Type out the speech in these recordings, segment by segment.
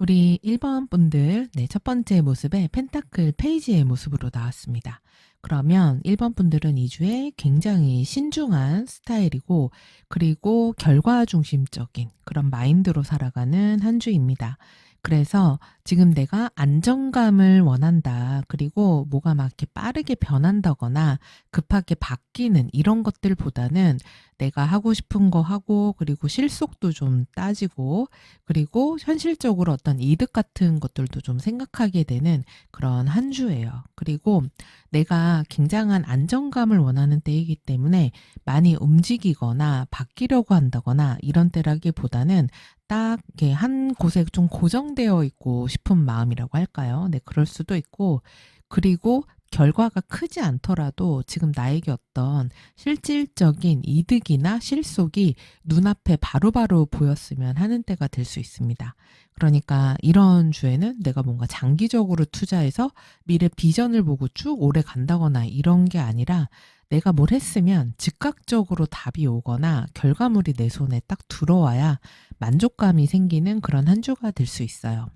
우리 1번 분들, 네, 첫 번째 모습에 펜타클 페이지의 모습으로 나왔습니다. 그러면 1번 분들은 이 주에 굉장히 신중한 스타일이고, 그리고 결과 중심적인 그런 마인드로 살아가는 한 주입니다. 그래서 지금 내가 안정감을 원한다. 그리고 뭐가 막 이렇게 빠르게 변한다거나 급하게 바뀌는 이런 것들보다는 내가 하고 싶은 거 하고, 그리고 실속도 좀 따지고, 그리고 현실적으로 어떤 이득 같은 것들도 좀 생각하게 되는 그런 한 주예요. 그리고 내가 굉장한 안정감을 원하는 때이기 때문에 많이 움직이거나 바뀌려고 한다거나 이런 때라기보다는 딱 이렇게 한 곳에 좀 고정되어 있고 싶은 마음이라고 할까요? 네, 그럴 수도 있고, 그리고 결과가 크지 않더라도 지금 나에게 어떤 실질적인 이득이나 실속이 눈앞에 바로바로 보였으면 하는 때가 될 수 있습니다. 그러니까 이런 주에는 내가 뭔가 장기적으로 투자해서 미래 비전을 보고 쭉 오래 간다거나 이런 게 아니라 내가 뭘 했으면 즉각적으로 답이 오거나 결과물이 내 손에 딱 들어와야 만족감이 생기는 그런 한 주가 될 수 있어요.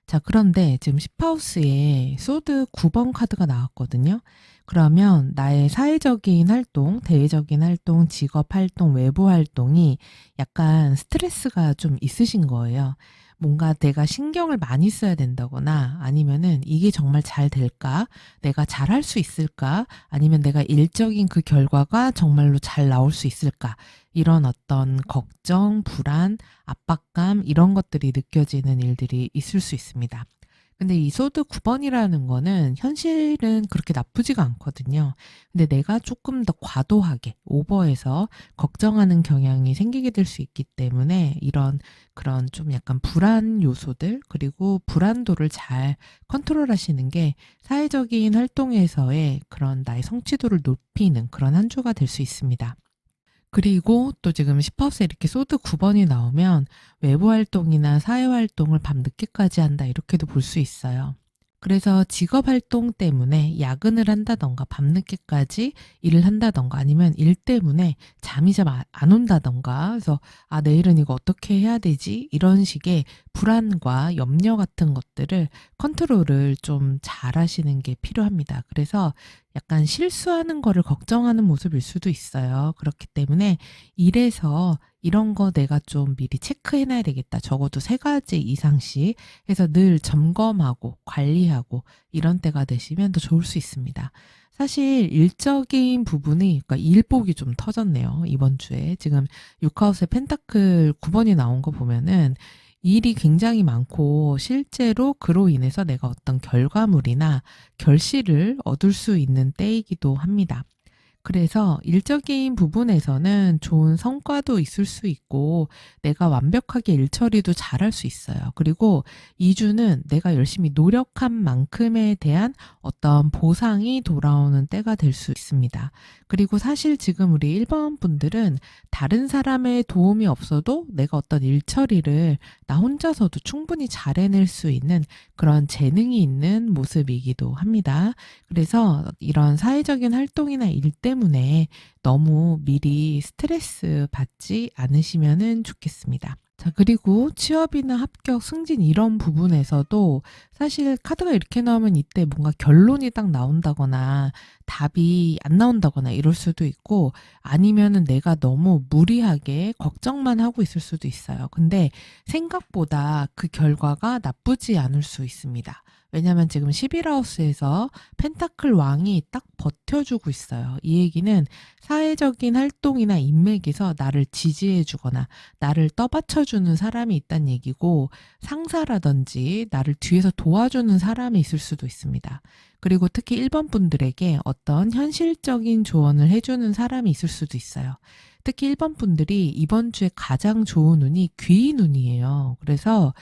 자, 그런데 지금 10하우스에 소드 9번 카드가 나왔거든요. 그러면 나의 사회적인 활동, 대외적인 활동, 직업 활동, 외부 활동이 약간 스트레스가 좀 있으신 거예요. 뭔가 내가 신경을 많이 써야 된다거나 아니면은 이게 정말 잘 될까? 내가 잘할 수 있을까? 아니면 내가 일적인 그 결과가 정말로 잘 나올 수 있을까? 이런 어떤 걱정, 불안, 압박감 이런 것들이 느껴지는 일들이 있을 수 있습니다. 근데 이 소드 9번이라는 거는 현실은 그렇게 나쁘지가 않거든요. 근데 내가 조금 더 과도하게 오버해서 걱정하는 경향이 생기게 될 수 있기 때문에 이런 그런 좀 약간 불안 요소들 그리고 불안도를 잘 컨트롤하시는 게 사회적인 활동에서의 그런 나의 성취도를 높이는 그런 한 주가 될 수 있습니다. 그리고 또 지금 10하우스에 이렇게 소드 9번이 나오면 외부 활동이나 사회 활동을 밤늦게까지 한다 이렇게도 볼 수 있어요. 그래서 직업 활동 때문에 야근을 한다던가 밤늦게까지 일을 한다던가 아니면 일 때문에 잠이 잘 안 온다던가 그래서 아, 내일은 이거 어떻게 해야 되지? 이런 식의 불안과 염려 같은 것들을 컨트롤을 좀 잘 하시는 게 필요합니다. 그래서 약간 실수하는 거를 걱정하는 모습일 수도 있어요. 그렇기 때문에 일에서 이런 거 내가 좀 미리 체크해놔야 되겠다. 적어도 3가지 이상씩 해서 늘 점검하고 관리하고 이런 때가 되시면 더 좋을 수 있습니다. 사실 일적인 부분이, 그러니까 일복이 좀 터졌네요. 이번 주에. 지금 6하우스에 펜타클 9번이 나온 거 보면은 일이 굉장히 많고 실제로 그로 인해서 내가 어떤 결과물이나 결실을 얻을 수 있는 때이기도 합니다. 그래서 일적인 부분에서는 좋은 성과도 있을 수 있고 내가 완벽하게 일 처리도 잘할 수 있어요. 그리고 2주는 내가 열심히 노력한 만큼에 대한 어떤 보상이 돌아오는 때가 될 수 있습니다. 그리고 사실 지금 우리 1번 분들은 다른 사람의 도움이 없어도 내가 어떤 일 처리를 나 혼자서도 충분히 잘 해낼 수 있는 그런 재능이 있는 모습이기도 합니다. 그래서 이런 사회적인 활동이나 일 때문에 너무 미리 스트레스 받지 않으시면 좋겠습니다. 자, 그리고 취업이나 합격, 승진 이런 부분에서도 사실 카드가 이렇게 나오면 이때 뭔가 결론이 딱 나온다거나 답이 안 나온다거나 이럴 수도 있고 아니면은 내가 너무 무리하게 걱정만 하고 있을 수도 있어요. 근데 생각보다 그 결과가 나쁘지 않을 수 있습니다. 왜냐면 지금 11하우스에서 펜타클 왕이 딱 버텨주고 있어요. 이 얘기는 사회적인 활동이나 인맥에서 나를 지지해주거나 나를 떠받쳐주는 사람이 있다는 얘기고 상사라든지 나를 뒤에서 도와주는 사람이 있을 수도 있습니다. 그리고 특히 1번 분들에게 어떤 현실적인 조언을 해주는 사람이 있을 수도 있어요. 특히 1번 분들이 이번 주에 가장 좋은 운이 귀인 운이에요. 그래서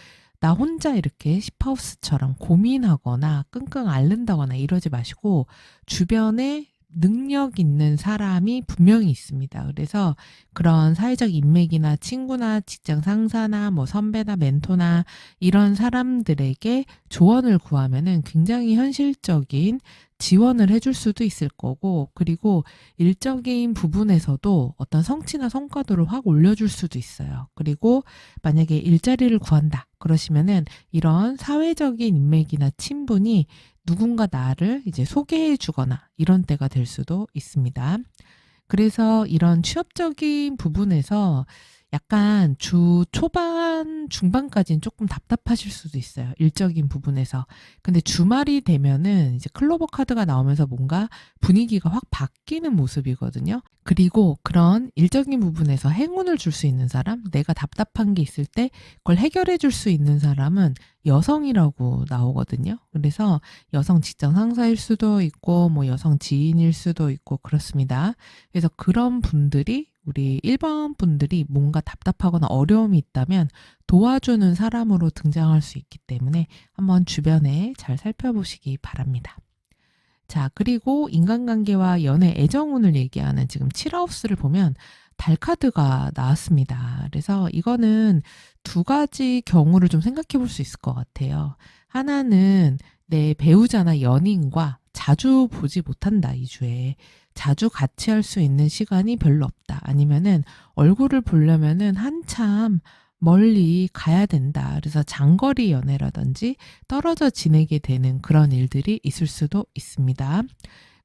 나 혼자 이렇게 10하우스처럼 고민하거나 끙끙 앓는다거나 이러지 마시고 주변에 능력 있는 사람이 분명히 있습니다. 그래서 그런 사회적 인맥이나 친구나 직장 상사나 뭐 선배나 멘토나 이런 사람들에게 조언을 구하면은 굉장히 현실적인 지원을 해줄 수도 있을 거고, 그리고 일적인 부분에서도 어떤 성취나 성과도를 확 올려줄 수도 있어요. 그리고 만약에 일자리를 구한다 그러시면은 이런 사회적인 인맥이나 친분이 누군가 나를 이제 소개해 주거나 이런 때가 될 수도 있습니다. 그래서 이런 취업적인 부분에서 약간 주 초반, 중반까지는 조금 답답하실 수도 있어요. 일적인 부분에서. 근데 주말이 되면은 이제 클로버 카드가 나오면서 뭔가 분위기가 확 바뀌는 모습이거든요. 그리고 그런 일적인 부분에서 행운을 줄 수 있는 사람, 내가 답답한 게 있을 때 그걸 해결해 줄 수 있는 사람은 여성이라고 나오거든요. 그래서 여성 직장 상사일 수도 있고, 뭐 여성 지인일 수도 있고, 그렇습니다. 그래서 그런 분들이 우리 1번 분들이 뭔가 답답하거나 어려움이 있다면 도와주는 사람으로 등장할 수 있기 때문에 한번 주변에 잘 살펴보시기 바랍니다. 자, 그리고 인간관계와 연애 애정운을 얘기하는 지금 7하우스를 보면 달 카드가 나왔습니다. 그래서 이거는 두 가지 경우를 좀 생각해 볼 수 있을 것 같아요. 하나는 내 배우자나 연인과 자주 보지 못한다, 이 주에. 자주 같이 할 수 있는 시간이 별로 없다. 아니면은 얼굴을 보려면은 한참 멀리 가야 된다. 그래서 장거리 연애라든지 떨어져 지내게 되는 그런 일들이 있을 수도 있습니다.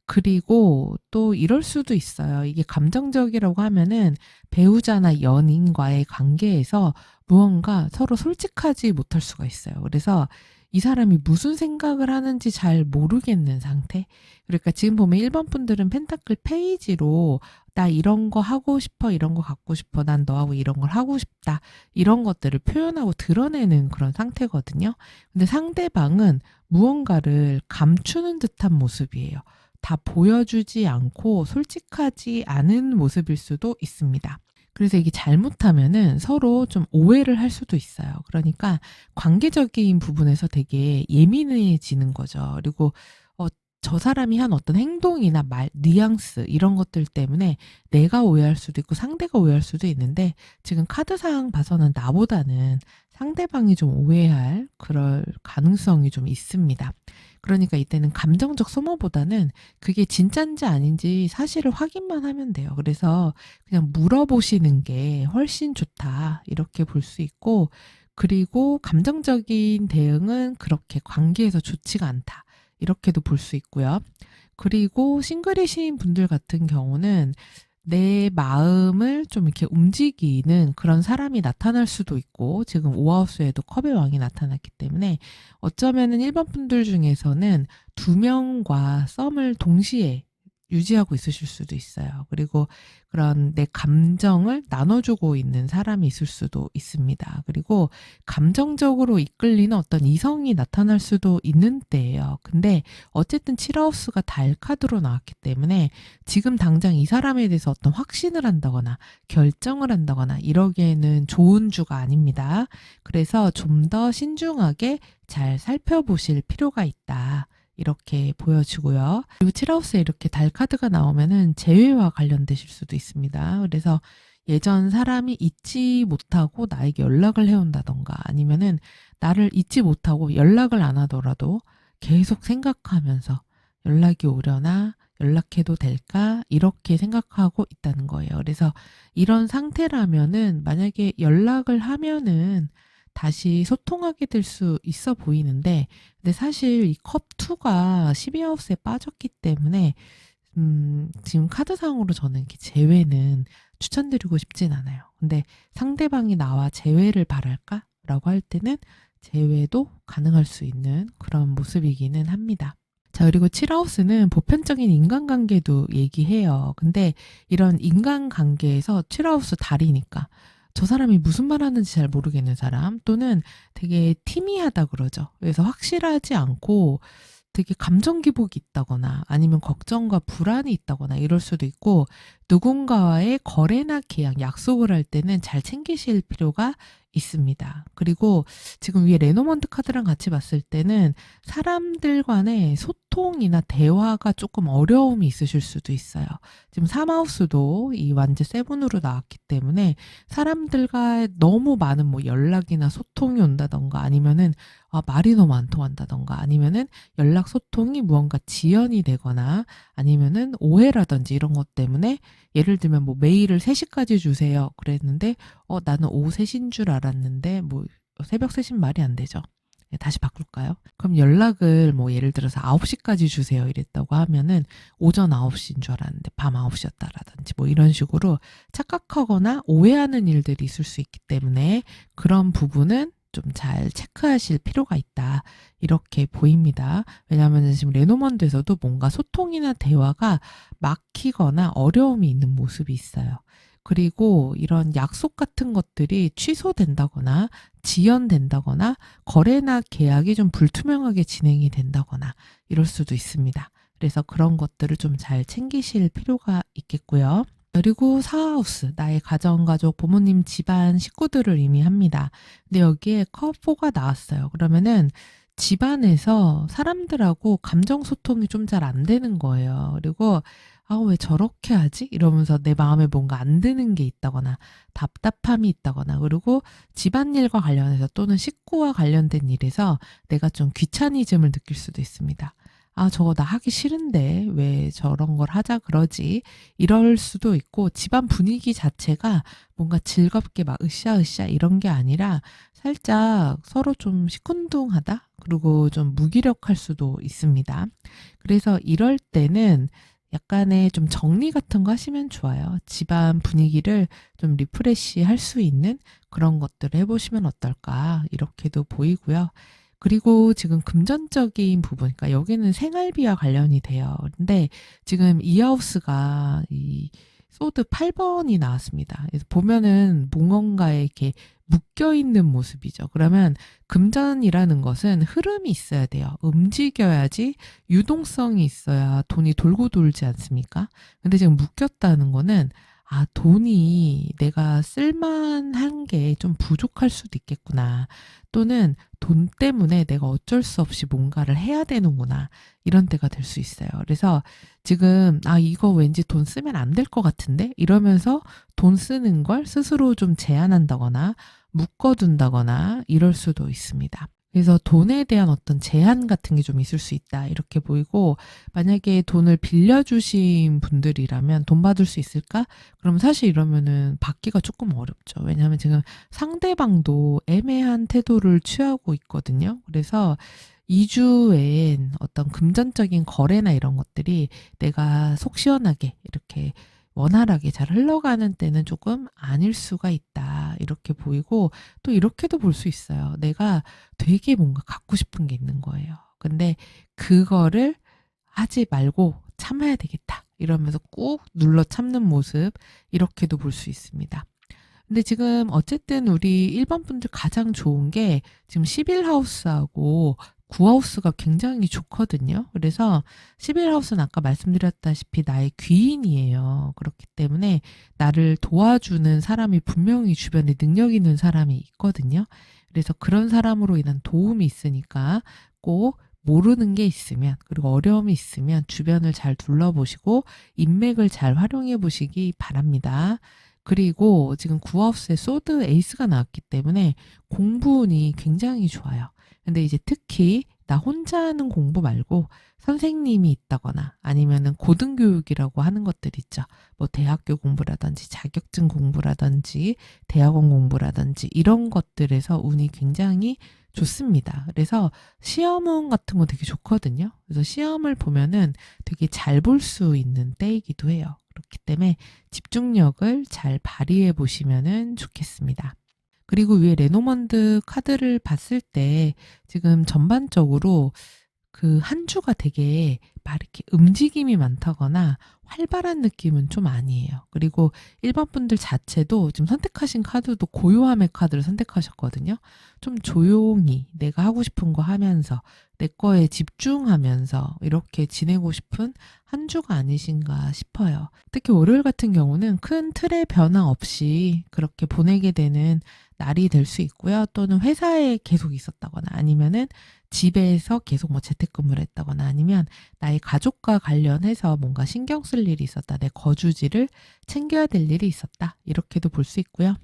그리고 또 이럴 수도 있어요. 이게 감정적이라고 하면은 배우자나 연인과의 관계에서 무언가 서로 솔직하지 못할 수가 있어요. 그래서 이 사람이 무슨 생각을 하는지 잘 모르겠는 상태. 그러니까 지금 보면 1번 분들은 펜타클 페이지로 나 이런 거 하고 싶어, 이런 거 갖고 싶어, 난 너하고 이런 걸 하고 싶다, 이런 것들을 표현하고 드러내는 그런 상태거든요. 근데 상대방은 무언가를 감추는 듯한 모습이에요. 다 보여주지 않고 솔직하지 않은 모습일 수도 있습니다. 그래서 이게 잘못하면은 서로 좀 오해를 할 수도 있어요. 그러니까 관계적인 부분에서 되게 예민해지는 거죠. 그리고 저 사람이 한 어떤 행동이나 말, 뉘앙스 이런 것들 때문에 내가 오해할 수도 있고 상대가 오해할 수도 있는데, 지금 카드상 봐서는 나보다는 상대방이 좀 오해할 그럴 가능성이 좀 있습니다. 그러니까 이때는 감정적 소모보다는 그게 진짠지 아닌지 사실을 확인만 하면 돼요. 그래서 그냥 물어보시는 게 훨씬 좋다, 이렇게 볼 수 있고, 그리고 감정적인 대응은 그렇게 관계에서 좋지가 않다, 이렇게도 볼 수 있고요. 그리고 싱글이신 분들 같은 경우는 내 마음을 좀 이렇게 움직이는 그런 사람이 나타날 수도 있고, 지금 5하우스에도 컵의 왕이 나타났기 때문에 어쩌면은 1번 분들 중에서는 두 명과 썸을 동시에 유지하고 있으실 수도 있어요. 그리고 그런 내 감정을 나눠주고 있는 사람이 있을 수도 있습니다. 그리고 감정적으로 이끌리는 어떤 이성이 나타날 수도 있는 때예요. 근데 어쨌든 7하우스가 달 카드로 나왔기 때문에 지금 당장 이 사람에 대해서 어떤 확신을 한다거나 결정을 한다거나 이러기에는 좋은 주가 아닙니다. 그래서 좀 더 신중하게 잘 살펴보실 필요가 있다, 이렇게 보여지고요. 그리고 7하우스에 이렇게 달 카드가 나오면은 재회와 관련되실 수도 있습니다. 그래서 예전 사람이 잊지 못하고 나에게 연락을 해온다던가, 아니면은 나를 잊지 못하고 연락을 안 하더라도 계속 생각하면서 연락이 오려나, 연락해도 될까, 이렇게 생각하고 있다는 거예요. 그래서 이런 상태라면은 만약에 연락을 하면은 다시 소통하게 될 수 있어 보이는데, 근데 사실 이 컵2가 12하우스에 빠졌기 때문에 지금 카드상으로 저는 이렇게 재회는 추천드리고 싶진 않아요. 근데 상대방이 나와 재회를 바랄까? 라고 할 때는 재회도 가능할 수 있는 그런 모습이기는 합니다. 자, 그리고 7하우스는 보편적인 인간관계도 얘기해요. 근데 이런 인간관계에서 7하우스 달이니까 저 사람이 무슨 말 하는지 잘 모르겠는 사람, 또는 되게 티미하다 그러죠. 그래서 확실하지 않고 되게 감정 기복이 있다거나 아니면 걱정과 불안이 있다거나 이럴 수도 있고, 누군가와의 거래나 계약, 약속을 할 때는 잘 챙기실 필요가 있습니다. 그리고 지금 위에 레노먼드 카드랑 같이 봤을 때는 사람들 간의 소통이나 대화가 조금 어려움이 있으실 수도 있어요. 지금 3하우스도 이 완제 세븐으로 나왔기 때문에 사람들과 너무 많은 뭐 연락이나 소통이 온다던가 아니면은 말이 너무 안 통한다던가 아니면은 연락 소통이 무언가 지연이 되거나 아니면은 오해라든지 이런 것 때문에 예를 들면 뭐 메일을 3시까지 주세요. 그랬는데 나는 오후 3시인 줄 알았는데 뭐 새벽 3시는 말이 안 되죠. 다시 바꿀까요? 그럼 연락을 뭐 예를 들어서 9시까지 주세요 이랬다고 하면은 오전 9시인 줄 알았는데 밤 9시였다라든지 뭐 이런 식으로 착각하거나 오해하는 일들이 있을 수 있기 때문에 그런 부분은 좀 잘 체크하실 필요가 있다. 이렇게 보입니다. 왜냐하면 지금 레노먼드에서도 뭔가 소통이나 대화가 막히거나 어려움이 있는 모습이 있어요. 그리고 이런 약속 같은 것들이 취소된다거나 지연된다거나 거래나 계약이 좀 불투명하게 진행이 된다거나 이럴 수도 있습니다. 그래서 그런 것들을 좀 잘 챙기실 필요가 있겠고요. 그리고 4하우스, 나의 가정, 가족, 부모님, 집안, 식구들을 의미합니다. 근데 여기에 컵4가 나왔어요. 그러면은 집안에서 사람들하고 감정 소통이 좀 잘 안 되는 거예요. 그리고 왜 저렇게 하지? 이러면서 내 마음에 뭔가 안 드는 게 있다거나 답답함이 있다거나 그리고 집안일과 관련해서 또는 식구와 관련된 일에서 내가 좀 귀차니즘을 느낄 수도 있습니다. 저거 나 하기 싫은데 왜 저런 걸 하자 그러지? 이럴 수도 있고 집안 분위기 자체가 뭔가 즐겁게 막 으쌰으쌰 이런 게 아니라 살짝 서로 좀 시큰둥하다? 그리고 좀 무기력할 수도 있습니다. 그래서 이럴 때는 약간의 좀 정리 같은 거 하시면 좋아요. 집안 분위기를 좀 리프레시 할 수 있는 그런 것들을 해보시면 어떨까 이렇게도 보이고요. 그리고 지금 금전적인 부분, 그러니까 여기는 생활비와 관련이 돼요. 근데 지금 이 하우스가 이 소드 8번이 나왔습니다. 그래서 보면은 뭔가에 이렇게 묶여 있는 모습이죠. 그러면 금전이라는 것은 흐름이 있어야 돼요. 움직여야지 유동성이 있어야 돈이 돌고 돌지 않습니까? 근데 지금 묶였다는 거는 돈이 내가 쓸만한 게 좀 부족할 수도 있겠구나. 또는 돈 때문에 내가 어쩔 수 없이 뭔가를 해야 되는구나. 이런 때가 될 수 있어요. 그래서 지금 이거 왠지 돈 쓰면 안 될 것 같은데? 이러면서 돈 쓰는 걸 스스로 좀 제한한다거나 묶어둔다거나 이럴 수도 있습니다. 그래서 돈에 대한 어떤 제한 같은 게 좀 있을 수 있다. 이렇게 보이고 만약에 돈을 빌려주신 분들이라면 돈 받을 수 있을까? 그럼 사실 이러면은 받기가 조금 어렵죠. 왜냐하면 지금 상대방도 애매한 태도를 취하고 있거든요. 그래서 2주엔 어떤 금전적인 거래나 이런 것들이 내가 속 시원하게 이렇게 원활하게 잘 흘러가는 때는 조금 아닐 수가 있다. 이렇게 보이고 또 이렇게도 볼 수 있어요. 내가 되게 뭔가 갖고 싶은 게 있는 거예요. 근데 그거를 하지 말고 참아야 되겠다. 이러면서 꾹 눌러 참는 모습 이렇게도 볼 수 있습니다. 근데 지금 어쨌든 우리 1번 분들 가장 좋은 게 지금 11하우스하고 9하우스가 굉장히 좋거든요. 그래서 11하우스는 아까 말씀드렸다시피 나의 귀인이에요. 그렇기 때문에 나를 도와주는 사람이 분명히 주변에 능력 있는 사람이 있거든요. 그래서 그런 사람으로 인한 도움이 있으니까 꼭 모르는 게 있으면 그리고 어려움이 있으면 주변을 잘 둘러보시고 인맥을 잘 활용해 보시기 바랍니다. 그리고 지금 9하우스에 소드 에이스가 나왔기 때문에 공부운이 굉장히 좋아요. 근데 이제 특히 나 혼자 하는 공부 말고 선생님이 있다거나 아니면은 고등교육이라고 하는 것들 있죠. 뭐 대학교 공부라든지 자격증 공부라든지 대학원 공부라든지 이런 것들에서 운이 굉장히 좋습니다. 그래서 시험운 같은 거 되게 좋거든요. 그래서 시험을 보면은 되게 잘 볼 수 있는 때이기도 해요. 그렇기 때문에 집중력을 잘 발휘해 보시면은 좋겠습니다. 그리고 위에 레노먼드 카드를 봤을 때 지금 전반적으로 그 한 주가 되게 막 이렇게 움직임이 많다거나 활발한 느낌은 좀 아니에요. 그리고 1번 분들 자체도 지금 선택하신 카드도 고요함의 카드를 선택하셨거든요. 좀 조용히 내가 하고 싶은 거 하면서 내 거에 집중하면서 이렇게 지내고 싶은 한 주가 아니신가 싶어요. 특히 월요일 같은 경우는 큰 틀의 변화 없이 그렇게 보내게 되는 날이 될 수 있고요. 또는 회사에 계속 있었다거나 아니면은 집에서 계속 뭐 재택근무를 했다거나 아니면 나의 가족과 관련해서 뭔가 신경 쓸 일이 있었다. 내 거주지를 챙겨야 될 일이 있었다. 이렇게도 볼 수 있고요.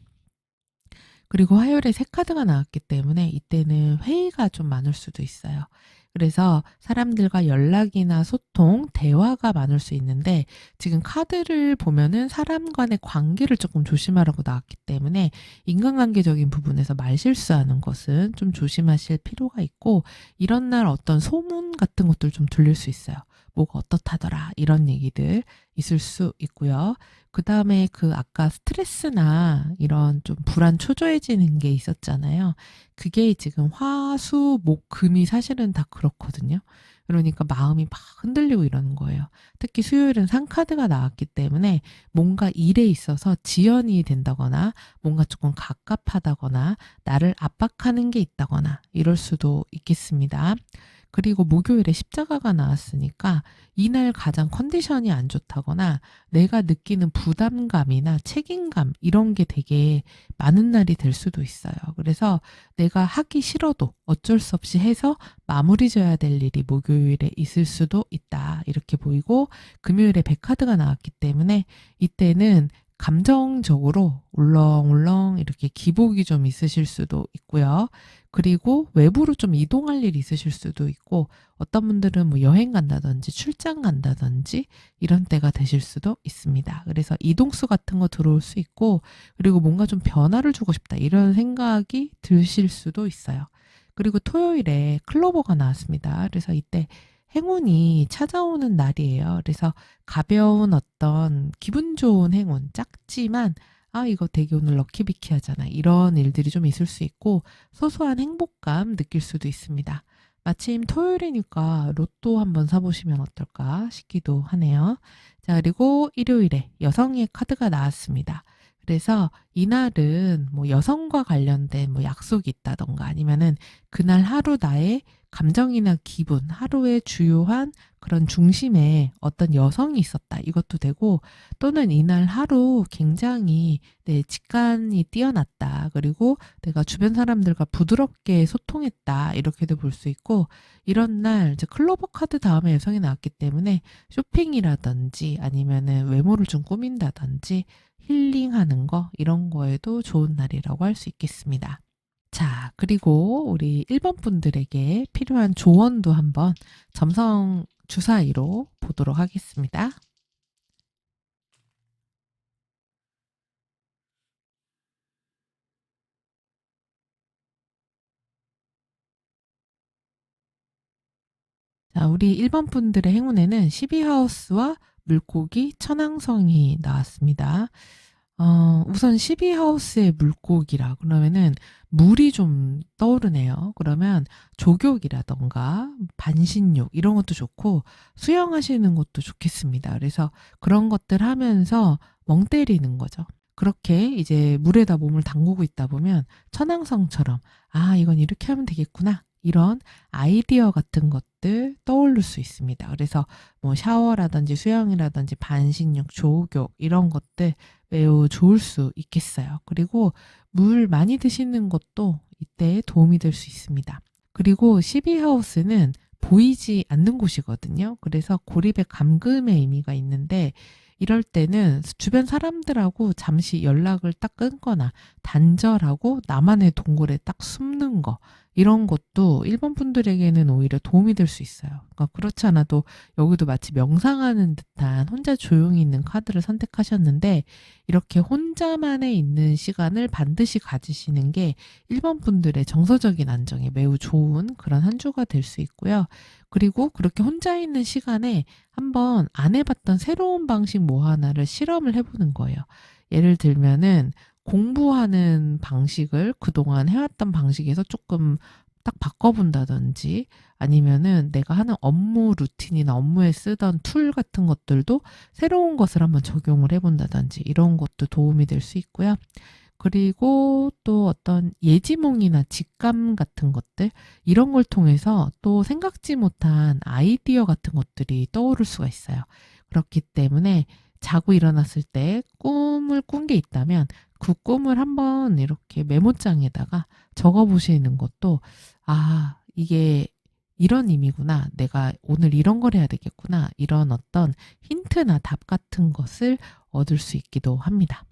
그리고 화요일에 새 카드가 나왔기 때문에 이때는 회의가 좀 많을 수도 있어요. 그래서 사람들과 연락이나 소통, 대화가 많을 수 있는데 지금 카드를 보면은 사람 간의 관계를 조금 조심하라고 나왔기 때문에 인간관계적인 부분에서 말실수하는 것은 좀 조심하실 필요가 있고 이런 날 어떤 소문 같은 것들 좀 들릴 수 있어요. 뭐가 어떻다더라 이런 얘기들 있을 수 있고요. 그 다음에 그 아까 스트레스나 이런 좀 불안 초조해지는 게 있었잖아요. 그게 지금 화, 수, 목, 금이 사실은 다 그렇거든요. 그러니까 마음이 막 흔들리고 이러는 거예요. 특히 수요일은 상카드가 나왔기 때문에 뭔가 일에 있어서 지연이 된다거나 뭔가 조금 갑갑하다거나 나를 압박하는 게 있다거나 이럴 수도 있겠습니다. 그리고 목요일에 십자가가 나왔으니까 이날 가장 컨디션이 안 좋다거나 내가 느끼는 부담감이나 책임감 이런 게 되게 많은 날이 될 수도 있어요. 그래서 내가 하기 싫어도 어쩔 수 없이 해서 마무리 져야 될 일이 목요일에 있을 수도 있다. 이렇게 보이고 금요일에 백카드가 나왔기 때문에 이때는 감정적으로 울렁울렁 이렇게 기복이 좀 있으실 수도 있고요. 그리고 외부로 좀 이동할 일이 있으실 수도 있고 어떤 분들은 뭐 여행 간다든지 출장 간다든지 이런 때가 되실 수도 있습니다. 그래서 이동수 같은 거 들어올 수 있고 그리고 뭔가 좀 변화를 주고 싶다 이런 생각이 드실 수도 있어요. 그리고 토요일에 클로버가 나왔습니다. 그래서 이때 행운이 찾아오는 날이에요. 그래서 가벼운 어떤 기분 좋은 행운, 작지만 아, 이거 되게 오늘 럭키비키 하잖아. 이런 일들이 좀 있을 수 있고 소소한 행복감 느낄 수도 있습니다. 마침 토요일이니까 로또 한번 사보시면 어떨까 싶기도 하네요. 자, 그리고 일요일에 여성의 카드가 나왔습니다. 그래서 이날은 뭐 여성과 관련된 뭐 약속이 있다던가 아니면은 그날 하루 나의 감정이나 기분, 하루의 주요한 그런 중심에 어떤 여성이 있었다. 이것도 되고 또는 이날 하루 굉장히 내 직관이 뛰어났다. 그리고 내가 주변 사람들과 부드럽게 소통했다. 이렇게도 볼 수 있고 이런 날 이제 클로버 카드 다음에 여성이 나왔기 때문에 쇼핑이라든지 아니면은 외모를 좀 꾸민다든지 힐링하는 거 이런 거에도 좋은 날이라고 할 수 있겠습니다. 자, 그리고 우리 1번 분들에게 필요한 조언도 한번 점성 주사위로 보도록 하겠습니다. 자, 우리 1번 분들의 행운에는 12하우스와 물고기, 천왕성이 나왔습니다. 우선 12하우스의 물고기라 그러면은 물이 좀 떠오르네요. 그러면 조격이라던가 반신욕 이런 것도 좋고 수영하시는 것도 좋겠습니다. 그래서 그런 것들 하면서 멍 때리는 거죠. 그렇게 이제 물에다 몸을 담그고 있다 보면 천왕성처럼 아, 이건 이렇게 하면 되겠구나. 이런 아이디어 같은 것들 떠오를 수 있습니다. 그래서 뭐 샤워라든지 수영이라든지 반신욕, 조욕 이런 것들 매우 좋을 수 있겠어요. 그리고 물 많이 드시는 것도 이때 도움이 될 수 있습니다. 그리고 12하우스는 보이지 않는 곳이거든요. 그래서 고립의 감금의 의미가 있는데 이럴 때는 주변 사람들하고 잠시 연락을 딱 끊거나 단절하고 나만의 동굴에 딱 숨는 거 이런 것도 일본 분들에게는 오히려 도움이 될 수 있어요. 그러니까 그렇지 않아도 여기도 마치 명상하는 듯한 혼자 조용히 있는 카드를 선택하셨는데 이렇게 혼자만의 있는 시간을 반드시 가지시는 게 일본 분들의 정서적인 안정에 매우 좋은 그런 한 주가 될 수 있고요. 그리고 그렇게 혼자 있는 시간에 한번 안 해봤던 새로운 방식 뭐 하나를 실험을 해보는 거예요. 예를 들면은 공부하는 방식을 그동안 해왔던 방식에서 조금 딱 바꿔본다든지 아니면은 내가 하는 업무 루틴이나 업무에 쓰던 툴 같은 것들도 새로운 것을 한번 적용을 해본다든지 이런 것도 도움이 될 수 있고요. 그리고 또 어떤 예지몽이나 직감 같은 것들 이런 걸 통해서 또 생각지 못한 아이디어 같은 것들이 떠오를 수가 있어요. 그렇기 때문에 자고 일어났을 때 꿈을 꾼 게 있다면 그 꿈을 한번 이렇게 메모장에다가 적어 보시는 것도 이게 이런 의미구나. 내가 오늘 이런 걸 해야 되겠구나. 이런 어떤 힌트나 답 같은 것을 얻을 수 있기도 합니다.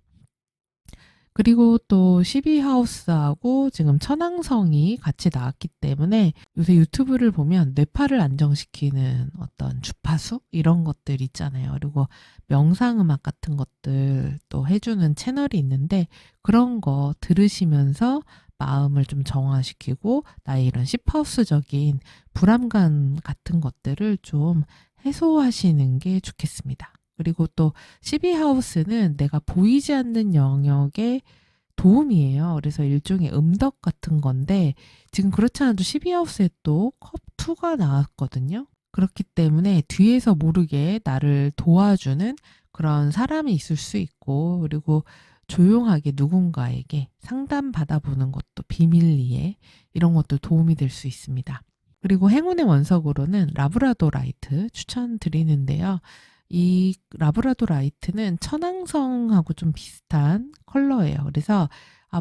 그리고 또 12하우스하고 지금 천왕성이 같이 나왔기 때문에 요새 유튜브를 보면 뇌파를 안정시키는 어떤 주파수 이런 것들 있잖아요. 그리고 명상음악 같은 것들 또 해주는 채널이 있는데 그런 거 들으시면서 마음을 좀 정화시키고 나의 이런 10하우스적인 불안감 같은 것들을 좀 해소하시는 게 좋겠습니다. 그리고 또 12하우스는 내가 보이지 않는 영역의 도움이에요. 그래서 일종의 음덕 같은 건데 지금 그렇지 않아도 12하우스에 또 컵2가 나왔거든요. 그렇기 때문에 뒤에서 모르게 나를 도와주는 그런 사람이 있을 수 있고 그리고 조용하게 누군가에게 상담 받아보는 것도 비밀리에 이런 것도 도움이 될 수 있습니다. 그리고 행운의 원석으로는 라브라도라이트 추천드리는데요. 이 라브라도라이트는 천왕성하고 좀 비슷한 컬러예요. 그래서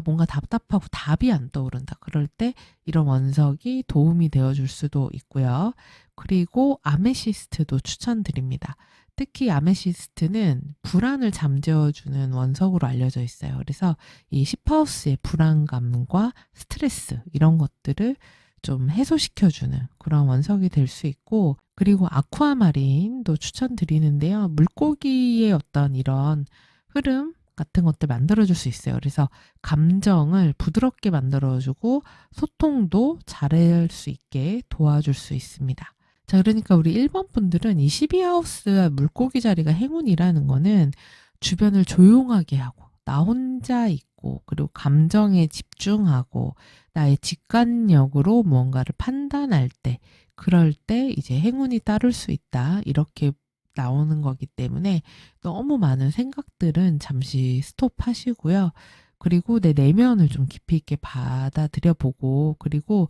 뭔가 답답하고 답이 안 떠오른다. 그럴 때 이런 원석이 도움이 되어줄 수도 있고요. 그리고 아메시스트도 추천드립니다. 특히 아메시스트는 불안을 잠재워주는 원석으로 알려져 있어요. 그래서 이 10하우스의 불안감과 스트레스 이런 것들을 좀 해소시켜주는 그런 원석이 될 수 있고 그리고 아쿠아마린도 추천드리는데요. 물고기의 어떤 이런 흐름 같은 것들 만들어줄 수 있어요. 그래서 감정을 부드럽게 만들어주고 소통도 잘할 수 있게 도와줄 수 있습니다. 자, 그러니까 우리 1번 분들은 이 12하우스 물고기 자리가 행운이라는 거는 주변을 조용하게 하고 나 혼자 있고 그리고 감정에 집중하고 나의 직관력으로 무언가를 판단할 때 그럴 때 이제 행운이 따를 수 있다. 이렇게 나오는 거기 때문에 너무 많은 생각들은 잠시 스톱하시고요. 그리고 내 내면을 좀 깊이 있게 받아들여 보고 그리고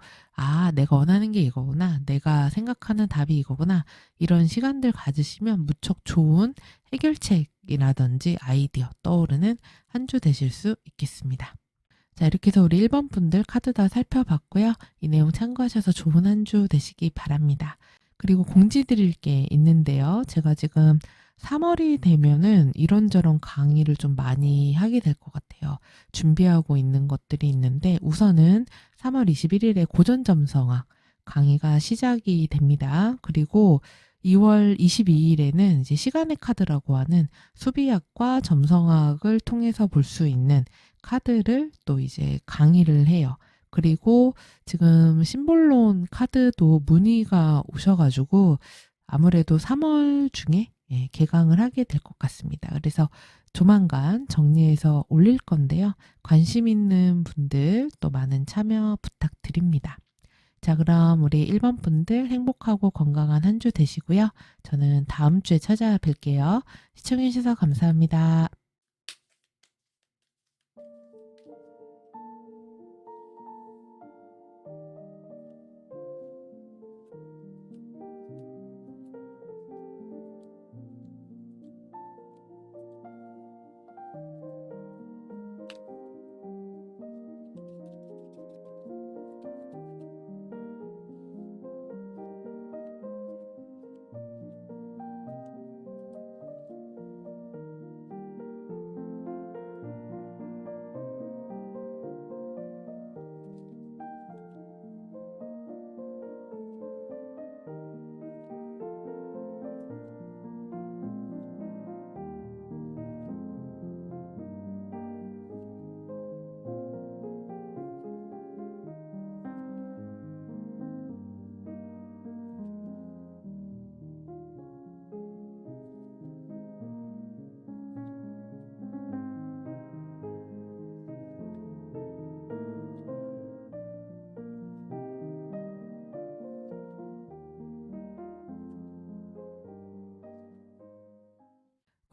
내가 원하는 게 이거구나. 내가 생각하는 답이 이거구나. 이런 시간들 가지시면 무척 좋은 해결책이라든지 아이디어 떠오르는 한 주 되실 수 있겠습니다. 자, 이렇게 해서 우리 1번 분들 카드 다 살펴봤고요. 이 내용 참고하셔서 좋은 한 주 되시기 바랍니다. 그리고 공지 드릴 게 있는데요. 제가 지금 3월이 되면은 이런저런 강의를 좀 많이 하게 될 것 같아요. 준비하고 있는 것들이 있는데 우선은 3월 21일에 고전점성학 강의가 시작이 됩니다. 그리고 2월 22일에는 이제 시간의 카드라고 하는 수비학과 점성학을 통해서 볼 수 있는 카드를 또 이제 강의를 해요. 그리고 지금 심볼론 카드도 문의가 오셔가지고 아무래도 3월 중에 개강을 하게 될 것 같습니다. 그래서 조만간 정리해서 올릴 건데요. 관심 있는 분들 또 많은 참여 부탁드립니다. 자, 그럼 우리 1번 분들 행복하고 건강한 한 주 되시고요. 저는 다음 주에 찾아뵐게요. 시청해주셔서 감사합니다.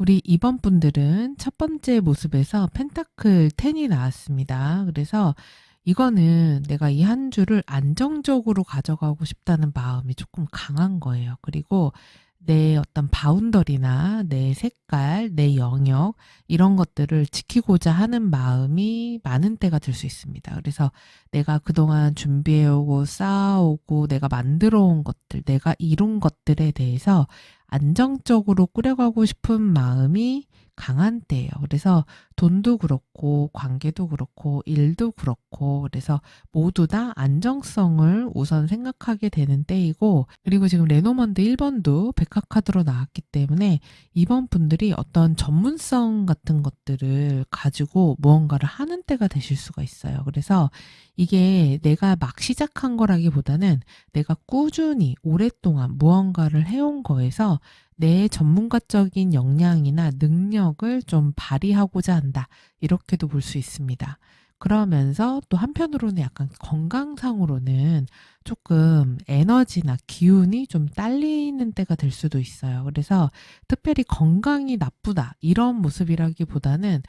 우리 2번 분들은 첫 번째 모습에서 펜타클 10이 나왔습니다. 그래서 이거는 내가 이 한 주를 안정적으로 가져가고 싶다는 마음이 조금 강한 거예요. 그리고 내 어떤 바운더리나 내 색깔, 내 영역 이런 것들을 지키고자 하는 마음이 많은 때가 들 수 있습니다. 그래서 내가 그동안 준비해오고 쌓아오고 내가 만들어 온 것들, 내가 이룬 것들에 대해서 안정적으로 꾸려가고 싶은 마음이 강한 때예요. 그래서 돈도 그렇고 관계도 그렇고 일도 그렇고 그래서 모두 다 안정성을 우선 생각하게 되는 때이고, 그리고 지금 레노먼드 1번도 백화카드로 나왔기 때문에 2번 분들이 어떤 전문성 같은 것들을 가지고 무언가를 하는 때가 되실 수가 있어요. 그래서 이게 내가 막 시작한 거라기보다는 내가 꾸준히 오랫동안 무언가를 해온 거에서 내 전문가적인 역량이나 능력을 좀 발휘하고자 한다. 이렇게도 볼 수 있습니다. 그러면서 또 한편으로는 약간 건강상으로는 조금 에너지나 기운이 좀 딸리는 때가 될 수도 있어요. 그래서 특별히 건강이 나쁘다 이런 모습이라기보다는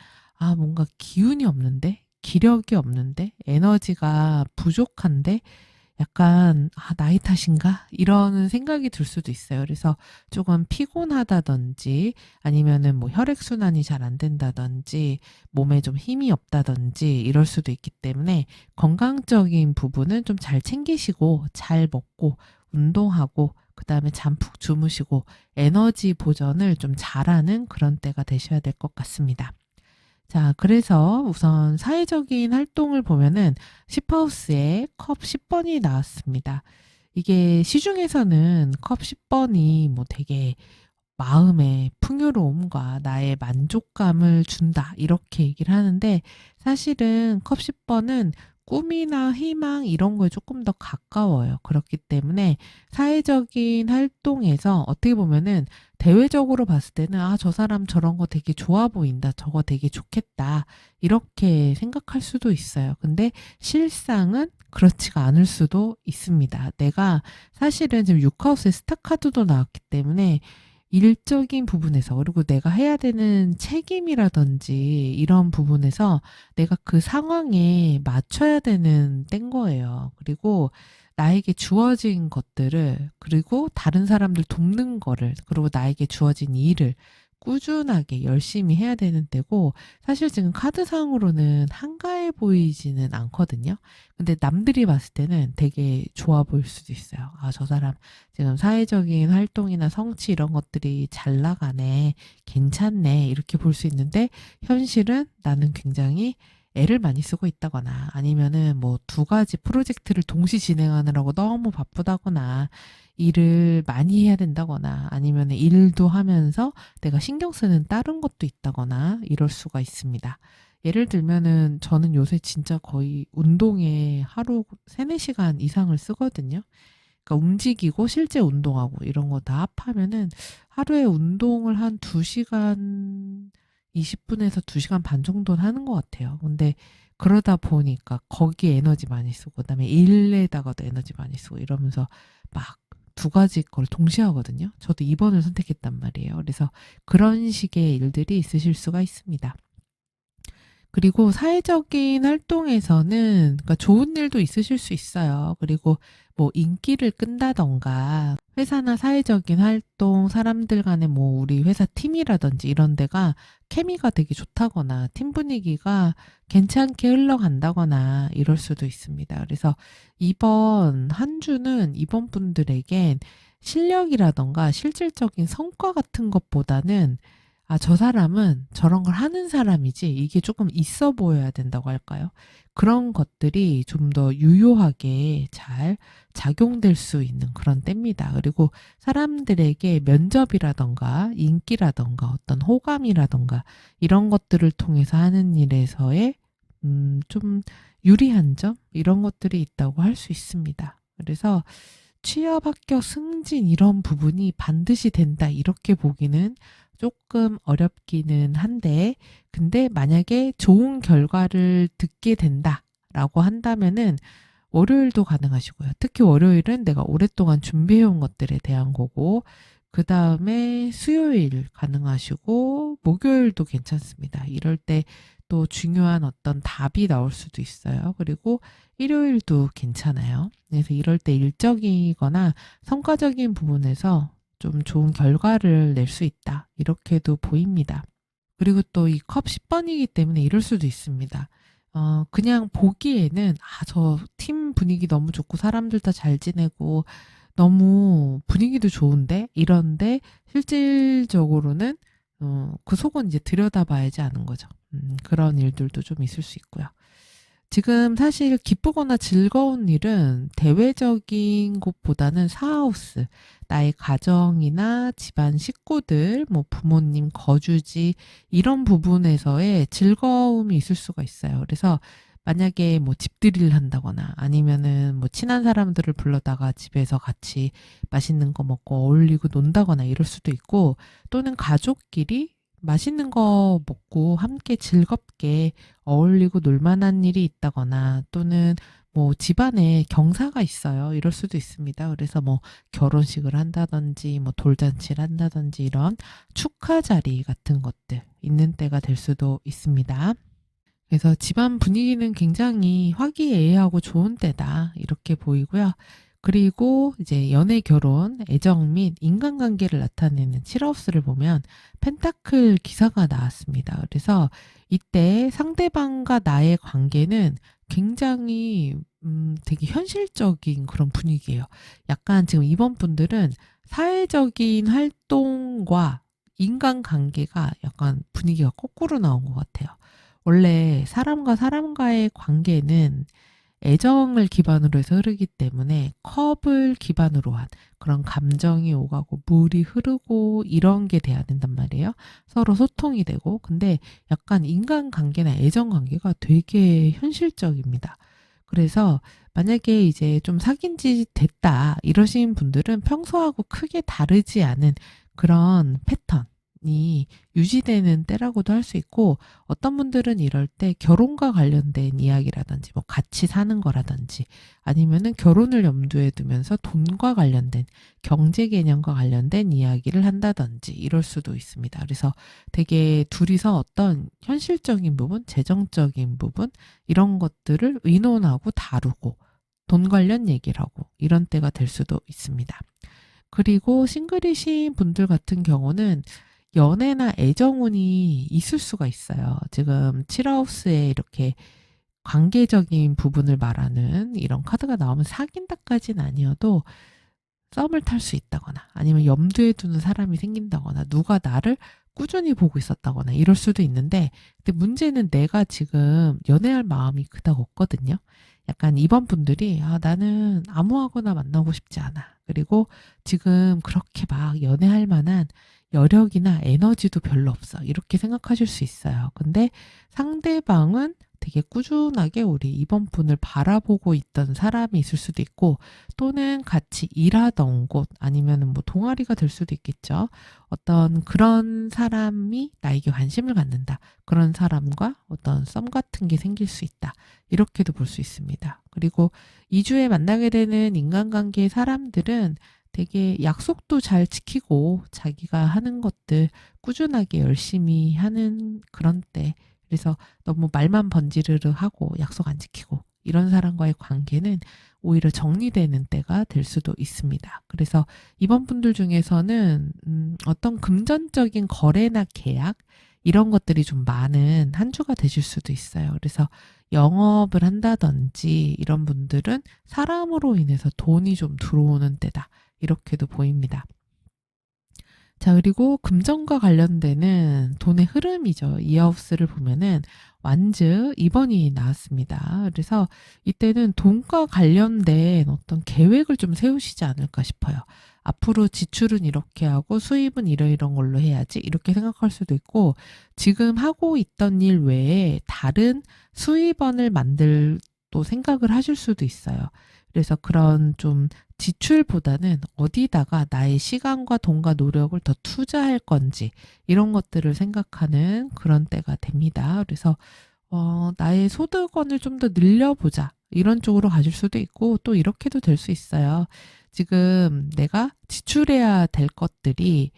뭔가 기운이 없는데, 기력이 없는데, 에너지가 부족한데 약간 나이 탓인가? 이런 생각이 들 수도 있어요. 그래서 조금 피곤하다든지 아니면은 뭐 혈액순환이 잘 안 된다든지 몸에 좀 힘이 없다든지 이럴 수도 있기 때문에 건강적인 부분은 좀 잘 챙기시고 잘 먹고 운동하고 그다음에 잠 푹 주무시고 에너지 보전을 좀 잘하는 그런 때가 되셔야 될 것 같습니다. 자, 그래서 우선 사회적인 활동을 보면은 10하우스에 컵 10번이 나왔습니다. 이게 시중에서는 컵 10번이 뭐 되게 마음의 풍요로움과 나의 만족감을 준다 이렇게 얘기를 하는데, 사실은 컵 10번은 꿈이나 희망 이런 거에 조금 더 가까워요. 그렇기 때문에 사회적인 활동에서 어떻게 보면은 대외적으로 봤을 때는 저 사람 저런 거 되게 좋아 보인다. 저거 되게 좋겠다. 이렇게 생각할 수도 있어요. 근데 실상은 그렇지가 않을 수도 있습니다. 내가 사실은 지금 6하우스에 스타카드도 나왔기 때문에 일적인 부분에서, 그리고 내가 해야 되는 책임이라든지 이런 부분에서 내가 그 상황에 맞춰야 되는 땐 거예요. 그리고 나에게 주어진 것들을, 그리고 다른 사람들 돕는 거를, 그리고 나에게 주어진 일을 꾸준하게 열심히 해야 되는 때고, 사실 지금 카드상으로는 한가해 보이지는 않거든요. 근데 남들이 봤을 때는 되게 좋아 보일 수도 있어요. 저 사람 지금 사회적인 활동이나 성취 이런 것들이 잘 나가네, 괜찮네, 이렇게 볼 수 있는데, 현실은 나는 굉장히 애를 많이 쓰고 있다거나 아니면은 뭐 두 가지 프로젝트를 동시 진행하느라고 너무 바쁘다거나 일을 많이 해야 된다거나 아니면 일도 하면서 내가 신경 쓰는 다른 것도 있다거나 이럴 수가 있습니다. 예를 들면은 저는 요새 진짜 거의 운동에 하루 3, 4시간 이상을 쓰거든요. 그러니까 움직이고 실제 운동하고 이런 거 다 합하면은 하루에 운동을 한 2시간 20분에서 2시간 반 정도는 하는 것 같아요. 근데 그러다 보니까 거기에 에너지 많이 쓰고 그다음에 일에다가도 에너지 많이 쓰고 이러면서 막 두 가지 걸 동시에 하거든요. 저도 2번을 선택했단 말이에요. 그래서 그런 식의 일들이 있으실 수가 있습니다. 그리고 사회적인 활동에서는 그러니까 좋은 일도 있으실 수 있어요. 그리고 뭐 인기를 끈다던가 회사나 사회적인 활동, 사람들 간에 뭐 우리 회사 팀이라든지 이런 데가 케미가 되게 좋다거나 팀 분위기가 괜찮게 흘러간다거나 이럴 수도 있습니다. 그래서 이번 한 주는 이번 분들에겐 실력이라던가 실질적인 성과 같은 것보다는 저 사람은 저런 걸 하는 사람이지, 이게 조금 있어 보여야 된다고 할까요? 그런 것들이 좀 더 유효하게 잘 작용될 수 있는 그런 때입니다. 그리고 사람들에게 면접이라던가 인기라던가 어떤 호감이라던가 이런 것들을 통해서 하는 일에서의 좀 유리한 점 이런 것들이 있다고 할 수 있습니다. 그래서 취업, 합격, 승진 이런 부분이 반드시 된다 이렇게 보기는 조금 어렵기는 한데, 근데 만약에 좋은 결과를 듣게 된다라고 한다면은 월요일도 가능하시고요. 특히 월요일은 내가 오랫동안 준비해온 것들에 대한 거고, 그 다음에 수요일 가능하시고, 목요일도 괜찮습니다. 이럴 때 또 중요한 어떤 답이 나올 수도 있어요. 그리고 일요일도 괜찮아요. 그래서 이럴 때 일적이거나 성과적인 부분에서 좀 좋은 결과를 낼 수 있다. 이렇게도 보입니다. 그리고 또 이 컵 10번이기 때문에 이럴 수도 있습니다. 그냥 보기에는 저 팀 분위기 너무 좋고 사람들 다 잘 지내고 너무 분위기도 좋은데 이런데 실질적으로는 그 속은 이제 들여다봐야지 아는 거죠. 그런 일들도 좀 있을 수 있고요. 지금 사실 기쁘거나 즐거운 일은 대외적인 곳보다는 사하우스, 나의 가정이나 집안 식구들, 뭐 부모님 거주지 이런 부분에서의 즐거움이 있을 수가 있어요. 그래서 만약에 뭐 집들이를 한다거나 아니면은 뭐 친한 사람들을 불러다가 집에서 같이 맛있는 거 먹고 어울리고 논다거나 이럴 수도 있고 또는 가족끼리 맛있는 거 먹고 함께 즐겁게 어울리고 놀 만한 일이 있다거나 또는 뭐 집안에 경사가 있어요. 이럴 수도 있습니다. 그래서 뭐 결혼식을 한다든지 뭐 돌잔치를 한다든지 이런 축하 자리 같은 것들 있는 때가 될 수도 있습니다. 그래서 집안 분위기는 굉장히 화기애애하고 좋은 때다. 이렇게 보이고요. 그리고 이제 연애, 결혼, 애정 및 인간관계를 나타내는 7하우스를 보면 펜타클 기사가 나왔습니다. 그래서 이때 상대방과 나의 관계는 굉장히 되게 현실적인 그런 분위기예요. 약간 지금 이번 분들은 사회적인 활동과 인간관계가 약간 분위기가 거꾸로 나온 것 같아요. 원래 사람과 사람과의 관계는 애정을 기반으로 해서 흐르기 때문에 컵을 기반으로 한 그런 감정이 오가고 물이 흐르고 이런 게 돼야 된단 말이에요. 서로 소통이 되고. 근데 약간 인간관계나 애정관계가 되게 현실적입니다. 그래서 만약에 이제 좀 사귄 지 됐다 이러신 분들은 평소하고 크게 다르지 않은 그런 패턴이 유지되는 때라고도 할 수 있고 어떤 분들은 이럴 때 결혼과 관련된 이야기라든지 뭐 같이 사는 거라든지 아니면은 결혼을 염두에 두면서 돈과 관련된 경제 개념과 관련된 이야기를 한다든지 이럴 수도 있습니다. 그래서 되게 둘이서 어떤 현실적인 부분, 재정적인 부분 이런 것들을 의논하고 다루고 돈 관련 얘기를 하고 이런 때가 될 수도 있습니다. 그리고 싱글이신 분들 같은 경우는 연애나 애정운이 있을 수가 있어요. 지금 7하우스에 이렇게 관계적인 부분을 말하는 이런 카드가 나오면 사귄다까지는 아니어도 썸을 탈 수 있다거나 아니면 염두에 두는 사람이 생긴다거나 누가 나를 꾸준히 보고 있었다거나 이럴 수도 있는데 근데 문제는 내가 지금 연애할 마음이 그닥 없거든요. 약간 이번 분들이 나는 아무하고나 만나고 싶지 않아. 그리고 지금 그렇게 막 연애할 만한 여력이나 에너지도 별로 없어. 이렇게 생각하실 수 있어요. 근데 상대방은 되게 꾸준하게 우리 이번 분을 바라보고 있던 사람이 있을 수도 있고 또는 같이 일하던 곳 아니면은 뭐 동아리가 될 수도 있겠죠. 어떤 그런 사람이 나에게 관심을 갖는다. 그런 사람과 어떤 썸 같은 게 생길 수 있다. 이렇게도 볼 수 있습니다. 그리고 2주에 만나게 되는 인간관계의 사람들은 되게 약속도 잘 지키고 자기가 하는 것들 꾸준하게 열심히 하는 그런 때 그래서 너무 말만 번지르르 하고 약속 안 지키고 이런 사람과의 관계는 오히려 정리되는 때가 될 수도 있습니다. 그래서 이번 분들 중에서는 어떤 금전적인 거래나 계약 이런 것들이 좀 많은 한 주가 되실 수도 있어요. 그래서 영업을 한다든지 이런 분들은 사람으로 인해서 돈이 좀 들어오는 때다. 이렇게도 보입니다. 자, 그리고 금전과 관련되는 돈의 흐름이죠. 이하우스를 보면은 완즈 2번이 나왔습니다. 그래서 이때는 돈과 관련된 어떤 계획을 좀 세우시지 않을까 싶어요. 앞으로 지출은 이렇게 하고 수입은 이런 걸로 해야지 이렇게 생각할 수도 있고 지금 하고 있던 일 외에 다른 수입원을 만들 또 생각을 하실 수도 있어요. 그래서 그런 좀 지출보다는 어디다가 나의 시간과 돈과 노력을 더 투자할 건지 이런 것들을 생각하는 그런 때가 됩니다. 그래서 나의 소득원을 좀 더 늘려보자 이런 쪽으로 가실 수도 있고 또 이렇게도 될 수 있어요. 지금 내가 지출해야 될 것들이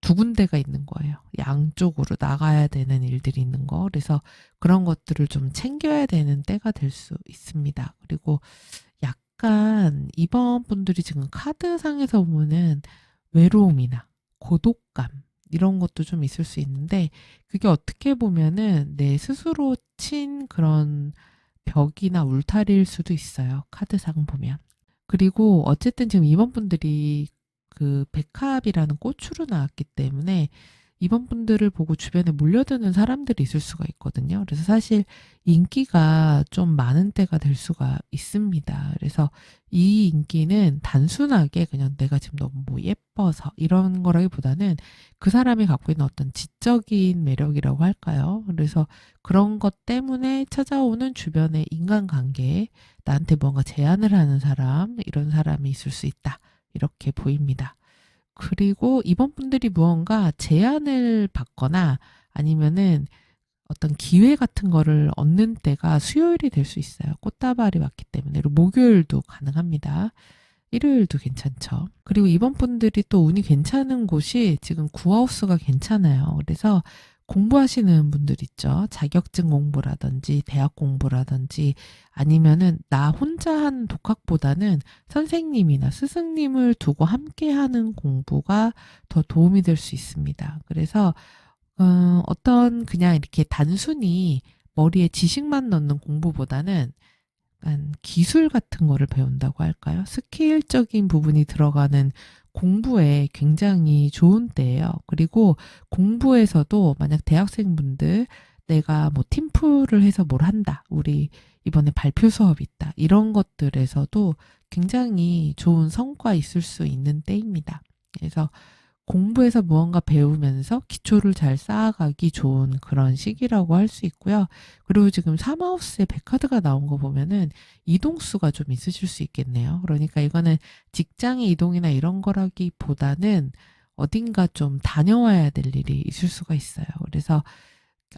두 군데가 있는 거예요. 양쪽으로 나가야 되는 일들이 있는 거. 그래서 그런 것들을 좀 챙겨야 되는 때가 될 수 있습니다. 그리고 약간 이번 분들이 지금 카드상에서 보면은 외로움이나 고독감 이런 것도 좀 있을 수 있는데 그게 어떻게 보면은 내 스스로 친 그런 벽이나 울타리일 수도 있어요. 카드상 보면. 그리고 어쨌든 지금 이번 분들이 그 백합이라는 꽃으로 나왔기 때문에 이번 분들을 보고 주변에 몰려드는 사람들이 있을 수가 있거든요. 그래서 사실 인기가 좀 많은 때가 될 수가 있습니다. 그래서 이 인기는 단순하게 그냥 내가 지금 너무 뭐 예뻐서 이런 거라기보다는 그 사람이 갖고 있는 어떤 지적인 매력이라고 할까요? 그래서 그런 것 때문에 찾아오는 주변의 인간관계에 나한테 뭔가 제안을 하는 사람, 이런 사람이 있을 수 있다. 이렇게 보입니다. 그리고 이번 분들이 무언가 제안을 받거나 아니면은 어떤 기회 같은 거를 얻는 때가 수요일이 될 수 있어요. 꽃다발이 왔기 때문에. 그리고 목요일도 가능합니다. 일요일도 괜찮죠. 그리고 이번 분들이 또 운이 괜찮은 곳이 지금 구하우스가 괜찮아요. 그래서 공부하시는 분들 있죠. 자격증 공부라든지 대학 공부라든지 아니면은 나 혼자 하는 독학보다는 선생님이나 스승님을 두고 함께 하는 공부가 더 도움이 될 수 있습니다. 그래서 어떤 그냥 이렇게 단순히 머리에 지식만 넣는 공부보다는 약간 기술 같은 거를 배운다고 할까요? 스킬적인 부분이 들어가는 공부에 굉장히 좋은 때예요. 그리고 공부에서도 만약 대학생분들 내가 뭐 팀플을 해서 뭘 한다. 우리 이번에 발표 수업이 있다. 이런 것들에서도 굉장히 좋은 성과 있을 수 있는 때입니다. 그래서 공부에서 무언가 배우면서 기초를 잘 쌓아가기 좋은 그런 시기라고 할 수 있고요. 그리고 지금 삼하우스에 백카드가 나온 거 보면은 이동수가 좀 있으실 수 있겠네요. 그러니까 이거는 직장의 이동이나 이런 거라기보다는 어딘가 좀 다녀와야 될 일이 있을 수가 있어요. 그래서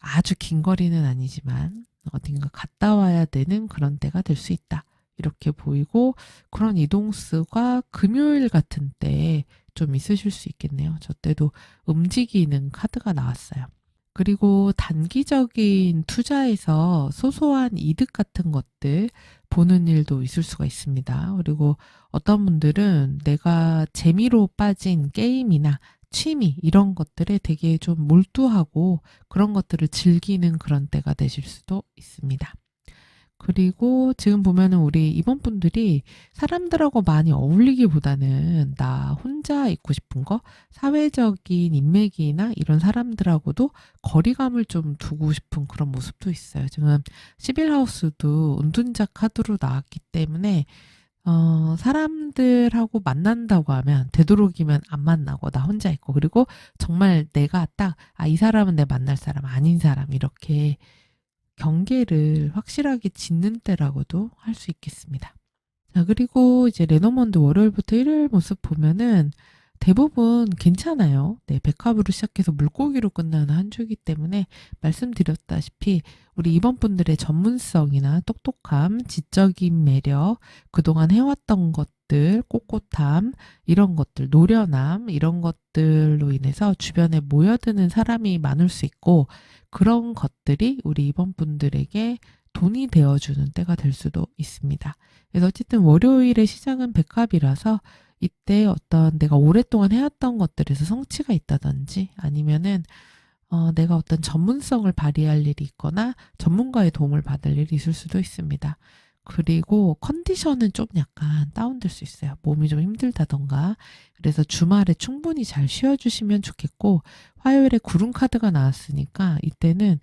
아주 긴 거리는 아니지만 어딘가 갔다 와야 되는 그런 때가 될 수 있다. 이렇게 보이고 그런 이동수가 금요일 같은 때에 좀 있으실 수 있겠네요. 저 때도 움직이는 카드가 나왔어요. 그리고 단기적인 투자에서 소소한 이득 같은 것들 보는 일도 있을 수가 있습니다. 그리고 어떤 분들은 내가 재미로 빠진 게임이나 취미 이런 것들에 되게 좀 몰두하고 그런 것들을 즐기는 그런 때가 되실 수도 있습니다. 그리고 지금 보면은 우리 이번 분들이 사람들하고 많이 어울리기보다는 나 혼자 있고 싶은 거, 사회적인 인맥이나 이런 사람들하고도 거리감을 좀 두고 싶은 그런 모습도 있어요. 지금 11하우스도 은둔자 카드로 나왔기 때문에 사람들하고 만난다고 하면 되도록이면 안 만나고 나 혼자 있고 그리고 정말 내가 딱 이 사람은 내 만날 사람 아닌 사람 이렇게 경계를 확실하게 짓는 때라고도 할 수 있겠습니다. 자, 그리고 이제 레노먼드 월요일부터 일요일 모습 보면은 대부분 괜찮아요. 네, 백합으로 시작해서 물고기로 끝나는 한 주이기 때문에 말씀드렸다시피 우리 이번 분들의 전문성이나 똑똑함, 지적인 매력, 그동안 해왔던 것들, 꼿꼿함, 이런 것들, 노련함, 이런 것들로 인해서 주변에 모여드는 사람이 많을 수 있고 그런 것들이 우리 이번 분들에게 돈이 되어주는 때가 될 수도 있습니다. 그래서 어쨌든 월요일의 시작은 백합이라서 이때 어떤 내가 오랫동안 해왔던 것들에서 성취가 있다든지 아니면은 내가 어떤 전문성을 발휘할 일이 있거나 전문가의 도움을 받을 일이 있을 수도 있습니다. 그리고 컨디션은 좀 약간 다운될 수 있어요. 몸이 좀 힘들다던가. 그래서 주말에 충분히 잘 쉬어주시면 좋겠고 화요일에 구름 카드가 나왔으니까 이때는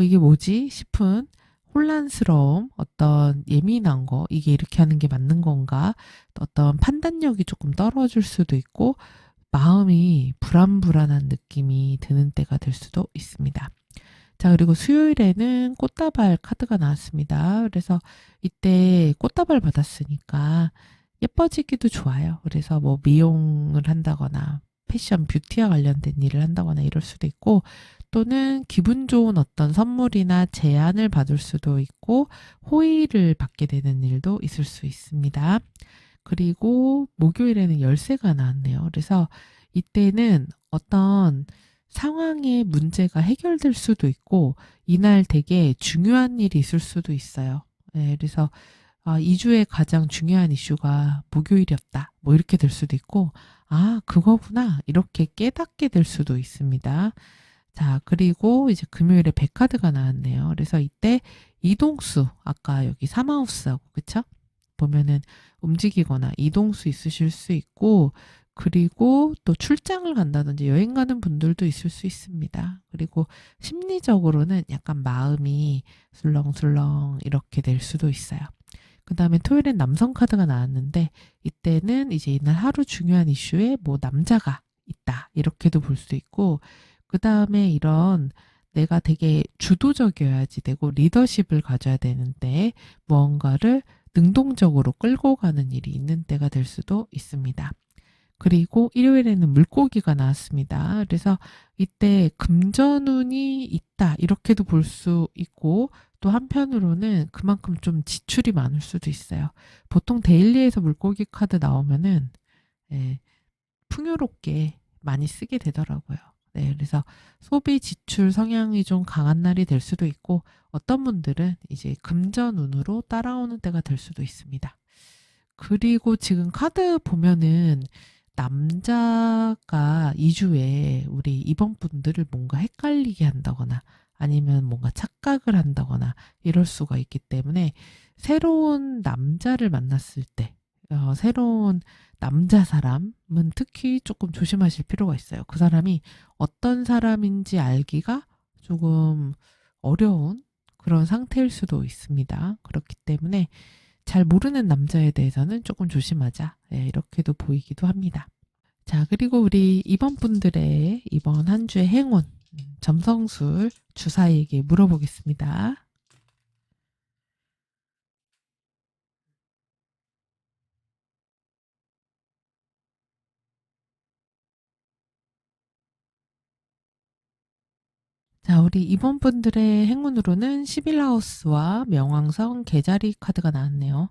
이게 뭐지 싶은 혼란스러움, 어떤 예민한 거, 이게 이렇게 하는 게 맞는 건가, 어떤 판단력이 조금 떨어질 수도 있고, 마음이 불안불안한 느낌이 드는 때가 될 수도 있습니다. 자, 그리고 수요일에는 꽃다발 카드가 나왔습니다. 그래서 이때 꽃다발 받았으니까 예뻐지기도 좋아요. 그래서 뭐 미용을 한다거나 패션, 뷰티와 관련된 일을 한다거나 이럴 수도 있고 또는 기분 좋은 어떤 선물이나 제안을 받을 수도 있고 호의를 받게 되는 일도 있을 수 있습니다. 그리고 목요일에는 열쇠가 나왔네요. 그래서 이때는 어떤 상황의 문제가 해결될 수도 있고 이날 되게 중요한 일이 있을 수도 있어요. 예, 그래서 2주에 가장 중요한 이슈가 목요일이었다. 뭐 이렇게 될 수도 있고 그거구나. 이렇게 깨닫게 될 수도 있습니다. 자, 그리고 이제 금요일에 백카드가 나왔네요. 그래서 이때 이동수, 아까 여기 사마우스하고, 그쵸? 보면은 움직이거나 이동수 있으실 수 있고, 그리고 또 출장을 간다든지 여행 가는 분들도 있을 수 있습니다. 그리고 심리적으로는 약간 마음이 술렁술렁 이렇게 될 수도 있어요. 그 다음에 토요일엔 남성 카드가 나왔는데, 이때는 이제 이날 하루 중요한 이슈에 뭐 남자가 있다. 이렇게도 볼 수 있고, 그 다음에 이런 내가 되게 주도적이어야지 되고 리더십을 가져야 되는데 무언가를 능동적으로 끌고 가는 일이 있는 때가 될 수도 있습니다. 그리고 일요일에는 물고기가 나왔습니다. 그래서 이때 금전운이 있다 이렇게도 볼 수 있고 또 한편으로는 그만큼 좀 지출이 많을 수도 있어요. 보통 데일리에서 물고기 카드 나오면은 예, 풍요롭게 많이 쓰게 되더라고요. 네, 그래서 소비 지출 성향이 좀 강한 날이 될 수도 있고 어떤 분들은 이제 금전운으로 따라오는 때가 될 수도 있습니다. 그리고 지금 카드 보면은 남자가 2주에 우리 이번 분들을 뭔가 헷갈리게 한다거나 아니면 뭔가 착각을 한다거나 이럴 수가 있기 때문에 새로운 남자를 만났을 때 새로운 남자 사람은 특히 조금 조심하실 필요가 있어요. 그 사람이 어떤 사람인지 알기가 조금 어려운 그런 상태일 수도 있습니다. 그렇기 때문에 잘 모르는 남자에 대해서는 조금 조심하자. 예, 이렇게도 보이기도 합니다. 자, 그리고 우리 이번 분들의 이번 한 주의 행운, 점성술 주사위에게 물어보겠습니다. 자, 우리 이번 분들의 행운으로는 11하우스와 명왕성 개자리 카드가 나왔네요.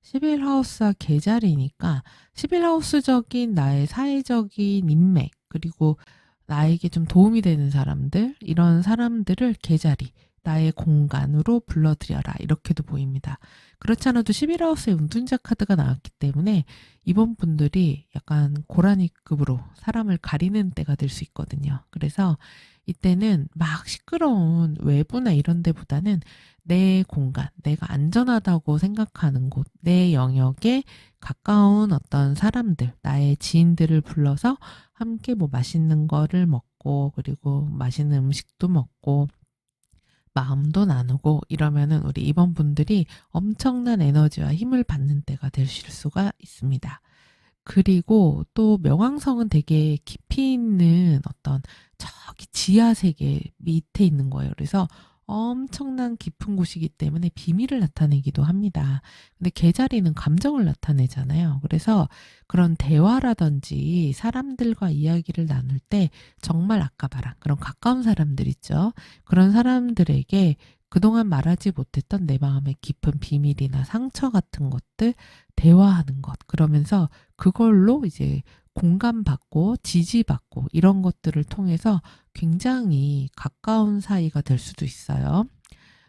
11하우스와 개자리니까 11하우스적인 나의 사회적인 인맥, 그리고 나에게 좀 도움이 되는 사람들, 이런 사람들을 개자리, 나의 공간으로 불러들여라. 이렇게도 보입니다. 그렇지 않아도 11하우스의 운둔자 카드가 나왔기 때문에 이번 분들이 약간 고라니급으로 사람을 가리는 때가 될 수 있거든요. 그래서 이때는 막 시끄러운 외부나 이런 데보다는 내 공간, 내가 안전하다고 생각하는 곳, 내 영역에 가까운 어떤 사람들, 나의 지인들을 불러서 함께 뭐 맛있는 거를 먹고, 그리고 맛있는 음식도 먹고, 마음도 나누고 이러면은 우리 이번 분들이 엄청난 에너지와 힘을 받는 때가 되실 수가 있습니다. 그리고 또 명왕성은 되게 깊이 있는 어떤 저기 지하 세계 밑에 있는 거예요. 그래서 엄청난 깊은 곳이기 때문에 비밀을 나타내기도 합니다. 근데 개자리는 감정을 나타내잖아요. 그래서 그런 대화라든지 사람들과 이야기를 나눌 때 정말 아까 말한 그런 가까운 사람들 있죠. 그런 사람들에게 그동안 말하지 못했던 내 마음의 깊은 비밀이나 상처 같은 것들 대화하는 것. 그러면서 그걸로 이제 공감받고 지지받고 이런 것들을 통해서 굉장히 가까운 사이가 될 수도 있어요.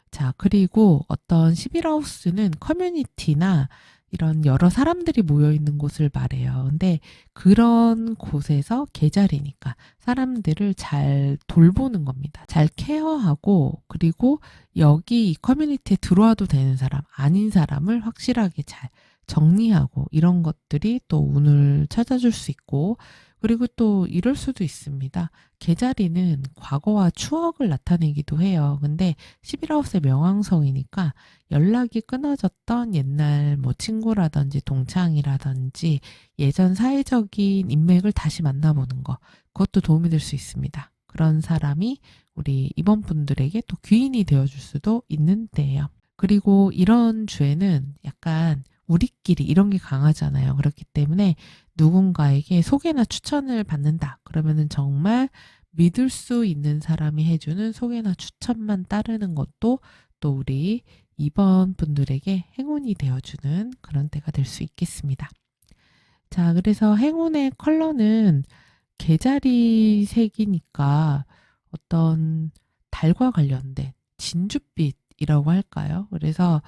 자, 그리고 어떤 11하우스는 커뮤니티나 이런 여러 사람들이 모여 있는 곳을 말해요. 근데 그런 곳에서 계자리니까 사람들을 잘 돌보는 겁니다. 잘 케어하고 그리고 여기 이 커뮤니티에 들어와도 되는 사람, 아닌 사람을 확실하게 잘 정리하고 이런 것들이 또 운을 찾아줄 수 있고 그리고 또 이럴 수도 있습니다. 계자리는 과거와 추억을 나타내기도 해요. 근데 11하우스의 명왕성이니까 연락이 끊어졌던 옛날 뭐 친구라든지 동창이라든지 예전 사회적인 인맥을 다시 만나보는 거 그것도 도움이 될 수 있습니다. 그런 사람이 우리 이번 분들에게 또 귀인이 되어줄 수도 있는 때예요. 그리고 이런 주에는 약간 우리끼리 이런 게 강하잖아요. 그렇기 때문에 누군가에게 소개나 추천을 받는다. 그러면은 정말 믿을 수 있는 사람이 해주는 소개나 추천만 따르는 것도 또 우리 이번 분들에게 행운이 되어주는 그런 때가 될 수 있겠습니다. 자, 그래서 행운의 컬러는 개자리 색이니까 어떤 달과 관련된 진주빛이라고 할까요? 그래서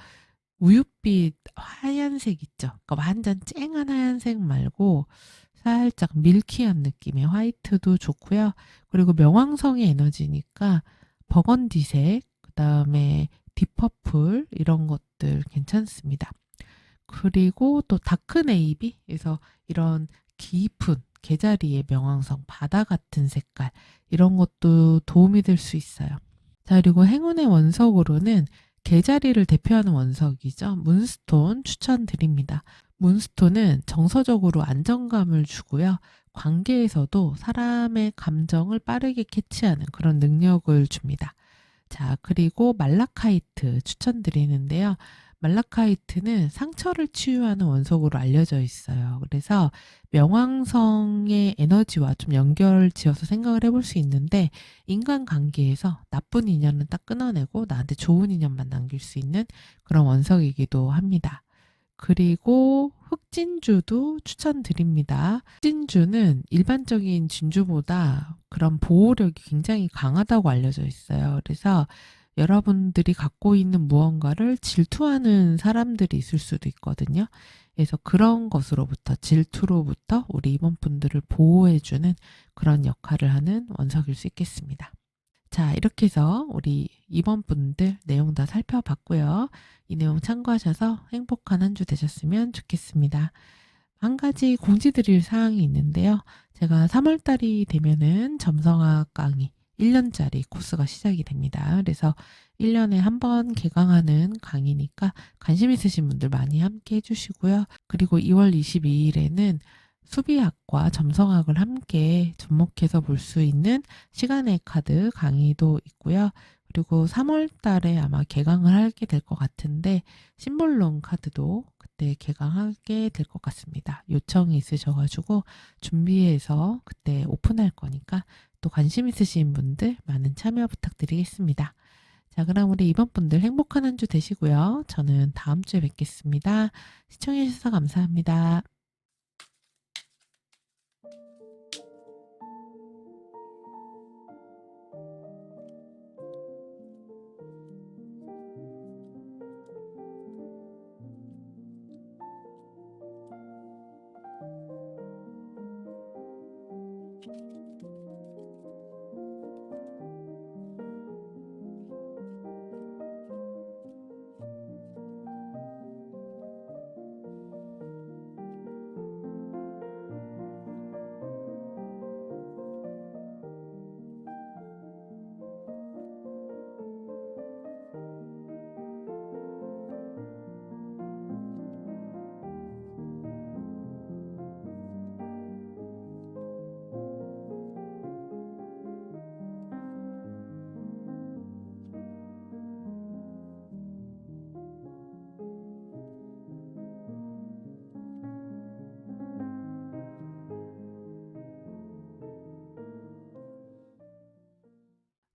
우윳빛 하얀색 있죠. 그러니까 완전 쨍한 하얀색 말고 살짝 밀키한 느낌의 화이트도 좋고요. 그리고 명왕성의 에너지니까 버건디색, 그다음에 딥퍼플 이런 것들 괜찮습니다. 그리고 또 다크 네이비, 그래서 이런 깊은 개자리의 명왕성, 바다 같은 색깔 이런 것도 도움이 될 수 있어요. 자, 그리고 행운의 원석으로는 개자리를 대표하는 원석이죠. 문스톤 추천드립니다. 문스톤은 정서적으로 안정감을 주고요. 관계에서도 사람의 감정을 빠르게 캐치하는 그런 능력을 줍니다. 자, 그리고 말라카이트 추천드리는데요. 말라카이트는 상처를 치유하는 원석으로 알려져 있어요. 그래서 명왕성의 에너지와 좀 연결 지어서 생각을 해볼 수 있는데, 인간관계에서 나쁜 인연은 딱 끊어내고 나한테 좋은 인연만 남길 수 있는 그런 원석이기도 합니다. 그리고 흑진주도 추천드립니다. 흑진주는 일반적인 진주보다 그런 보호력이 굉장히 강하다고 알려져 있어요. 그래서 여러분들이 갖고 있는 무언가를 질투하는 사람들이 있을 수도 있거든요. 그래서 그런 것으로부터, 질투로부터 우리 임원분들을 보호해주는 그런 역할을 하는 원석일 수 있겠습니다. 자, 이렇게 해서 우리 임원분들 내용 다 살펴봤고요. 이 내용 참고하셔서 행복한 한 주 되셨으면 좋겠습니다. 한 가지 공지드릴 사항이 있는데요. 제가 3월달이 되면은 점성학 강의 1년짜리 코스가 시작이 됩니다. 그래서 1년에 한 번 개강하는 강의니까 관심 있으신 분들 많이 함께 해주시고요. 그리고 2월 22일에는 수비학과 점성학을 함께 접목해서 볼 수 있는 시간의 카드 강의도 있고요. 그리고 3월 달에 아마 개강을 하게 될 것 같은데 심볼론 카드도 그때 개강하게 될 것 같습니다. 요청이 있으셔가지고 준비해서 그때 오픈할 거니까 또 관심 있으신 분들 많은 참여 부탁드리겠습니다. 자, 그럼 우리 이번 분들 행복한 한 주 되시고요. 저는 다음 주에 뵙겠습니다. 시청해주셔서 감사합니다.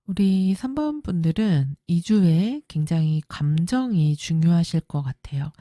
우리 3번 분들은 2주에 굉장히 감정이 중요하실 것 같아요.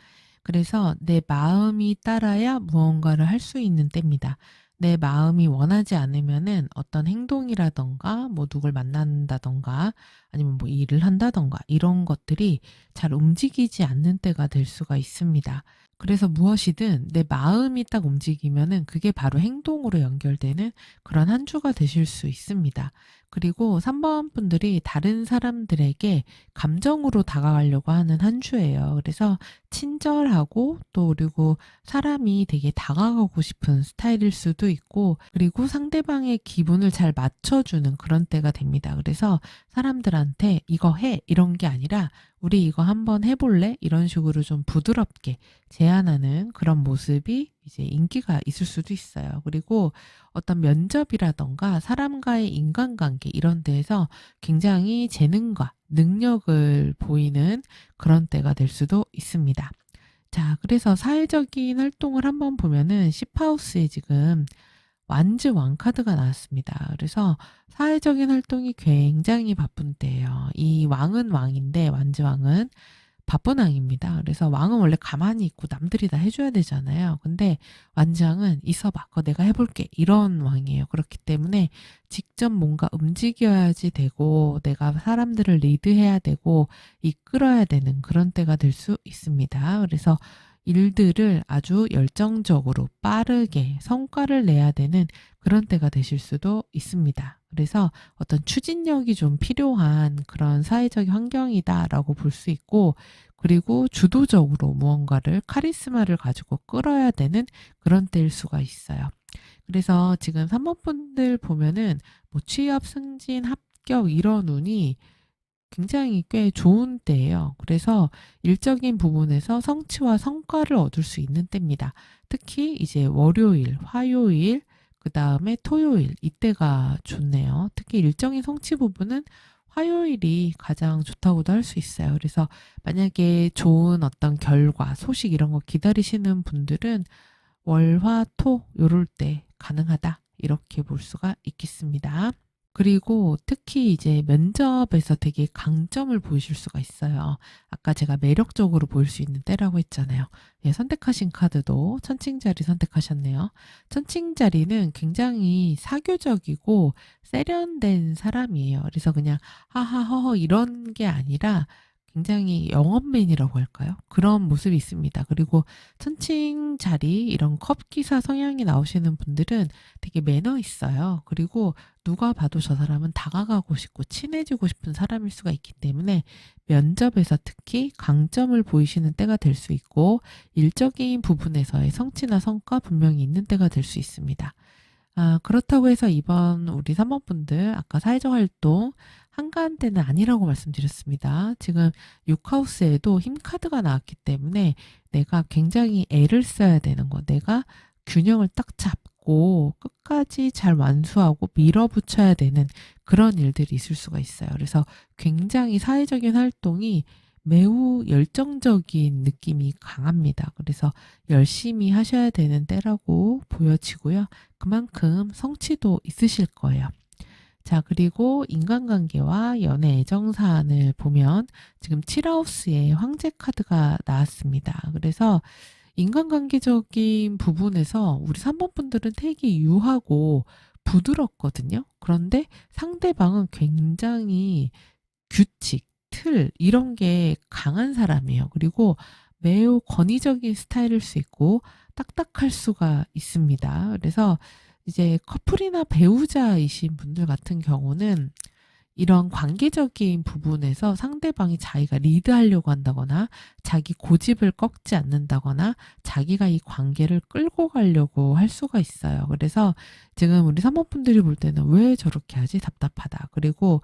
그래서 내 마음이 따라야 무언가를 할 수 있는 때입니다. 내 마음이 원하지 않으면은 어떤 행동이라던가 뭐 누굴 만난다던가 아니면 뭐 일을 한다던가 이런 것들이 잘 움직이지 않는 때가 될 수가 있습니다. 그래서 무엇이든 내 마음이 딱 움직이면은 그게 바로 행동으로 연결되는 그런 한 주가 되실 수 있습니다. 그리고 3번 분들이 다른 사람들에게 감정으로 다가가려고 하는 한 주예요. 그래서 친절하고 또 그리고 사람이 되게 다가가고 싶은 스타일일 수도 있고, 그리고 상대방의 기분을 잘 맞춰주는 그런 때가 됩니다. 그래서 사람들한테 이거 해 이런 게 아니라 우리 이거 한번 해볼래? 이런 식으로 좀 부드럽게 제안하는 그런 모습이 이제 인기가 있을 수도 있어요. 그리고 어떤 면접이라던가 사람과의 인간관계 이런 데에서 굉장히 재능과 능력을 보이는 그런 때가 될 수도 있습니다. 자, 그래서 사회적인 활동을 한번 보면은 10하우스에 지금 완즈 왕 카드가 나왔습니다. 그래서 사회적인 활동이 굉장히 바쁜 때예요. 이 왕은 왕인데 완즈 왕은 바쁜 왕입니다. 그래서 왕은 원래 가만히 있고 남들이 다 해줘야 되잖아요. 근데 완장은 있어봐. 그거 내가 해볼게. 이런 왕이에요. 그렇기 때문에 직접 뭔가 움직여야지 되고 내가 사람들을 리드해야 되고 이끌어야 되는 그런 때가 될 수 있습니다. 그래서 일들을 아주 열정적으로 빠르게 성과를 내야 되는 그런 때가 되실 수도 있습니다. 그래서 어떤 추진력이 좀 필요한 그런 사회적 환경이다라고 볼 수 있고, 그리고 주도적으로 무언가를 카리스마를 가지고 끌어야 되는 그런 때일 수가 있어요. 그래서 지금 3번 분들 보면은 뭐 취업, 승진, 합격 이런 운이 굉장히 꽤 좋은 때예요. 그래서 일적인 부분에서 성취와 성과를 얻을 수 있는 때입니다. 특히 이제 월요일, 화요일, 그 다음에 토요일 이때가 좋네요. 특히 일적인 성취 부분은 화요일이 가장 좋다고도 할 수 있어요. 그래서 만약에 좋은 어떤 결과, 소식 이런 거 기다리시는 분들은 월, 화, 토 요럴 때 가능하다. 이렇게 볼 수가 있겠습니다. 그리고 특히 이제 면접에서 되게 강점을 보이실 수가 있어요. 아까 제가 매력적으로 보일 수 있는 때라고 했잖아요. 예, 선택하신 카드도 천칭자리 선택하셨네요. 천칭자리는 굉장히 사교적이고 세련된 사람이에요. 그래서 그냥 하하허허 이런 게 아니라 굉장히 영업맨이라고 할까요? 그런 모습이 있습니다. 그리고 천칭자리 이런 컵기사 성향이 나오시는 분들은 되게 매너 있어요. 그리고 누가 봐도 저 사람은 다가가고 싶고 친해지고 싶은 사람일 수가 있기 때문에 면접에서 특히 강점을 보이시는 때가 될 수 있고 일적인 부분에서의 성취나 성과 분명히 있는 때가 될 수 있습니다. 그렇다고 해서 이번 우리 3번 분들 아까 사회적 활동 한가한 때는 아니라고 말씀드렸습니다. 지금 6하우스에도 힘 카드가 나왔기 때문에 내가 굉장히 애를 써야 되는 거, 내가 균형을 딱 잡고 끝까지 잘 완수하고 밀어붙여야 되는 그런 일들이 있을 수가 있어요. 그래서 굉장히 사회적인 활동이 매우 열정적인 느낌이 강합니다. 그래서 열심히 하셔야 되는 때라고 보여지고요. 그만큼 성취도 있으실 거예요. 자, 그리고 인간관계와 연애 애정 사안을 보면 지금 7하우스에 황제 카드가 나왔습니다. 그래서 인간관계적인 부분에서 우리 3번 분들은 되게 유하고 부드럽거든요. 그런데 상대방은 굉장히 규칙, 틀 이런 게 강한 사람이에요. 그리고 매우 권위적인 스타일일 수 있고 딱딱할 수가 있습니다. 그래서 이제 커플이나 배우자이신 분들 같은 경우는 이런 관계적인 부분에서 상대방이 자기가 리드하려고 한다거나 자기 고집을 꺾지 않는다거나 자기가 이 관계를 끌고 가려고 할 수가 있어요. 그래서 지금 우리 사모분들이 볼 때는 왜 저렇게 하지? 답답하다. 그리고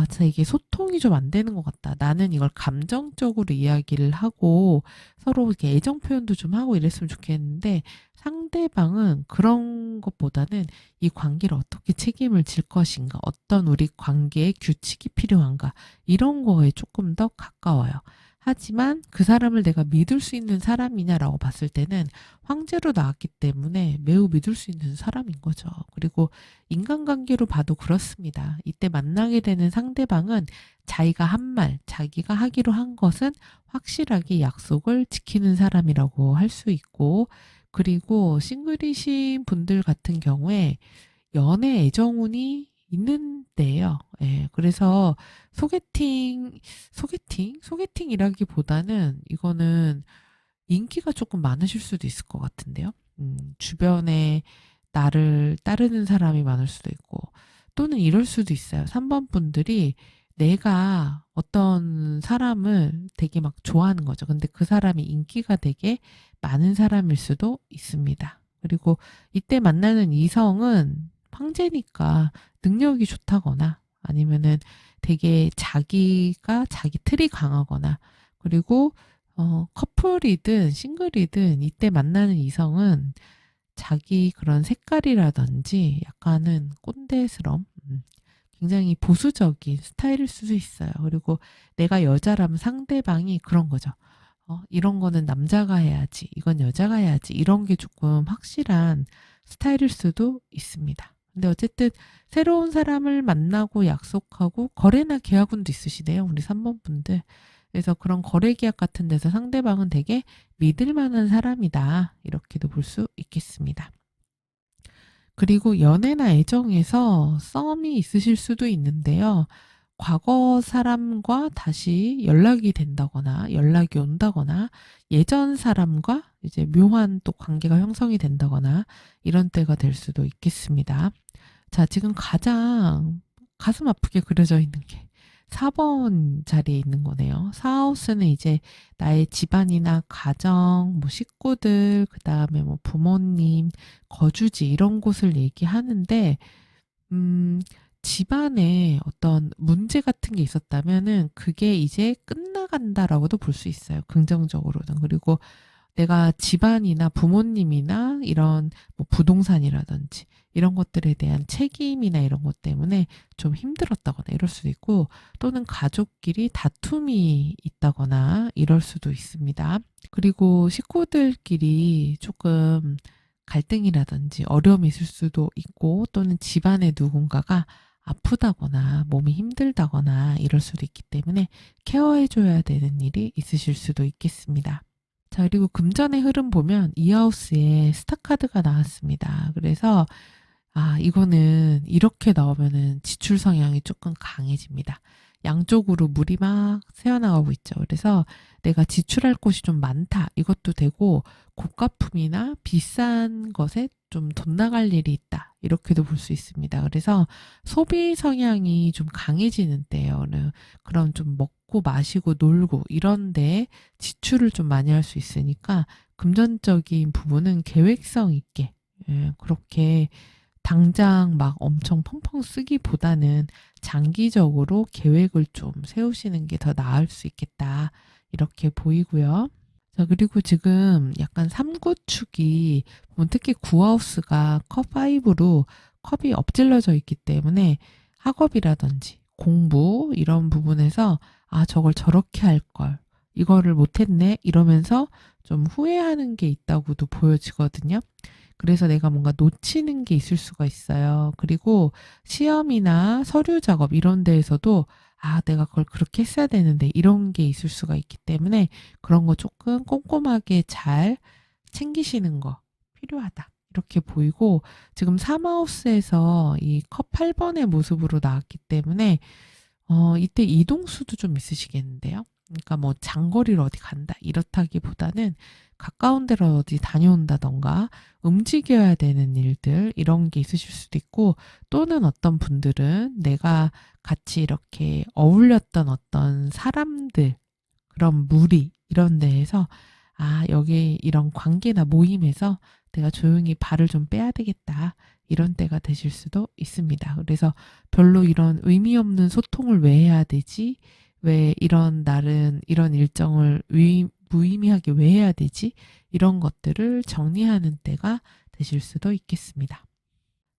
진짜 이게 소통이 좀 안 되는 것 같다. 나는 이걸 감정적으로 이야기를 하고 서로 이렇게 애정 표현도 좀 하고 이랬으면 좋겠는데 상대방은 그런 것보다는 이 관계를 어떻게 책임을 질 것인가, 어떤 우리 관계의 규칙이 필요한가, 이런 거에 조금 더 가까워요. 하지만 그 사람을 내가 믿을 수 있는 사람이냐라고 봤을 때는 황제로 나왔기 때문에 매우 믿을 수 있는 사람인 거죠. 그리고 인간관계로 봐도 그렇습니다. 이때 만나게 되는 상대방은 자기가 한 말, 자기가 하기로 한 것은 확실하게 약속을 지키는 사람이라고 할 수 있고, 그리고 싱글이신 분들 같은 경우에 연애 애정운이 있는 데예요. 예, 그래서 소개팅이라기보다는 이거는 인기가 조금 많으실 수도 있을 것 같은데요. 주변에 나를 따르는 사람이 많을 수도 있고, 또는 이럴 수도 있어요. 3번 분들이 내가 어떤 사람을 되게 막 좋아하는 거죠. 근데 그 사람이 인기가 되게 많은 사람일 수도 있습니다. 그리고 이때 만나는 이성은 황제니까 능력이 좋다거나 아니면은 되게 자기 틀이 강하거나, 그리고 커플이든 싱글이든 이때 만나는 이성은 자기 그런 색깔이라든지 약간은 꼰대스러움, 굉장히 보수적인 스타일일 수도 있어요. 그리고 내가 여자라면 상대방이 그런 거죠. 이런 거는 남자가 해야지, 이건 여자가 해야지, 이런 게 조금 확실한 스타일일 수도 있습니다. 근데 어쨌든 새로운 사람을 만나고 약속하고 거래나 계약운도 있으시네요. 우리 3번 분들. 그래서 그런 거래 계약 같은 데서 상대방은 되게 믿을 만한 사람이다. 이렇게도 볼 수 있겠습니다. 그리고 연애나 애정에서 썸이 있으실 수도 있는데요. 과거 사람과 다시 연락이 된다거나 연락이 온다거나 예전 사람과 이제 묘한 또 관계가 형성이 된다거나 이런 때가 될 수도 있겠습니다. 자, 지금 가장 가슴 아프게 그려져 있는 게 4번 자리에 있는 거네요. 사하우스는 이제 나의 집안이나 가정, 뭐 식구들, 그 다음에 뭐 부모님, 거주지 이런 곳을 얘기하는데, 음, 집안에 어떤 문제 같은 게 있었다면은 그게 이제 끝나간다라고도 볼 수 있어요. 긍정적으로는. 그리고 내가 집안이나 부모님이나 이런 뭐 부동산이라든지 이런 것들에 대한 책임이나 이런 것 때문에 좀 힘들었다거나 이럴 수도 있고 또는 가족끼리 다툼이 있다거나 이럴 수도 있습니다. 그리고 식구들끼리 조금 갈등이라든지 어려움이 있을 수도 있고 또는 집안에 누군가가 아프다거나 몸이 힘들다거나 이럴 수도 있기 때문에 케어해줘야 되는 일이 있으실 수도 있겠습니다. 자, 그리고 금전의 흐름 보면 이 하우스에 스타 카드가 나왔습니다. 그래서 이거는 이렇게 나오면은 지출 성향이 조금 강해집니다. 양쪽으로 물이 막 새어나가고 있죠. 그래서 내가 지출할 곳이 좀 많다. 이것도 되고 고가품이나 비싼 것에 좀 돈 나갈 일이 있다. 이렇게도 볼 수 있습니다. 그래서 소비 성향이 좀 강해지는 때예요. 그런 좀 먹고 마시고 놀고 이런데 지출을 좀 많이 할 수 있으니까 금전적인 부분은 계획성 있게 그렇게 당장 막 엄청 펑펑 쓰기보다는 장기적으로 계획을 좀 세우시는 게 더 나을 수 있겠다. 이렇게 보이고요. 자, 그리고 지금 약간 삼구축이 특히 구하우스가 컵5로 컵이 엎질러져 있기 때문에 학업이라든지 공부 이런 부분에서 저걸 저렇게 할 걸. 이거를 못했네. 이러면서 좀 후회하는 게 있다고도 보여지거든요. 그래서 내가 뭔가 놓치는 게 있을 수가 있어요. 그리고 시험이나 서류 작업 이런 데에서도 내가 그걸 그렇게 했어야 되는데 이런 게 있을 수가 있기 때문에 그런 거 조금 꼼꼼하게 잘 챙기시는 거 필요하다. 이렇게 보이고 지금 삼하우스에서 이 컵 8번의 모습으로 나왔기 때문에 이때 이동수도 좀 있으시겠는데요. 그러니까 뭐 장거리를 어디 간다 이렇다기보다는 가까운 데로 어디 다녀온다던가 움직여야 되는 일들 이런 게 있으실 수도 있고 또는 어떤 분들은 내가 같이 이렇게 어울렸던 어떤 사람들 그런 무리 이런 데에서 여기 이런 관계나 모임에서 내가 조용히 발을 좀 빼야 되겠다. 이런 때가 되실 수도 있습니다. 그래서 별로 이런 의미 없는 소통을 왜 해야 되지? 왜 이런 날은 이런 일정을 무의미하게 왜 해야 되지? 이런 것들을 정리하는 때가 되실 수도 있겠습니다.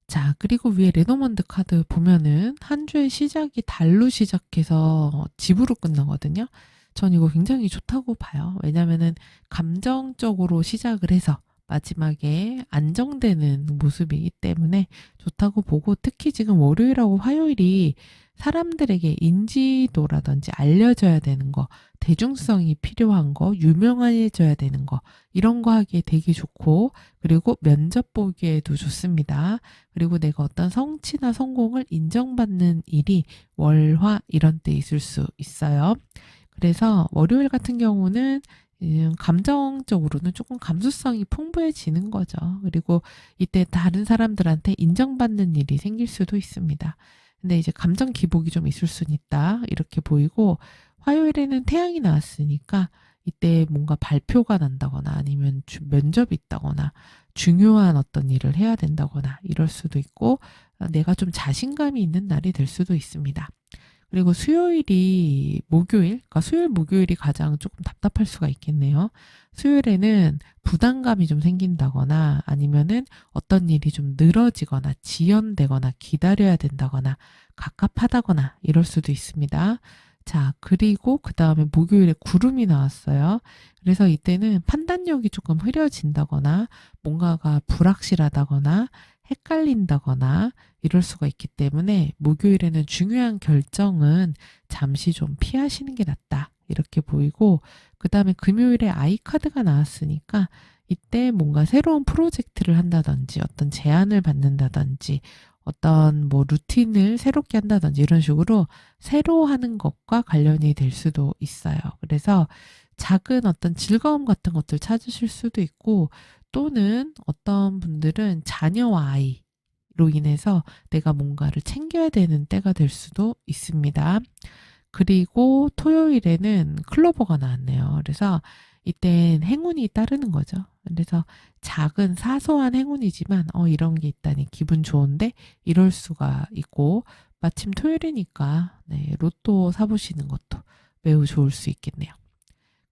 자, 그리고 위에 레노먼드 카드 보면은 한 주의 시작이 달로 시작해서 집으로 끝나거든요. 전 이거 굉장히 좋다고 봐요. 왜냐면은 감정적으로 시작을 해서 마지막에 안정되는 모습이기 때문에 좋다고 보고 특히 지금 월요일하고 화요일이 사람들에게 인지도라든지 알려져야 되는 거, 대중성이 필요한 거, 유명해져야 되는 거, 이런 거 하기에 되게 좋고, 그리고 면접 보기에도 좋습니다. 그리고 내가 어떤 성취나 성공을 인정받는 일이 월화 이런 때 있을 수 있어요. 그래서 월요일 같은 경우는 감정적으로는 조금 감수성이 풍부해지는 거죠. 그리고 이때 다른 사람들한테 인정받는 일이 생길 수도 있습니다. 근데 이제 감정 기복이 좀 있을 수는 있다. 이렇게 보이고 화요일에는 태양이 나왔으니까 이때 뭔가 발표가 난다거나 아니면 면접이 있다거나 중요한 어떤 일을 해야 된다거나 이럴 수도 있고 내가 좀 자신감이 있는 날이 될 수도 있습니다. 그리고 수요일이 목요일, 그러니까 수요일 목요일이 가장 조금 답답할 수가 있겠네요. 수요일에는 부담감이 좀 생긴다거나 아니면은 어떤 일이 좀 늘어지거나 지연되거나 기다려야 된다거나 갑갑하다거나 이럴 수도 있습니다. 자, 그리고 그 다음에 목요일에 구름이 나왔어요. 그래서 이때는 판단력이 조금 흐려진다거나 뭔가가 불확실하다거나 헷갈린다거나 이럴 수가 있기 때문에 목요일에는 중요한 결정은 잠시 좀 피하시는 게 낫다. 이렇게 보이고, 그 다음에 금요일에 아이 카드가 나왔으니까 이때 뭔가 새로운 프로젝트를 한다든지 어떤 제안을 받는다든지 어떤 뭐 루틴을 새롭게 한다든지 이런 식으로 새로 하는 것과 관련이 될 수도 있어요. 그래서 작은 어떤 즐거움 같은 것들 찾으실 수도 있고, 또는 어떤 분들은 자녀와 아이로 인해서 내가 뭔가를 챙겨야 되는 때가 될 수도 있습니다. 그리고 토요일에는 클로버가 나왔네요. 그래서 이땐 행운이 따르는 거죠. 그래서 작은 사소한 행운이지만 이런 게 있다니 기분 좋은데 이럴 수가 있고, 마침 토요일이니까 네, 로또 사보시는 것도 매우 좋을 수 있겠네요.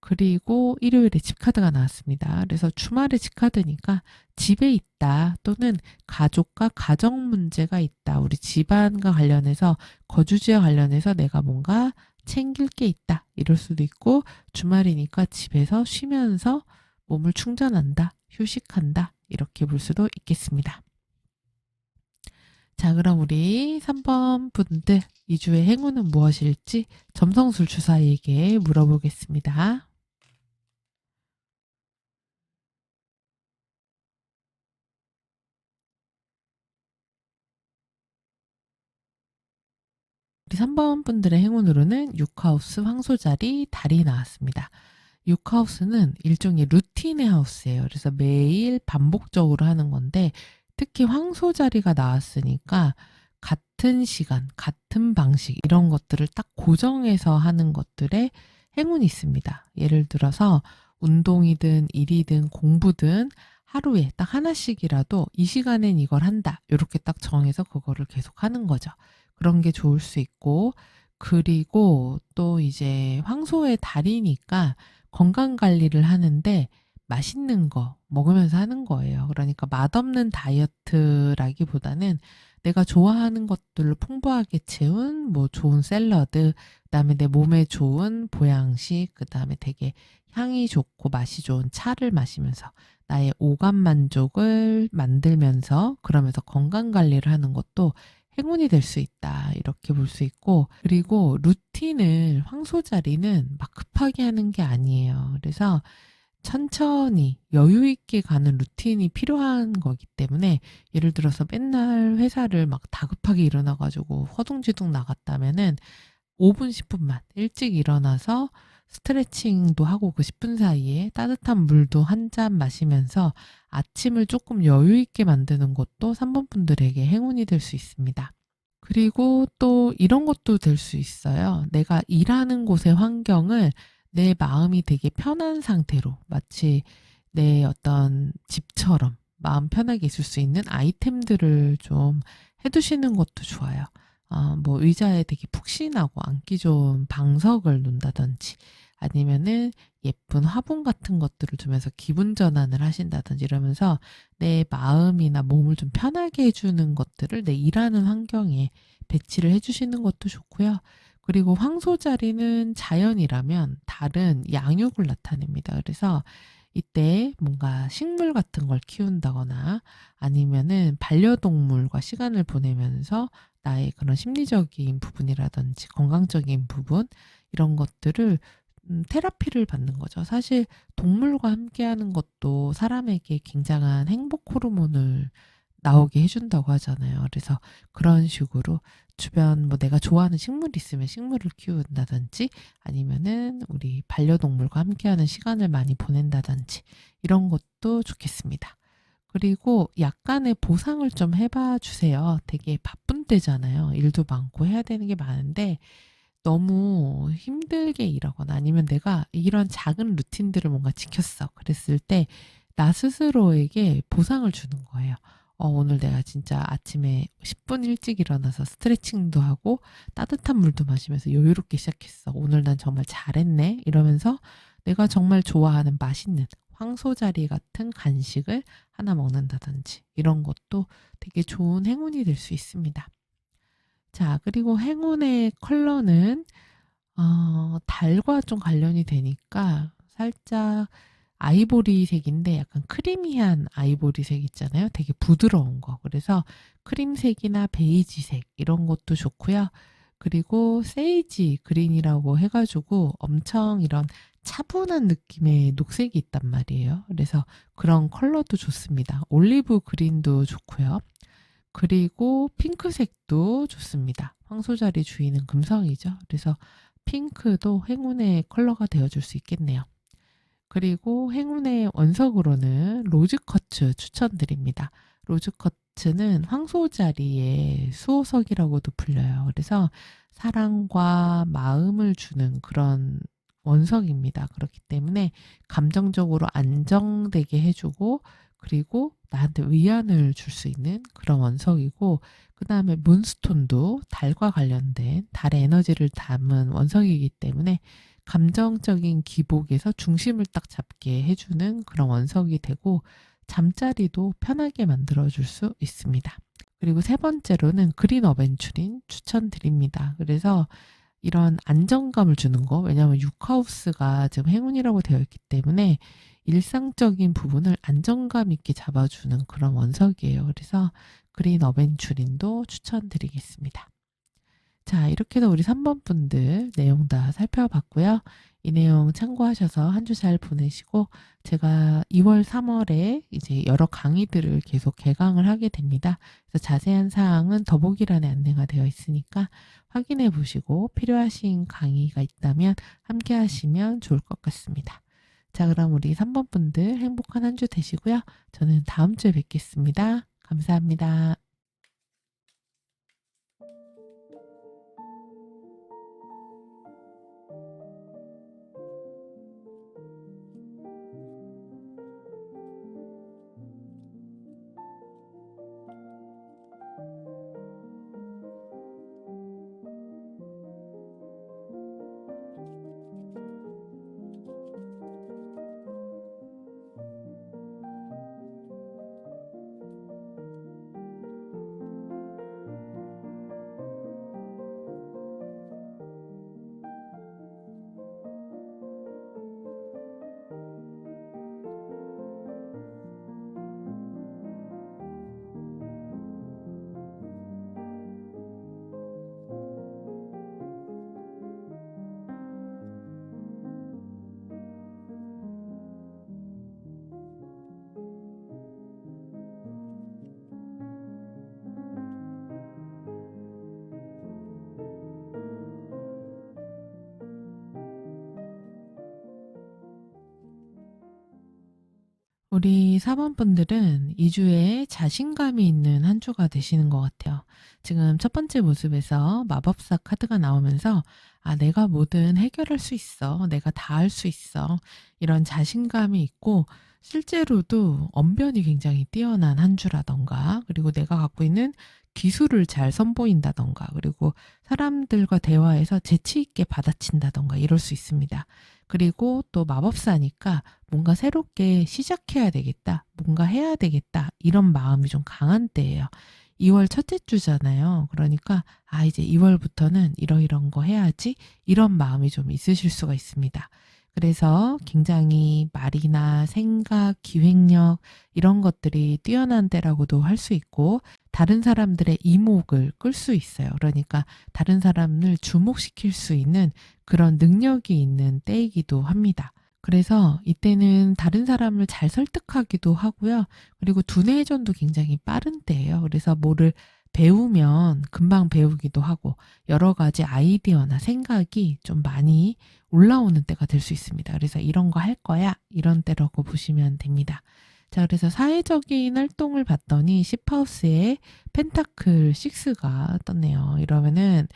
그리고 일요일에 집카드가 나왔습니다. 그래서 주말에 집카드니까 집에 있다, 또는 가족과 가정 문제가 있다, 우리 집안과 관련해서 거주지와 관련해서 내가 뭔가 챙길 게 있다, 이럴 수도 있고, 주말이니까 집에서 쉬면서 몸을 충전한다, 휴식한다, 이렇게 볼 수도 있겠습니다. 자, 그럼 우리 3번 분들 2주의 행운은 무엇일지 점성술 주사위에게 물어보겠습니다. 우리 3번 분들의 행운으로는 6하우스 황소자리 달이 나왔습니다. 6하우스는 일종의 루틴의 하우스예요. 그래서 매일 반복적으로 하는 건데, 특히 황소자리가 나왔으니까 같은 시간, 같은 방식, 이런 것들을 딱 고정해서 하는 것들에 행운이 있습니다. 예를 들어서 운동이든 일이든 공부든 하루에 딱 하나씩이라도 이 시간엔 이걸 한다, 이렇게 딱 정해서 그거를 계속 하는 거죠. 그런 게 좋을 수 있고, 그리고 또 이제 황소의 달이니까 건강 관리를 하는데 맛있는 거 먹으면서 하는 거예요. 그러니까 맛없는 다이어트라기보다는 내가 좋아하는 것들을 풍부하게 채운 뭐 좋은 샐러드, 그다음에 내 몸에 좋은 보양식, 그다음에 되게 향이 좋고 맛이 좋은 차를 마시면서 나의 오감 만족을 만들면서, 그러면서 건강 관리를 하는 것도 행운이 될 수 있다, 이렇게 볼 수 있고, 그리고 루틴을 황소자리는 막 급하게 하는 게 아니에요. 그래서 천천히 여유 있게 가는 루틴이 필요한 거기 때문에, 예를 들어서 맨날 회사를 막 다급하게 일어나가지고 허둥지둥 나갔다면은 5분 10분만 일찍 일어나서 스트레칭도 하고 그 10분 사이에 따뜻한 물도 한 잔 마시면서 아침을 조금 여유 있게 만드는 것도 3번 분들에게 행운이 될 수 있습니다. 그리고 또 이런 것도 될 수 있어요. 내가 일하는 곳의 환경을 내 마음이 되게 편한 상태로, 마치 내 어떤 집처럼 마음 편하게 있을 수 있는 아이템들을 좀 해두시는 것도 좋아요. 뭐 의자에 되게 푹신하고 앉기 좋은 방석을 놓는다든지, 아니면은 예쁜 화분 같은 것들을 두면서 기분 전환을 하신다든지, 이러면서 내 마음이나 몸을 좀 편하게 해주는 것들을 내 일하는 환경에 배치를 해주시는 것도 좋고요. 그리고 황소자리는 자연이라면 다른 양육을 나타냅니다. 그래서 이때 뭔가 식물 같은 걸 키운다거나 아니면은 반려동물과 시간을 보내면서 나의 그런 심리적인 부분이라든지 건강적인 부분, 이런 것들을 테라피를 받는 거죠. 사실 동물과 함께하는 것도 사람에게 굉장한 행복 호르몬을 나오게 해준다고 하잖아요. 그래서 그런 식으로 주변 뭐 내가 좋아하는 식물이 있으면 식물을 키운다든지, 아니면은 우리 반려동물과 함께하는 시간을 많이 보낸다든지, 이런 것도 좋겠습니다. 그리고 약간의 보상을 좀 해봐 주세요. 되게 바쁜 때잖아요. 일도 많고 해야 되는 게 많은데 너무 힘들게 일하거나, 아니면 내가 이런 작은 루틴들을 뭔가 지켰어, 그랬을 때 나 스스로에게 보상을 주는 거예요. 오늘 내가 진짜 아침에 10분 일찍 일어나서 스트레칭도 하고 따뜻한 물도 마시면서 여유롭게 시작했어, 오늘 난 정말 잘했네, 이러면서 내가 정말 좋아하는 맛있는 황소자리 같은 간식을 하나 먹는다든지, 이런 것도 되게 좋은 행운이 될 수 있습니다. 자, 그리고 행운의 컬러는 달과 좀 관련이 되니까 살짝 아이보리색인데, 약간 크리미한 아이보리색 있잖아요. 되게 부드러운 거. 그래서 크림색이나 베이지색 이런 것도 좋고요. 그리고 세이지 그린이라고 해가지고 엄청 이런 차분한 느낌의 녹색이 있단 말이에요. 그래서 그런 컬러도 좋습니다. 올리브 그린도 좋고요. 그리고 핑크색도 좋습니다. 황소자리 주인은 금성이죠. 그래서 핑크도 행운의 컬러가 되어줄 수 있겠네요. 그리고 행운의 원석으로는 로즈커츠 추천드립니다. 로즈커츠는 황소자리의 수호석이라고도 불려요. 그래서 사랑과 마음을 주는 그런 원석입니다. 그렇기 때문에 감정적으로 안정되게 해주고, 그리고 나한테 위안을 줄 수 있는 그런 원석이고, 그 다음에 문스톤도 달과 관련된 달의 에너지를 담은 원석이기 때문에 감정적인 기복에서 중심을 딱 잡게 해주는 그런 원석이 되고, 잠자리도 편하게 만들어줄 수 있습니다. 그리고 세 번째로는 그린 어벤추린 추천드립니다. 그래서 이런 안정감을 주는 거, 왜냐하면 6하우스가 지금 행운이라고 되어 있기 때문에 일상적인 부분을 안정감 있게 잡아주는 그런 원석이에요. 그래서 그린 어벤추린도 추천드리겠습니다. 자, 이렇게 해서 우리 3번 분들 내용 다 살펴봤고요. 이 내용 참고하셔서 한 주 잘 보내시고, 제가 2월, 3월에 이제 여러 강의들을 계속 개강을 하게 됩니다. 그래서 자세한 사항은 더보기란에 안내가 되어 있으니까 확인해 보시고 필요하신 강의가 있다면 함께 하시면 좋을 것 같습니다. 자, 그럼 우리 3번 분들 행복한 한 주 되시고요. 저는 다음 주에 뵙겠습니다. 감사합니다. 우리 4번 분들은 2주에 자신감이 있는 한 주가 되시는 것 같아요. 지금 첫 번째 모습에서 마법사 카드가 나오면서, 아, 내가 뭐든 해결할 수 있어. 내가 다 할 수 있어. 이런 자신감이 있고, 실제로도 언변이 굉장히 뛰어난 한 주라던가, 그리고 내가 갖고 있는 기술을 잘 선보인다던가, 그리고 사람들과 대화해서 재치 있게 받아친다던가 이럴 수 있습니다. 그리고 또 마법사니까 뭔가 새롭게 시작해야 되겠다, 뭔가 해야 되겠다, 이런 마음이 좀 강한 때예요. 2월 첫째 주잖아요. 그러니까 이제 2월부터는 이런 거 해야지, 이런 마음이 좀 있으실 수가 있습니다. 그래서 굉장히 말이나 생각, 기획력 이런 것들이 뛰어난 때라고도 할 수 있고, 다른 사람들의 이목을 끌 수 있어요. 그러니까 다른 사람을 주목시킬 수 있는 그런 능력이 있는 때이기도 합니다. 그래서 이때는 다른 사람을 잘 설득하기도 하고요. 그리고 두뇌 회전도 굉장히 빠른 때예요. 그래서 뭐를 배우면 금방 배우기도 하고, 여러 가지 아이디어나 생각이 좀 많이 올라오는 때가 될 수 있습니다. 그래서 이런 거 할 거야, 이런 때라고 보시면 됩니다. 자, 그래서 사회적인 활동을 봤더니 10하우스에 펜타클 6가 떴네요. 이러면은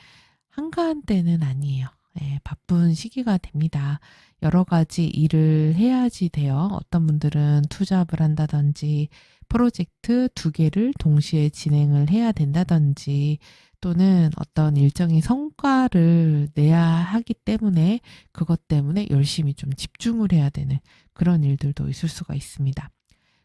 한가한 때는 아니에요. 네, 바쁜 시기가 됩니다. 여러 가지 일을 해야지 돼요. 어떤 분들은 투잡을 한다든지, 프로젝트 2개를 동시에 진행을 해야 된다든지, 또는 어떤 일정의 성과를 내야 하기 때문에 그것 때문에 열심히 좀 집중을 해야 되는 그런 일들도 있을 수가 있습니다.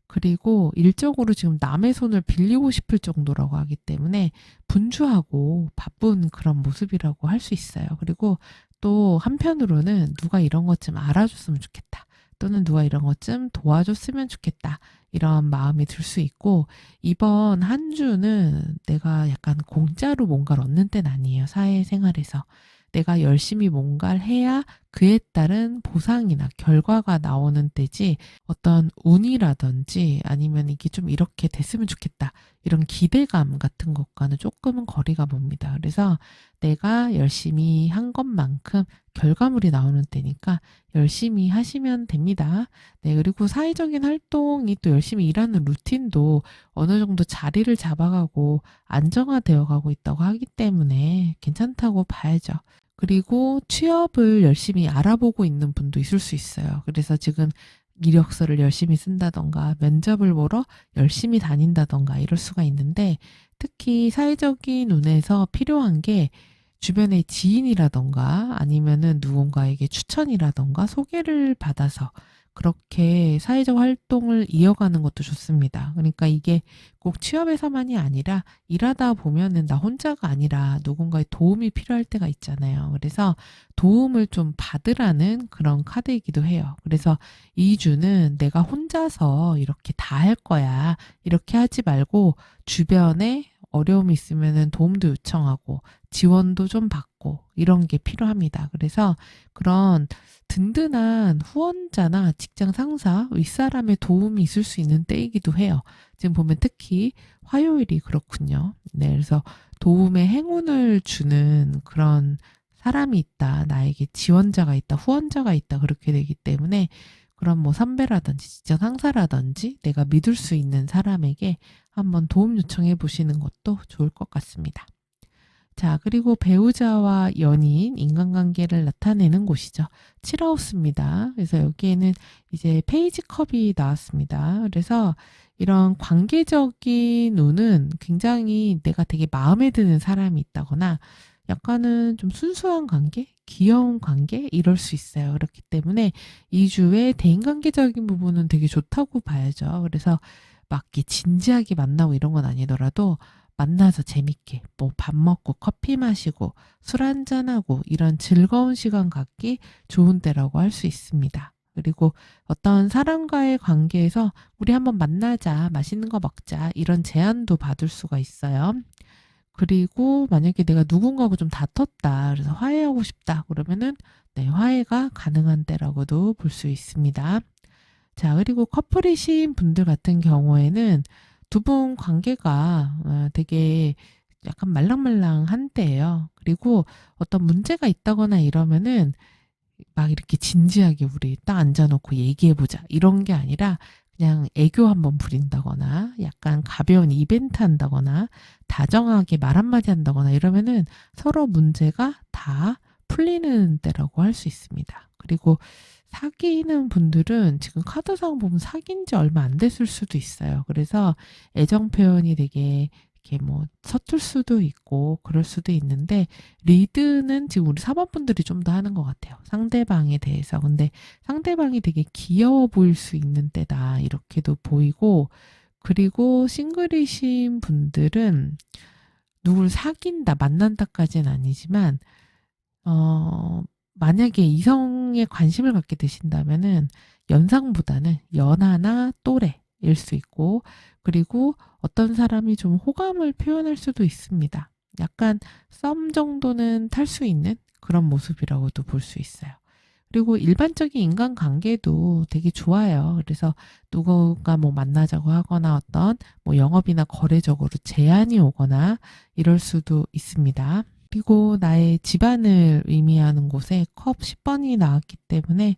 그리고 일적으로 지금 남의 손을 빌리고 싶을 정도라고 하기 때문에 분주하고 바쁜 그런 모습이라고 할 수 있어요. 그리고 또 한편으로는 누가 이런 것 좀 알아줬으면 좋겠다, 또는 누가 이런 것 좀 도와줬으면 좋겠다. 이런 마음이 들 수 있고, 이번 한 주는 내가 약간 공짜로 뭔가를 얻는 때는 아니에요. 사회생활에서. 내가 열심히 뭔가를 해야 그에 따른 보상이나 결과가 나오는 때지, 어떤 운이라든지 아니면 이게 좀 이렇게 됐으면 좋겠다. 이런 기대감 같은 것과는 조금은 거리가 멉니다. 그래서 내가 열심히 한 것만큼 결과물이 나오는 때니까 열심히 하시면 됩니다. 네, 그리고 사회적인 활동이 또 열심히 일하는 루틴도 어느 정도 자리를 잡아가고 안정화되어 가고 있다고 하기 때문에 괜찮다고 봐야죠. 그리고 취업을 열심히 알아보고 있는 분도 있을 수 있어요. 그래서 지금 이력서를 열심히 쓴다던가 면접을 보러 열심히 다닌다던가 이럴 수가 있는데, 특히 사회적인 운에서 필요한 게 주변의 지인이라던가 아니면은 누군가에게 추천이라던가 소개를 받아서 그렇게 사회적 활동을 이어가는 것도 좋습니다. 그러니까 이게 꼭 취업에서만이 아니라 일하다 보면은 나 혼자가 아니라 누군가의 도움이 필요할 때가 있잖아요. 그래서 도움을 좀 받으라는 그런 카드이기도 해요. 그래서 이 주는 내가 혼자서 이렇게 다 할 거야, 이렇게 하지 말고 주변에 어려움이 있으면은 도움도 요청하고 지원도 좀 받고 이런 게 필요합니다. 그래서 그런 든든한 후원자나 직장 상사, 윗사람의 도움이 있을 수 있는 때이기도 해요. 지금 보면 특히 화요일이 그렇군요. 네, 그래서 도움의 행운을 주는 그런 사람이 있다, 나에게 지원자가 있다, 후원자가 있다, 그렇게 되기 때문에 그런 뭐 선배라든지 직장 상사라든지 내가 믿을 수 있는 사람에게 한번 도움 요청해 보시는 것도 좋을 것 같습니다. 자, 그리고 배우자와 연인, 인간관계를 나타내는 곳이죠. 7하우스입니다. 그래서 여기에는 이제 페이지 컵이 나왔습니다. 그래서 이런 관계적인 운은 굉장히 내가 되게 마음에 드는 사람이 있다거나 약간은 좀 순수한 관계, 귀여운 관계 이럴 수 있어요. 그렇기 때문에 이 주에 대인관계적인 부분은 되게 좋다고 봐야죠. 그래서 막 이렇게 진지하게 만나고 이런 건 아니더라도 만나서 재밌게 뭐 밥 먹고 커피 마시고 술 한잔하고 이런 즐거운 시간 갖기 좋은 때라고 할 수 있습니다. 그리고 어떤 사람과의 관계에서 우리 한번 만나자, 맛있는 거 먹자 이런 제안도 받을 수가 있어요. 그리고 만약에 내가 누군가하고 좀 다퉜다, 그래서 화해하고 싶다 그러면은 네, 화해가 가능한 때라고도 볼 수 있습니다. 자, 그리고 커플이신 분들 같은 경우에는 두 분 관계가 되게 약간 말랑말랑한 때예요. 그리고 어떤 문제가 있다거나 이러면은 막 이렇게 진지하게 우리 딱 앉아놓고 얘기해보자 이런 게 아니라 그냥 애교 한번 부린다거나 약간 가벼운 이벤트 한다거나 다정하게 말 한마디 한다거나 이러면은 서로 문제가 다 풀리는 때라고 할 수 있습니다. 그리고 사귀는 분들은 지금 카드상 보면 사귄 지 얼마 안 됐을 수도 있어요. 그래서 애정 표현이 되게 이렇게 뭐 서툴 수도 있고 그럴 수도 있는데, 리드는 지금 우리 4번 분들이 좀 더 하는 것 같아요. 상대방에 대해서. 근데 상대방이 되게 귀여워 보일 수 있는 때다, 이렇게도 보이고, 그리고 싱글이신 분들은 누굴 사귄다, 만난다까지는 아니지만 만약에 이성에 관심을 갖게 되신다면은 연상보다는 연하나 또래일 수 있고, 그리고 어떤 사람이 좀 호감을 표현할 수도 있습니다. 약간 썸 정도는 탈 수 있는 그런 모습이라고도 볼 수 있어요. 그리고 일반적인 인간관계도 되게 좋아요. 그래서 누군가 뭐 만나자고 하거나 어떤 뭐 영업이나 거래적으로 제안이 오거나 이럴 수도 있습니다. 그리고 나의 집안을 의미하는 곳에 컵 10번이 나왔기 때문에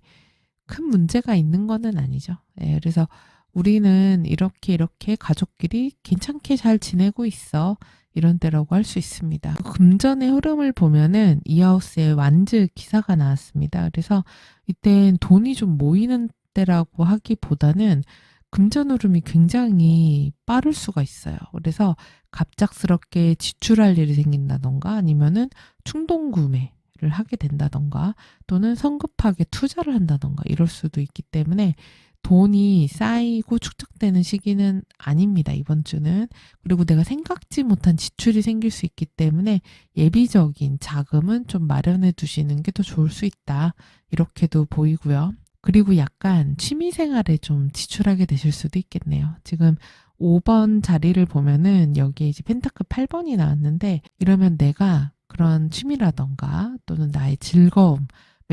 큰 문제가 있는 거는 아니죠. 예, 그래서 우리는 이렇게 가족끼리 괜찮게 잘 지내고 있어, 이런 때라고 할 수 있습니다. 금전의 흐름을 보면은 이 하우스에 완즈 기사가 나왔습니다. 그래서 이땐 돈이 좀 모이는 때라고 하기보다는 금전 흐름이 굉장히 빠를 수가 있어요. 그래서 갑작스럽게 지출할 일이 생긴다던가 아니면은 충동 구매를 하게 된다던가 또는 성급하게 투자를 한다던가 이럴 수도 있기 때문에 돈이 쌓이고 축적되는 시기는 아닙니다, 이번 주는. 그리고 내가 생각지 못한 지출이 생길 수 있기 때문에 예비적인 자금은 좀 마련해 두시는 게 더 좋을 수 있다, 이렇게도 보이고요. 그리고 약간 취미생활에 좀 지출하게 되실 수도 있겠네요. 지금 5번 자리를 보면은 여기에 이제 펜타클 8번이 나왔는데, 이러면 내가 그런 취미라던가 또는 나의 즐거움에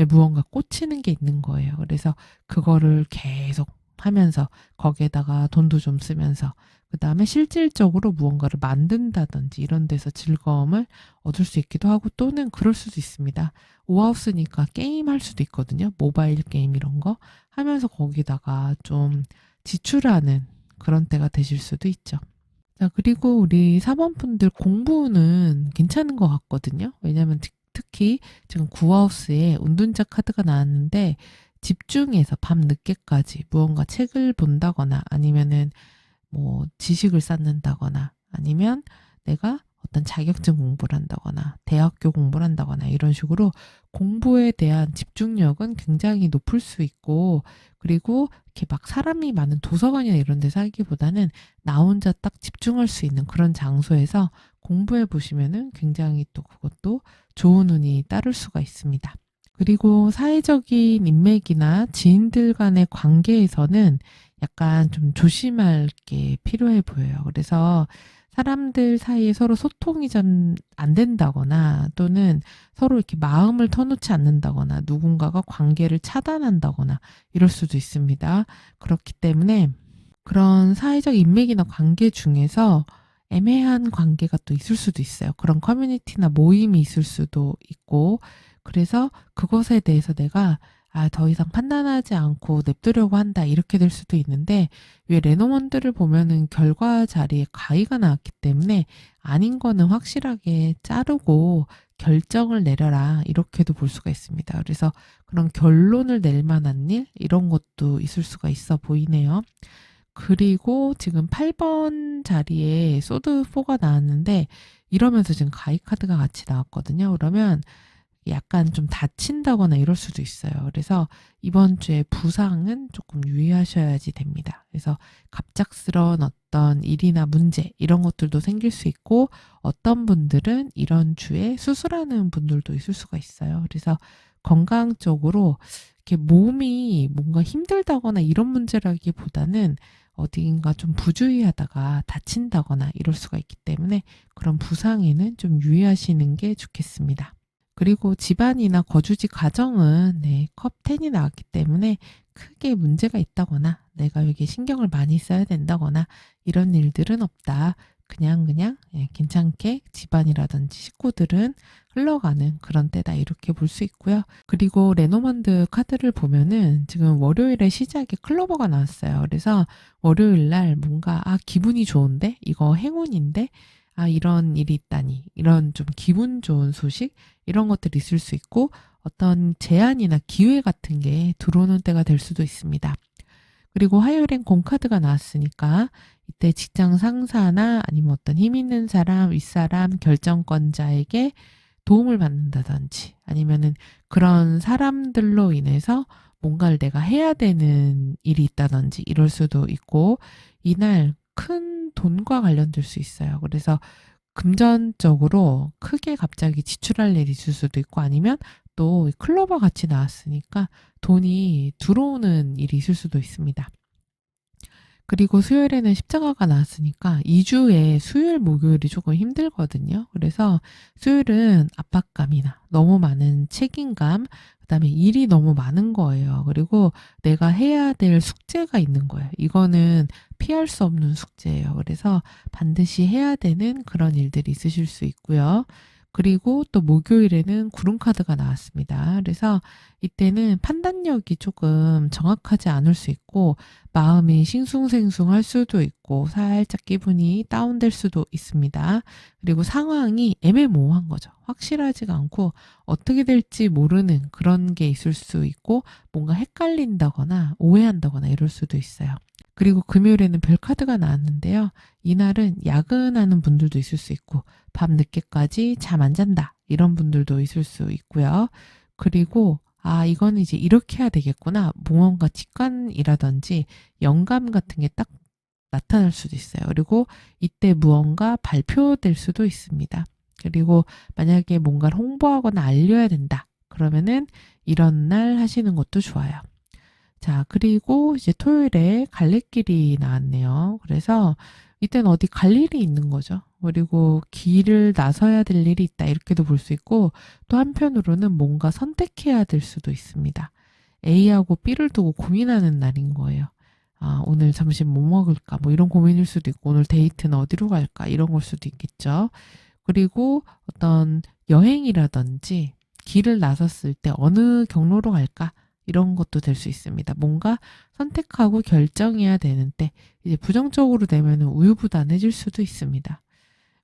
무언가 꽂히는 게 있는 거예요. 그래서 그거를 계속 하면서 거기에다가 돈도 좀 쓰면서 그 다음에 실질적으로 무언가를 만든다든지 이런 데서 즐거움을 얻을 수 있기도 하고, 또는 그럴 수도 있습니다. 오하우스니까 게임 할 수도 있거든요. 모바일 게임 이런 거 하면서 거기다가 좀 지출하는 그런 때가 되실 수도 있죠. 자, 그리고 우리 4번 분들 공부는 괜찮은 것 같거든요. 왜냐면 특히 지금 구하우스에 운둔자 카드가 나왔는데, 집중해서 밤 늦게까지 무언가 책을 본다거나 아니면은 뭐 지식을 쌓는다거나 아니면 내가 어떤 자격증 공부를 한다거나 대학교 공부를 한다거나 이런 식으로 공부에 대한 집중력은 굉장히 높을 수 있고, 그리고 이렇게 막 사람이 많은 도서관이나 이런 데서 하기보다는 나 혼자 딱 집중할 수 있는 그런 장소에서 공부해 보시면은 굉장히 또 그것도 좋은 운이 따를 수가 있습니다. 그리고 사회적인 인맥이나 지인들 간의 관계에서는 약간 좀 조심할 게 필요해 보여요. 그래서 사람들 사이에 서로 소통이 좀 안 된다거나 또는 서로 이렇게 마음을 터놓지 않는다거나 누군가가 관계를 차단한다거나 이럴 수도 있습니다. 그렇기 때문에 그런 사회적 인맥이나 관계 중에서 애매한 관계가 또 있을 수도 있어요. 그런 커뮤니티나 모임이 있을 수도 있고, 그래서 그것에 대해서 내가 더 이상 판단하지 않고 냅두려고 한다 이렇게 될 수도 있는데, 왜 레노먼드를 보면은 결과 자리에 가위가 나왔기 때문에 아닌 거는 확실하게 자르고 결정을 내려라 이렇게도 볼 수가 있습니다. 그래서 그런 결론을 낼 만한 일 이런 것도 있을 수가 있어 보이네요. 그리고 지금 8번 자리에 소드 4가 나왔는데, 이러면서 지금 가위 카드가 같이 나왔거든요. 그러면 약간 좀 다친다거나 이럴 수도 있어요. 그래서 이번 주에 부상은 조금 유의하셔야지 됩니다. 그래서 갑작스러운 어떤 일이나 문제 이런 것들도 생길 수 있고, 어떤 분들은 이런 주에 수술하는 분들도 있을 수가 있어요. 그래서 건강 적으로 이렇게 몸이 뭔가 힘들다거나 이런 문제라기보다는 어딘가 좀 부주의하다가 다친다거나 이럴 수가 있기 때문에 그런 부상에는 좀 유의하시는 게 좋겠습니다. 그리고 집안이나 거주지 가정은 컵 10이 나왔기 때문에 크게 문제가 있다거나 내가 여기에 신경을 많이 써야 된다거나 이런 일들은 없다. 그냥 괜찮게 집안이라든지 식구들은 흘러가는 그런 때다 이렇게 볼 수 있고요. 그리고 레노먼드 카드를 보면은 지금 월요일에 시작에 클로버가 나왔어요. 그래서 월요일 날 뭔가 기분이 좋은데 이거 행운인데 이런 일이 있다니 이런 좀 기분 좋은 소식 이런 것들이 있을 수 있고, 어떤 제안이나 기회 같은 게 들어오는 때가 될 수도 있습니다. 그리고 화요일엔 공카드가 나왔으니까 이때 직장 상사나 아니면 어떤 힘 있는 사람, 윗사람, 결정권자에게 도움을 받는다든지 아니면은 그런 사람들로 인해서 뭔가를 내가 해야 되는 일이 있다든지 이럴 수도 있고, 이날 큰 돈과 관련될 수 있어요. 그래서 금전적으로 크게 갑자기 지출할 일이 있을 수도 있고, 아니면 또 클로버 같이 나왔으니까 돈이 들어오는 일이 있을 수도 있습니다. 그리고 수요일에는 십자가가 나왔으니까 2주에 수요일, 목요일이 조금 힘들거든요. 그래서 수요일은 압박감이나 너무 많은 책임감, 그다음에 일이 너무 많은 거예요. 그리고 내가 해야 될 숙제가 있는 거예요. 이거는 피할 수 없는 숙제예요. 그래서 반드시 해야 되는 그런 일들이 있으실 수 있고요. 그리고 또 목요일에는 구름카드가 나왔습니다. 그래서 이때는 판단력이 조금 정확하지 않을 수 있고, 마음이 싱숭생숭할 수도 있고 살짝 기분이 다운될 수도 있습니다. 그리고 상황이 애매모호한 거죠. 확실하지가 않고 어떻게 될지 모르는 그런 게 있을 수 있고, 뭔가 헷갈린다거나 오해한다거나 이럴 수도 있어요. 그리고 금요일에는 별카드가 나왔는데요. 이날은 야근하는 분들도 있을 수 있고 밤 늦게까지 잠 안 잔다 이런 분들도 있을 수 있고요. 그리고 이거는 이제 이렇게 해야 되겠구나. 무언가 직관이라든지 영감 같은 게 딱 나타날 수도 있어요. 그리고 이때 무언가 발표될 수도 있습니다. 그리고 만약에 뭔가를 홍보하거나 알려야 된다. 그러면은 이런 날 하시는 것도 좋아요. 자, 그리고 이제 토요일에 갈래길이 나왔네요. 그래서 이때는 어디 갈 일이 있는 거죠. 그리고 길을 나서야 될 일이 있다. 이렇게도 볼 수 있고, 또 한편으로는 뭔가 선택해야 될 수도 있습니다. A하고 B를 두고 고민하는 날인 거예요. 아, 오늘 점심 뭐 먹을까? 뭐 이런 고민일 수도 있고, 오늘 데이트는 어디로 갈까? 이런 걸 수도 있겠죠. 그리고 어떤 여행이라든지 길을 나섰을 때 어느 경로로 갈까? 이런 것도 될 수 있습니다. 뭔가 선택하고 결정해야 되는데 이제 부정적으로 되면 우유부단해질 수도 있습니다.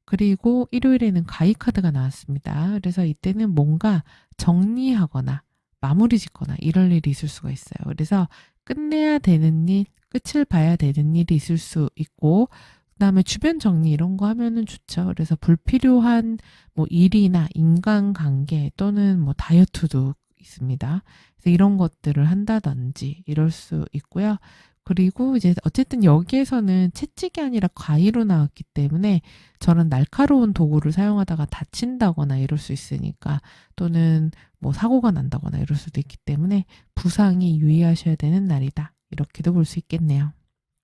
그리고 일요일에는 가이카드가 나왔습니다. 그래서 이때는 뭔가 정리하거나 마무리 짓거나 이럴 일이 있을 수가 있어요. 그래서 끝내야 되는 일, 끝을 봐야 되는 일이 있을 수 있고, 그다음에 주변 정리 이런 거 하면은 좋죠. 그래서 불필요한 뭐 일이나 인간관계 또는 뭐 다이어트도 있습니다. 그래서 이런 것들을 한다든지 이럴 수 있고요. 그리고 이제 어쨌든 여기에서는 채찍이 아니라 가위로 나왔기 때문에 저런 날카로운 도구를 사용하다가 다친다거나 이럴 수 있으니까, 또는 뭐 사고가 난다거나 이럴 수도 있기 때문에 부상이 유의하셔야 되는 날이다. 이렇게도 볼 수 있겠네요.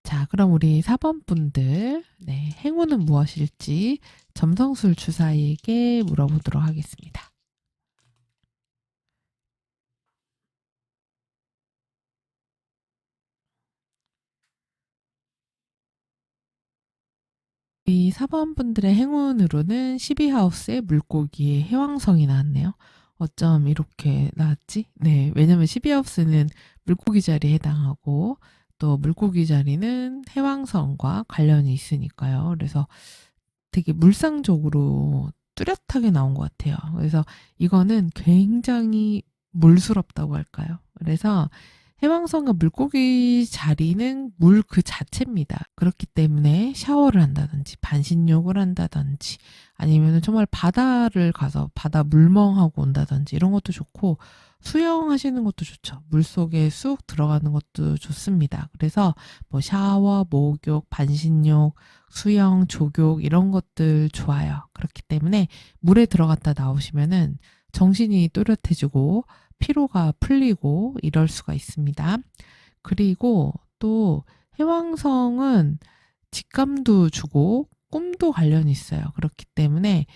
자, 그럼 우리 4번 분들, 네, 행운은 무엇일지 점성술 주사위에게 물어보도록 하겠습니다. 이 4번 분들의 행운으로는 12하우스의 물고기의 해왕성이 나왔네요. 어쩜 이렇게 나왔지? 네, 왜냐면 12하우스는 물고기 자리에 해당하고 또 물고기 자리는 해왕성과 관련이 있으니까요. 그래서 되게 물상적으로 뚜렷하게 나온 것 같아요. 그래서 이거는 굉장히 물스럽다고 할까요? 그래서 해왕성과 물고기 자리는 물 그 자체입니다. 그렇기 때문에 샤워를 한다든지 반신욕을 한다든지 아니면 정말 바다를 가서 바다 물멍하고 온다든지 이런 것도 좋고, 수영하시는 것도 좋죠. 물속에 쑥 들어가는 것도 좋습니다. 그래서 뭐 샤워, 목욕, 반신욕, 수영, 조욕 이런 것들 좋아요. 그렇기 때문에 물에 들어갔다 나오시면은 정신이 또렷해지고 피로가 풀리고 이럴 수가 있습니다. 그리고 또 해왕성은 직감도 주고 꿈도 관련이 있어요. 그렇기 때문에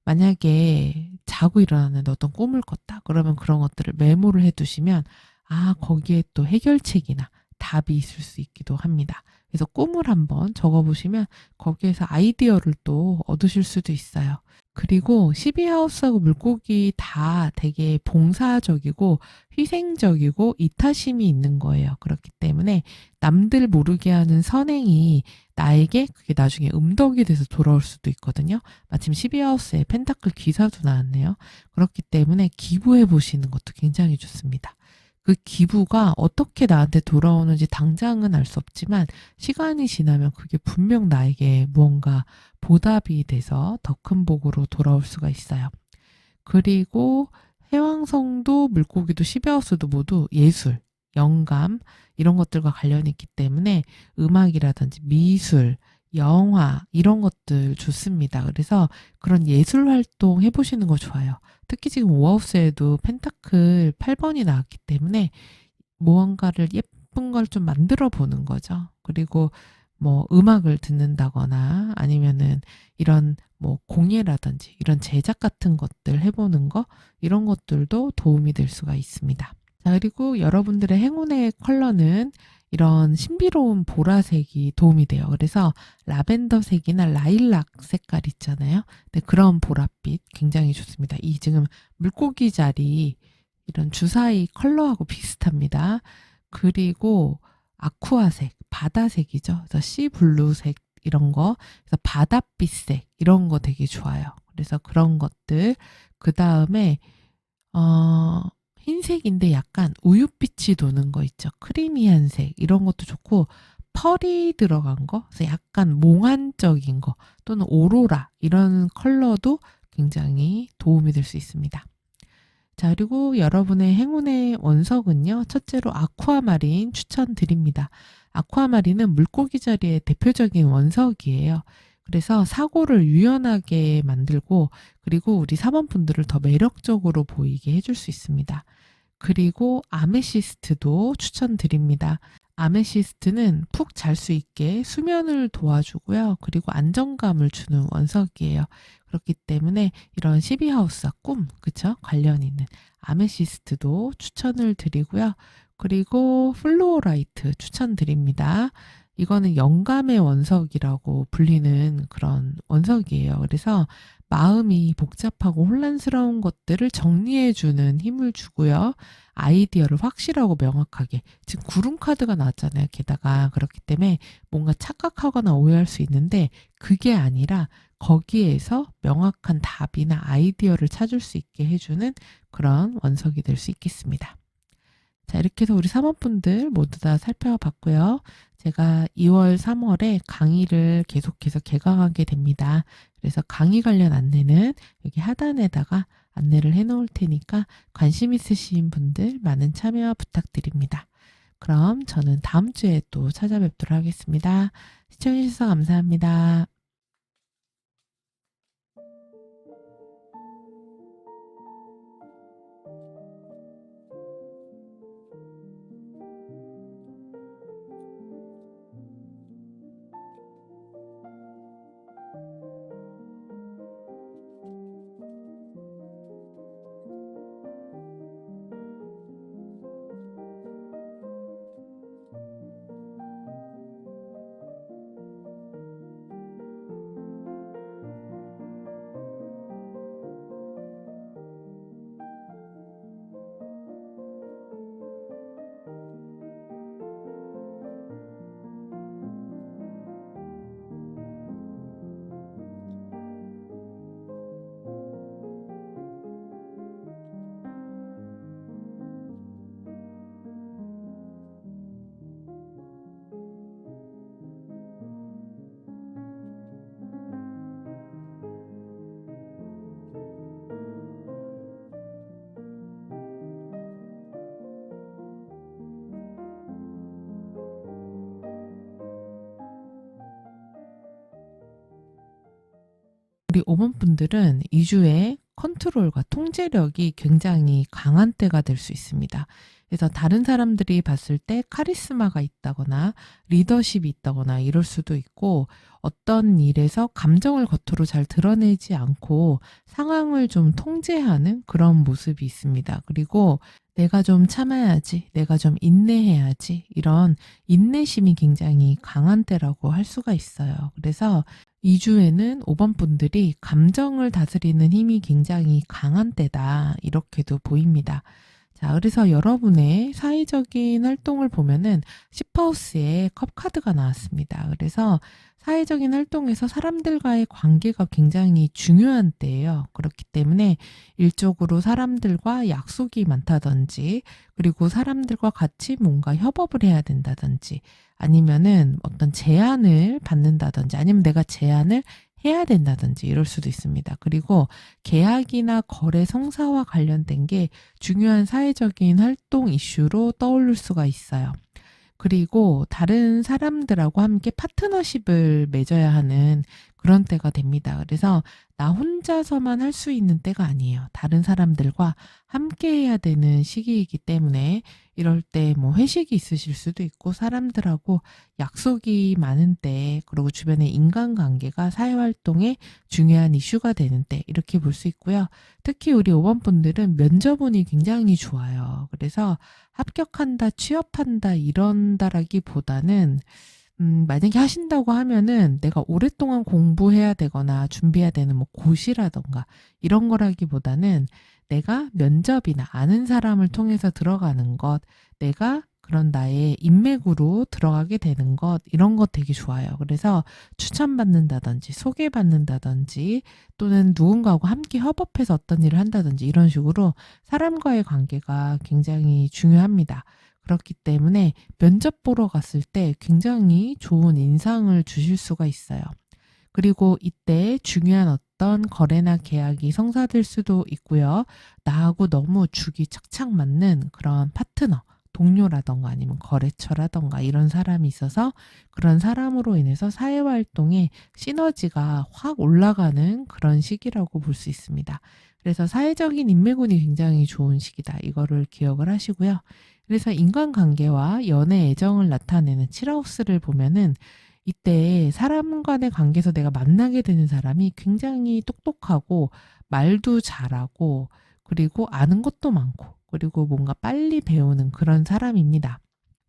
만약에 자고 일어났는데 어떤 꿈을 꿨다. 그러면 그런 것들을 메모를 해두시면 아, 거기에 또 해결책이나 답이 있을 수 있기도 합니다. 그래서 꿈을 한번 적어보시면 거기에서 아이디어를 또 얻으실 수도 있어요. 그리고 12하우스하고 물고기 다 되게 봉사적이고 희생적이고 이타심이 있는 거예요. 그렇기 때문에 남들 모르게 하는 선행이 나에게 그게 나중에 음덕이 돼서 돌아올 수도 있거든요. 마침 12하우스에 펜타클 기사도 나왔네요. 그렇기 때문에 기부해 보시는 것도 굉장히 좋습니다. 그 기부가 어떻게 나한테 돌아오는지 당장은 알 수 없지만 시간이 지나면 그게 분명 나에게 무언가 보답이 돼서 더 큰 복으로 돌아올 수가 있어요. 그리고 해왕성도 물고기도 12하우스도 모두 예술, 영감 이런 것들과 관련이 있기 때문에 음악이라든지 미술, 영화 이런 것들 좋습니다. 그래서 그런 예술 활동 해보시는 거 좋아요. 특히 지금 오하우스에도 펜타클 8번이 나왔기 때문에 무언가를 예쁜 걸 좀 만들어 보는 거죠. 그리고 뭐 음악을 듣는다거나 아니면은 이런 뭐 공예라든지 이런 제작 같은 것들 해보는 거, 이런 것들도 도움이 될 수가 있습니다. 자, 그리고 여러분들의 행운의 컬러는 이런 신비로운 보라색이 도움이 돼요. 그래서 라벤더색이나 라일락 색깔 있잖아요. 근데 그런 보랏빛 굉장히 좋습니다. 이 지금 물고기 자리 이런 주사위 컬러하고 비슷합니다. 그리고 아쿠아색, 바다색이죠. 그래서 시블루색 이런 거, 그래서 바닷빛색 이런 거 되게 좋아요. 그래서 그런 것들. 그 다음에 흰색인데 약간 우윳빛이 도는 거 있죠. 크리미한 색 이런 것도 좋고, 펄이 들어간 거, 그래서 약간 몽환적인 거 또는 오로라 이런 컬러도 굉장히 도움이 될 수 있습니다. 자, 그리고 여러분의 행운의 원석은요, 첫째로 아쿠아마린 추천드립니다. 아쿠아마린은 물고기 자리의 대표적인 원석이에요. 그래서 사고를 유연하게 만들고, 그리고 우리 4번 분들을 더 매력적으로 보이게 해줄 수 있습니다. 그리고 아메시스트도 추천드립니다. 아메시스트는 푹 잘 수 있게 수면을 도와주고요. 그리고 안정감을 주는 원석이에요. 그렇기 때문에 이런 12하우스와 꿈, 그쵸? 관련 있는 아메시스트도 추천을 드리고요. 그리고 플로어라이트 추천드립니다. 이거는 영감의 원석이라고 불리는 그런 원석이에요. 그래서 마음이 복잡하고 혼란스러운 것들을 정리해주는 힘을 주고요. 아이디어를 확실하고 명확하게. 지금 구름 카드가 나왔잖아요. 게다가 그렇기 때문에 뭔가 착각하거나 오해할 수 있는데 그게 아니라 거기에서 명확한 답이나 아이디어를 찾을 수 있게 해주는 그런 원석이 될 수 있겠습니다. 자, 이렇게 해서 우리 사모분들 모두 다 살펴봤고요. 제가 2월, 3월에 강의를 계속해서 개강하게 됩니다. 그래서 강의 관련 안내는 여기 하단에다가 안내를 해놓을 테니까 관심 있으신 분들 많은 참여 부탁드립니다. 그럼 저는 다음 주에 또 찾아뵙도록 하겠습니다. 시청해주셔서 감사합니다. 우리 5번 분들은 2주에 컨트롤과 통제력이 굉장히 강한 때가 될 수 있습니다. 그래서 다른 사람들이 봤을 때 카리스마가 있다거나 리더십이 있다거나 이럴 수도 있고 어떤 일에서 감정을 겉으로 잘 드러내지 않고 상황을 좀 통제하는 그런 모습이 있습니다. 그리고 내가 좀 참아야지, 내가 좀 인내해야지 이런 인내심이 굉장히 강한 때라고 할 수가 있어요. 그래서 2주에는 5번 분들이 감정을 다스리는 힘이 굉장히 강한 때다. 이렇게도 보입니다. 자, 그래서 여러분의 사회적인 활동을 보면은 10하우스에 컵카드가 나왔습니다. 그래서 사회적인 활동에서 사람들과의 관계가 굉장히 중요한 때예요. 그렇기 때문에 일적으로 사람들과 약속이 많다든지 그리고 사람들과 같이 뭔가 협업을 해야 된다든지 아니면은 어떤 제안을 받는다든지 아니면 내가 제안을 해야 된다든지 이럴 수도 있습니다. 그리고 계약이나 거래 성사와 관련된 게 중요한 사회적인 활동 이슈로 떠오를 수가 있어요. 그리고 다른 사람들하고 함께 파트너십을 맺어야 하는 그런 때가 됩니다. 그래서 나 혼자서만 할 수 있는 때가 아니에요. 다른 사람들과 함께 해야 되는 시기이기 때문에 이럴 때 뭐 회식이 있으실 수도 있고 사람들하고 약속이 많은 때 그리고 주변의 인간관계가 사회활동에 중요한 이슈가 되는 때 이렇게 볼 수 있고요. 특히 우리 5번 분들은 면접운이 굉장히 좋아요. 그래서 합격한다, 취업한다 이런다라기보다는 만약에 하신다고 하면은 내가 오랫동안 공부해야 되거나 준비해야 되는 뭐 고시라던가 이런 거라기보다는 내가 면접이나 아는 사람을 통해서 들어가는 것, 내가 그런 나의 인맥으로 들어가게 되는 것, 이런 것 되게 좋아요. 그래서 추천받는다든지 소개받는다든지 또는 누군가하고 함께 협업해서 어떤 일을 한다든지 이런 식으로 사람과의 관계가 굉장히 중요합니다. 그렇기 때문에 면접 보러 갔을 때 굉장히 좋은 인상을 주실 수가 있어요. 그리고 이때 중요한 어떤 거래나 계약이 성사될 수도 있고요. 나하고 너무 죽이 착착 맞는 그런 파트너, 동료라던가 아니면 거래처라던가 이런 사람이 있어서 그런 사람으로 인해서 사회활동에 시너지가 확 올라가는 그런 시기라고 볼 수 있습니다. 그래서 사회적인 인맥운이 굉장히 좋은 시기다. 이거를 기억을 하시고요. 그래서 인간관계와 연애 애정을 나타내는 7하우스를 보면은 이때 사람 간의 관계에서 내가 만나게 되는 사람이 굉장히 똑똑하고 말도 잘하고 그리고 아는 것도 많고 그리고 뭔가 빨리 배우는 그런 사람입니다.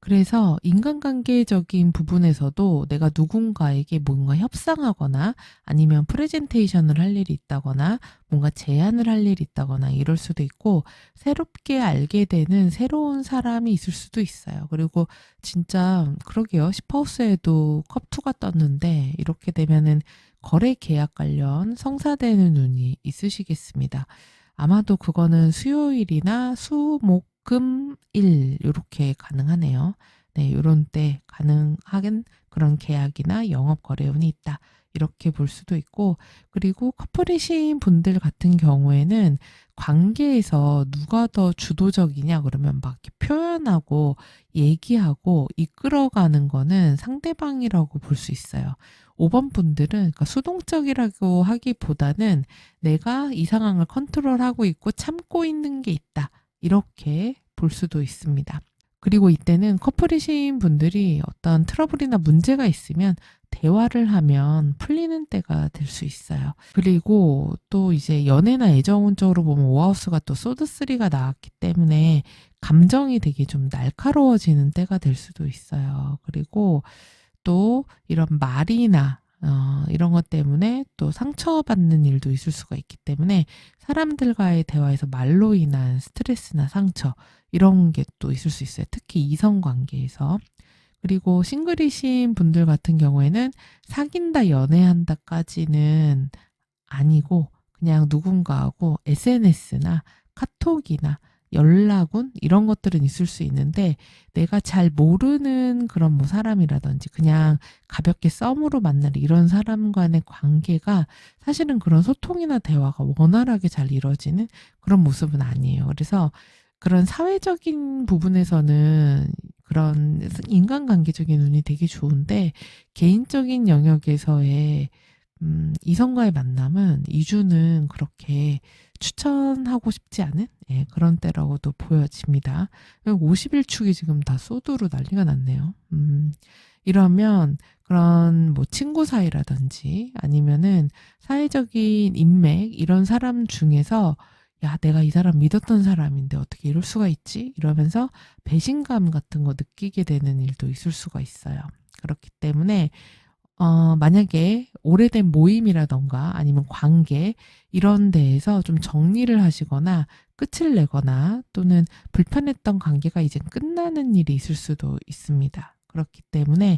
그래서 인간관계적인 부분에서도 내가 누군가에게 뭔가 협상하거나 아니면 프레젠테이션을 할 일이 있다거나 뭔가 제안을 할 일이 있다거나 이럴 수도 있고 새롭게 알게 되는 새로운 사람이 있을 수도 있어요. 그리고 진짜 그러게요. 10하우스에도 컵2가 떴는데 이렇게 되면은 거래 계약 관련 성사되는 운이 있으시겠습니다. 아마도 그거는 수요일이나 수, 목, 금, 일 요렇게 가능하네요. 네, 요런 때 가능한 그런 계약이나 영업 거래운이 있다. 이렇게 볼 수도 있고 그리고 커플이신 분들 같은 경우에는 관계에서 누가 더 주도적이냐 그러면 막 이렇게 표현하고 얘기하고 이끌어가는 거는 상대방이라고 볼 수 있어요. 5번 분들은 그러니까 수동적이라고 하기보다는 내가 이 상황을 컨트롤하고 있고 참고 있는 게 있다. 이렇게 볼 수도 있습니다. 그리고 이때는 커플이신 분들이 어떤 트러블이나 문제가 있으면 대화를 하면 풀리는 때가 될 수 있어요. 그리고 또 이제 연애나 애정 쪽으로 보면 오하우스가 또 소드3가 나왔기 때문에 감정이 되게 좀 날카로워지는 때가 될 수도 있어요. 그리고 또 이런 말이나 이런 것 때문에 또 상처받는 일도 있을 수가 있기 때문에 사람들과의 대화에서 말로 인한 스트레스나 상처 이런 게 또 있을 수 있어요. 특히 이성 관계에서. 그리고 싱글이신 분들 같은 경우에는 사귄다, 연애한다까지는 아니고 그냥 누군가하고 SNS나 카톡이나 연락운 이런 것들은 있을 수 있는데 내가 잘 모르는 그런 뭐 사람이라든지 그냥 가볍게 썸으로 만날 이런 사람 간의 관계가 사실은 그런 소통이나 대화가 원활하게 잘 이루어지는 그런 모습은 아니에요. 그래서 그런 사회적인 부분에서는 그런 인간관계적인 운이 되게 좋은데 개인적인 영역에서의 이성과의 만남은 2주는 그렇게 추천하고 싶지 않은 그런 때라고도 보여집니다. 50일축이 지금 다 소드로 난리가 났네요. 이러면 그런 뭐 친구 사이라든지 아니면은 사회적인 인맥 이런 사람 중에서 야, 내가 이 사람 믿었던 사람인데 어떻게 이럴 수가 있지? 이러면서 배신감 같은 거 느끼게 되는 일도 있을 수가 있어요. 그렇기 때문에 만약에 오래된 모임이라던가 아니면 관계 이런 데에서 좀 정리를 하시거나 끝을 내거나 또는 불편했던 관계가 이제 끝나는 일이 있을 수도 있습니다. 그렇기 때문에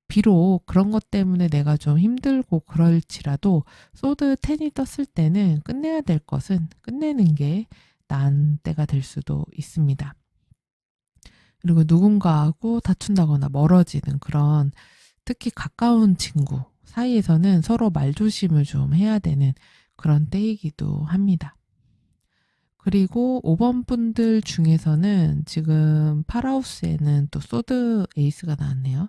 비록 그런 것 때문에 내가 좀 힘들고 그럴지라도 소드 10이 떴을 때는 끝내야 될 것은 끝내는 게 나은 때가 될 수도 있습니다. 그리고 누군가하고 다툰다거나 멀어지는 그런 특히 가까운 친구 사이에서는 서로 말조심을 좀 해야 되는 그런 때이기도 합니다. 그리고 5번 분들 중에서는 지금 파라우스에는 또 소드 에이스가 나왔네요.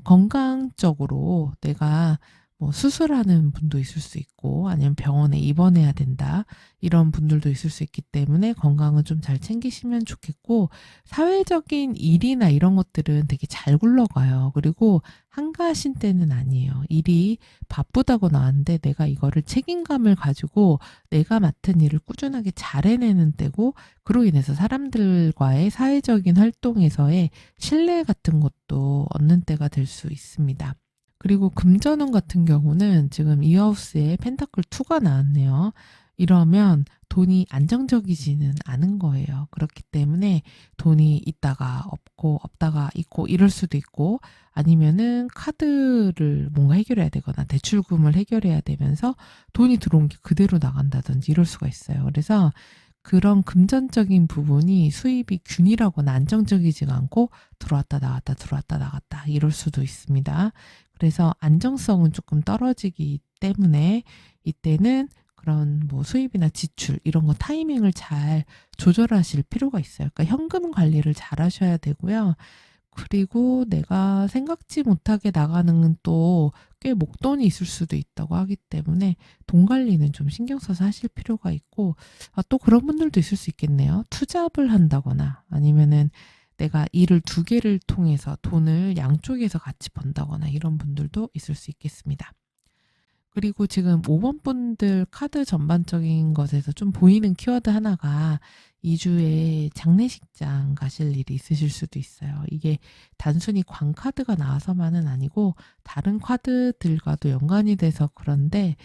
건강적으로 내가 뭐 수술하는 분도 있을 수 있고 아니면 병원에 입원해야 된다 이런 분들도 있을 수 있기 때문에 건강은 좀 잘 챙기시면 좋겠고 사회적인 일이나 이런 것들은 되게 잘 굴러가요. 그리고 한가하신 때는 아니에요. 일이 바쁘다고 나왔는데 내가 이거를 책임감을 가지고 내가 맡은 일을 꾸준하게 잘 해내는 때고 그로 인해서 사람들과의 사회적인 활동에서의 신뢰 같은 것도 얻는 때가 될 수 있습니다. 그리고 금전운 같은 경우는 지금 이 하우스에 펜타클 2가 나왔네요. 이러면 돈이 안정적이지는 않은 거예요. 그렇기 때문에 돈이 있다가 없고 없다가 있고 이럴 수도 있고 아니면은 카드를 뭔가 해결해야 되거나 대출금을 해결해야 되면서 돈이 들어온 게 그대로 나간다든지 이럴 수가 있어요. 그래서 그런 금전적인 부분이 수입이 균일하거나 안정적이지가 않고 들어왔다 나갔다 들어왔다 나갔다 이럴 수도 있습니다. 그래서 안정성은 조금 떨어지기 때문에 이때는 그런 뭐 수입이나 지출 이런 거 타이밍을 잘 조절하실 필요가 있어요. 그러니까 현금 관리를 잘 하셔야 되고요. 그리고 내가 생각지 못하게 나가는 또 꽤 목돈이 있을 수도 있다고 하기 때문에 돈 관리는 좀 신경 써서 하실 필요가 있고, 또 그런 분들도 있을 수 있겠네요. 투잡을 한다거나 아니면은 내가 일을 두 개를 통해서 돈을 양쪽에서 같이 번다거나 이런 분들도 있을 수 있겠습니다. 그리고 지금 5번 분들 카드 전반적인 것에서 좀 보이는 키워드 하나가 2주에 장례식장 가실 일이 있으실 수도 있어요. 이게 단순히 광카드가 나와서만은 아니고 다른 카드들과도 연관이 돼서 그런데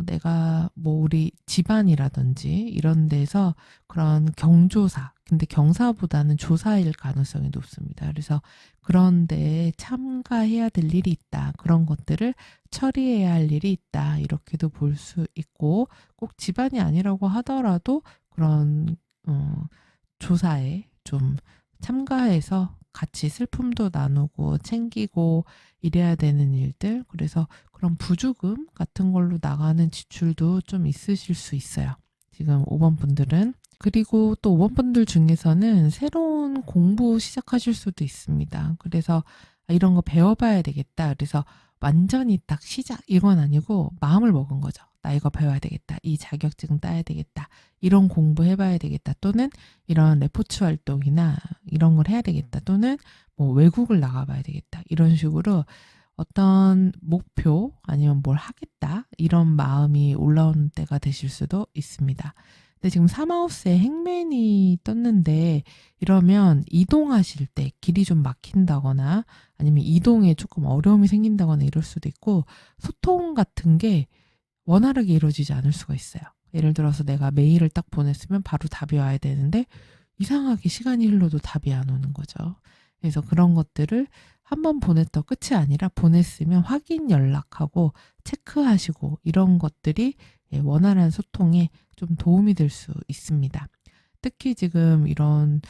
내가 뭐 우리 집안이라든지 이런 데서 그런 경조사, 근데 경사보다는 조사일 가능성이 높습니다. 그래서 그런 데에 참가해야 될 일이 있다. 그런 것들을 처리해야 할 일이 있다. 이렇게도 볼 수 있고, 꼭 집안이 아니라고 하더라도 그런 조사에 좀 참가해서 같이 슬픔도 나누고 챙기고 이래야 되는 일들, 그래서 그런 부주금 같은 걸로 나가는 지출도 좀 있으실 수 있어요. 지금 5번 분들은. 그리고 또 5번 분들 중에서는 새로운 공부 시작하실 수도 있습니다. 그래서 이런 거 배워봐야 되겠다. 그래서 완전히 딱 시작 이건 아니고 마음을 먹은 거죠. 나 이거 배워야 되겠다. 이 자격증 따야 되겠다. 이런 공부해봐야 되겠다. 또는 이런 레포츠 활동이나 이런 걸 해야 되겠다. 또는 뭐 외국을 나가봐야 되겠다. 이런 식으로 어떤 목표 아니면 뭘 하겠다 이런 마음이 올라오는 때가 되실 수도 있습니다. 근데 지금 3하우스에 행맨이 떴는데 이러면 이동하실 때 길이 좀 막힌다거나 아니면 이동에 조금 어려움이 생긴다거나 이럴 수도 있고 소통 같은 게 원활하게 이루어지지 않을 수가 있어요. 예를 들어서 내가 메일을 딱 보냈으면 바로 답이 와야 되는데 이상하게 시간이 흘러도 답이 안 오는 거죠. 그래서 그런 것들을 한번 보냈다 끝이 아니라 보냈으면 확인 연락하고 체크하시고 이런 것들이 원활한 소통에 좀 도움이 될 수 있습니다. 특히 지금 이런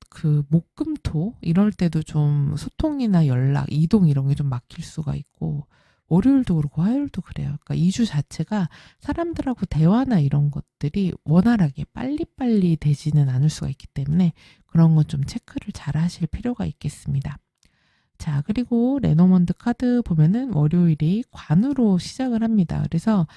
그 목금토 이럴 때도 좀 소통이나 연락, 이동 이런 게 좀 막힐 수가 있고 월요일도 그렇고 화요일도 그래요. 그러니까 2주 자체가 사람들하고 대화나 이런 것들이 원활하게 빨리빨리 되지는 않을 수가 있기 때문에 그런 건 좀 체크를 잘 하실 필요가 있겠습니다. 자, 그리고 레노먼드 카드 보면은 월요일이 관으로 시작을 합니다. 그래서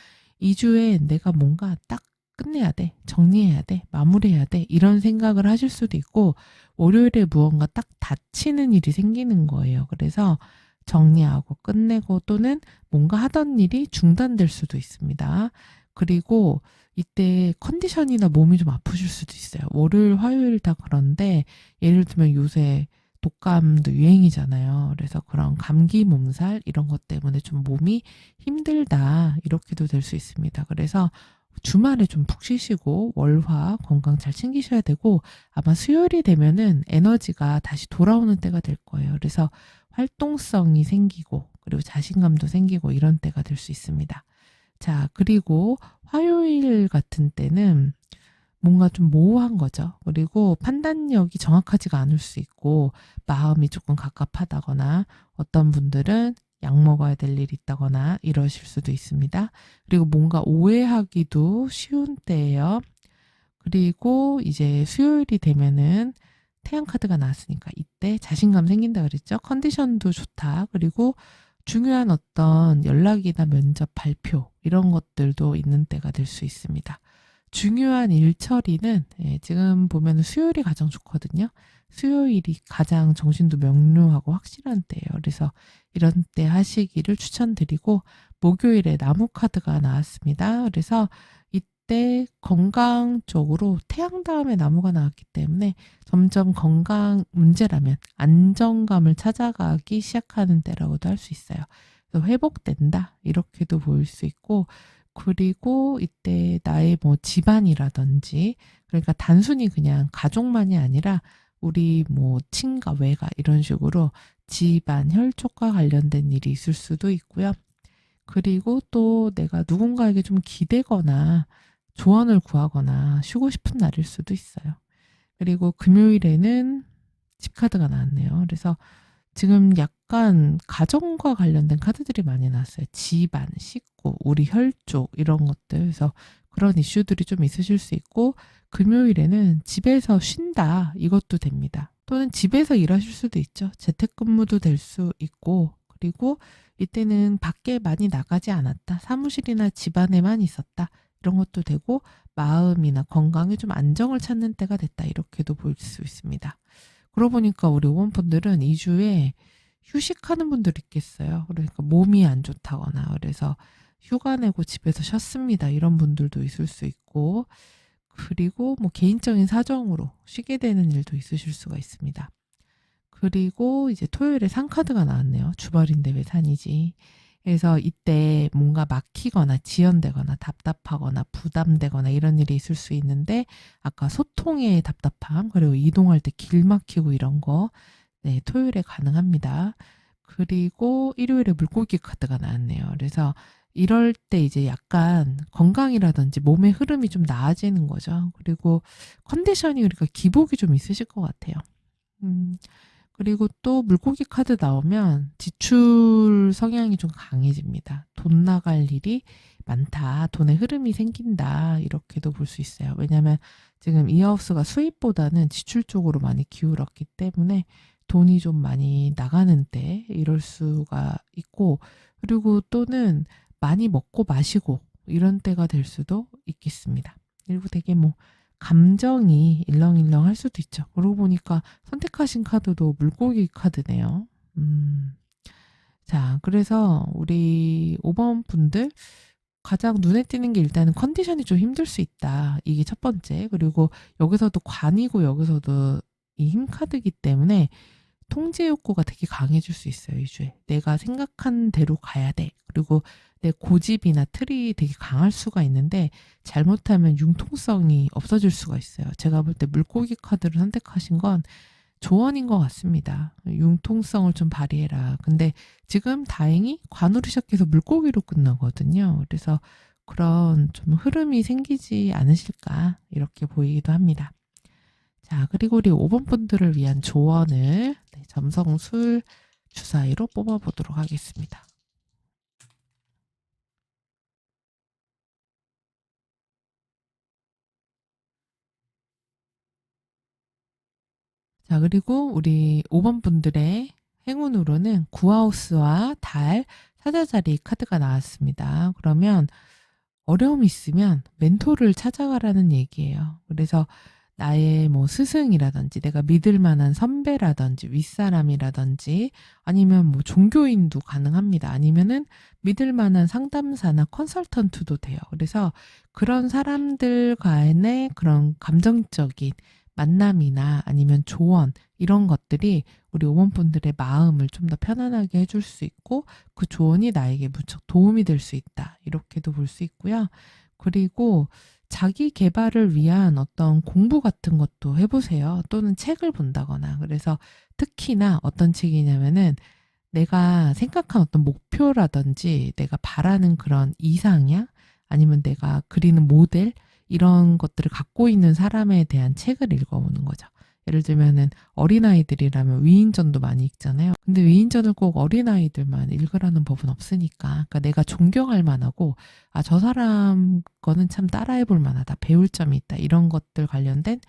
2주에 내가 뭔가 딱 끝내야 돼, 정리해야 돼, 마무리해야 돼, 이런 생각을 하실 수도 있고, 월요일에 무언가 딱 닫히는 일이 생기는 거예요. 그래서 정리하고 끝내고 또는 뭔가 하던 일이 중단될 수도 있습니다. 그리고 이때 컨디션이나 몸이 좀 아프실 수도 있어요. 월요일, 화요일 다 그런데 예를 들면 요새 독감도 유행이잖아요. 그래서 그런 감기 몸살 이런 것 때문에 좀 몸이 힘들다 이렇게도 될 수 있습니다. 그래서 주말에 좀 푹 쉬시고 월화 건강 잘 챙기셔야 되고 아마 수요일이 되면은 에너지가 다시 돌아오는 때가 될 거예요. 그래서 활동성이 생기고 그리고 자신감도 생기고 이런 때가 될 수 있습니다. 자, 그리고 화요일 같은 때는 뭔가 좀 모호한 거죠. 그리고 판단력이 정확하지가 않을 수 있고 마음이 조금 갑갑하다거나 어떤 분들은 약 먹어야 될 일이 있다거나 이러실 수도 있습니다. 그리고 뭔가 오해하기도 쉬운 때예요. 그리고 이제 수요일이 되면은 태양 카드가 나왔으니까 이때 자신감 생긴다 그랬죠. 컨디션도 좋다. 그리고 중요한 어떤 연락이나 면접 발표 이런 것들도 있는 때가 될 수 있습니다. 중요한 일 처리는 지금 보면 수요일이 가장 좋거든요. 수요일이 가장 정신도 명료하고 확실한 때예요. 그래서 이런 때 하시기를 추천드리고 목요일에 나무 카드가 나왔습니다. 그래서 이때 건강 쪽으로 태양 다음에 나무가 나왔기 때문에 점점 건강 문제라면 안정감을 찾아가기 시작하는 때라고도 할 수 있어요. 그래서 회복된다 이렇게도 보일 수 있고 그리고 이때 나의 뭐 집안이라든지 그러니까 단순히 그냥 가족만이 아니라 우리 뭐 친가 외가 이런 식으로 집안 혈족과 관련된 일이 있을 수도 있고요. 그리고 또 내가 누군가에게 좀 기대거나 조언을 구하거나 쉬고 싶은 날일 수도 있어요. 그리고 금요일에는 집 카드가 나왔네요. 그래서 지금 약간 가정과 관련된 카드들이 많이 나왔어요. 집안, 식구, 우리 혈족 이런 것들. 그래서 그런 이슈들이 좀 있으실 수 있고 금요일에는 집에서 쉰다 이것도 됩니다. 또는 집에서 일하실 수도 있죠. 재택근무도 될 수 있고, 그리고 이때는 밖에 많이 나가지 않았다. 사무실이나 집 안에만 있었다. 이런 것도 되고, 마음이나 건강에 좀 안정을 찾는 때가 됐다. 이렇게도 볼 수 있습니다. 그러고 보니까 우리 5번 분들은 2주에 휴식하는 분들이 있겠어요. 그러니까 몸이 안 좋다거나, 그래서 휴가 내고 집에서 쉬었습니다. 이런 분들도 있을 수 있고, 그리고 뭐 개인적인 사정으로 쉬게 되는 일도 있으실 수가 있습니다. 그리고 이제 토요일에 상카드가 나왔네요. 주말인데 왜 산이지? 그래서 이때 뭔가 막히거나 지연되거나 답답하거나 부담되거나 이런 일이 있을 수 있는데, 아까 소통의 답답함, 그리고 이동할 때 길 막히고 이런 거, 네, 토요일에 가능합니다. 그리고 일요일에 물고기 카드가 나왔네요. 그래서 이럴 때 이제 약간 건강이라든지 몸의 흐름이 좀 나아지는 거죠. 그리고 컨디션이, 그러니까 기복이 좀 있으실 것 같아요. 음, 그리고 또 물고기 카드 나오면 지출 성향이 좀 강해집니다. 돈 나갈 일이 많다. 돈의 흐름이 생긴다. 이렇게도 볼 수 있어요. 왜냐하면 지금 이 하우스가 수입보다는 지출 쪽으로 많이 기울었기 때문에 돈이 좀 많이 나가는 때 이럴 수가 있고, 그리고 또는 많이 먹고 마시고 이런 때가 될 수도 있겠습니다. 그리고 되게 뭐 감정이 일렁일렁 할 수도 있죠. 그러고 보니까 선택하신 카드도 물고기 카드네요. 자, 그래서 우리 5번 분들 가장 눈에 띄는 게 일단은 컨디션이 좀 힘들 수 있다. 이게 첫 번째. 그리고 여기서도 관이고 여기서도 이 힘 카드이기 때문에 통제 욕구가 되게 강해질 수 있어요, 이 주에. 내가 생각한 대로 가야 돼. 그리고 내 고집이나 틀이 되게 강할 수가 있는데, 잘못하면 융통성이 없어질 수가 있어요. 제가 볼 때 물고기 카드를 선택하신 건 조언인 것 같습니다. 융통성을 좀 발휘해라. 근데 지금 다행히 관으로 시작해서 물고기로 끝나거든요. 그래서 그런 좀 흐름이 생기지 않으실까, 이렇게 보이기도 합니다. 자, 그리고 우리 5번 분들을 위한 조언을 점성술 주사위로 뽑아보도록 하겠습니다. 자, 그리고 우리 5번 분들의 행운으로는 구하우스와 달, 사자자리 카드가 나왔습니다. 그러면 어려움이 있으면 멘토를 찾아가라는 얘기예요. 그래서 나의 뭐 스승이라든지 내가 믿을 만한 선배라든지 윗사람이라든지 아니면 뭐 종교인도 가능합니다. 아니면은 믿을 만한 상담사나 컨설턴트도 돼요. 그래서 그런 사람들 간의 그런 감정적인 만남이나 아니면 조언 이런 것들이 우리 오번분들의 마음을 좀 더 편안하게 해줄 수 있고 그 조언이 나에게 무척 도움이 될 수 있다. 이렇게도 볼 수 있고요. 그리고 자기 개발을 위한 어떤 공부 같은 것도 해보세요. 또는 책을 본다거나. 그래서 특히나 어떤 책이냐면은 내가 생각한 어떤 목표라든지 내가 바라는 그런 이상향 아니면 내가 그리는 모델 이런 것들을 갖고 있는 사람에 대한 책을 읽어보는 거죠. 예를 들면은 어린아이들이라면 위인전도 많이 읽잖아요. 근데 위인전을 꼭 어린아이들만 읽으라는 법은 없으니까. 그러니까 내가 존경할 만하고, 아, 저 사람 거는 참 따라해 볼 만하다. 배울 점이 있다. 이런 것들 관련된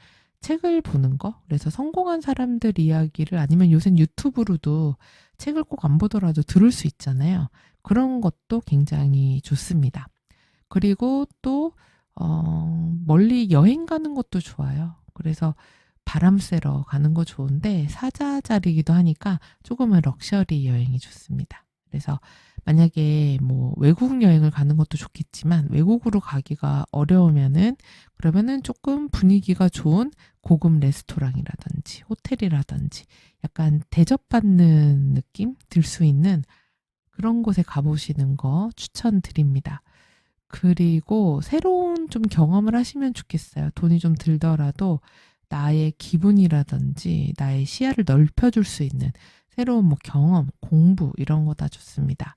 책을 보는 거. 그래서 성공한 사람들 이야기를 아니면 요새 유튜브로도 책을 꼭 안 보더라도 들을 수 있잖아요. 그런 것도 굉장히 좋습니다. 그리고 또 멀리 여행 가는 것도 좋아요. 그래서 바람 쐬러 가는 거 좋은데 사자자리기도 하니까 조금은 럭셔리 여행이 좋습니다. 그래서 만약에 뭐 외국 여행을 가는 것도 좋겠지만 외국으로 가기가 어려우면은 그러면은 조금 분위기가 좋은 고급 레스토랑이라든지 호텔이라든지 약간 대접받는 느낌 들 수 있는 그런 곳에 가보시는 거 추천드립니다. 그리고 새로운 좀 경험을 하시면 좋겠어요. 돈이 좀 들더라도 나의 기분이라든지 나의 시야를 넓혀줄 수 있는 새로운 뭐 경험, 공부 이런 거 다 좋습니다.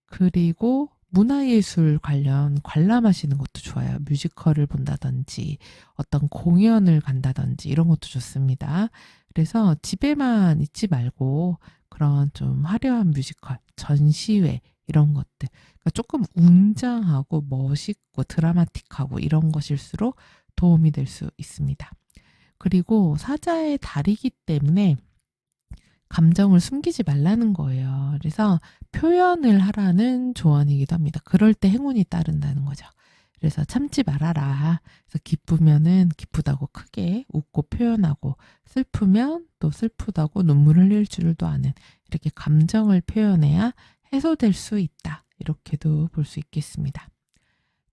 그리고 문화예술 관련 관람하시는 것도 좋아요. 뮤지컬을 본다든지 어떤 공연을 간다든지 이런 것도 좋습니다. 그래서 집에만 있지 말고 그런 좀 화려한 뮤지컬, 전시회 이런 것들 그러니까 조금 웅장하고 멋있고 드라마틱하고 이런 것일수록 도움이 될 수 있습니다. 그리고 사자의 달이기 때문에 감정을 숨기지 말라는 거예요. 그래서 표현을 하라는 조언이기도 합니다. 그럴 때 행운이 따른다는 거죠. 그래서 참지 말아라. 그래서 기쁘면은 기쁘다고 크게 웃고 표현하고, 슬프면 또 슬프다고 눈물 흘릴 줄도 아는, 이렇게 감정을 표현해야 해소될 수 있다. 이렇게도 볼 수 있겠습니다.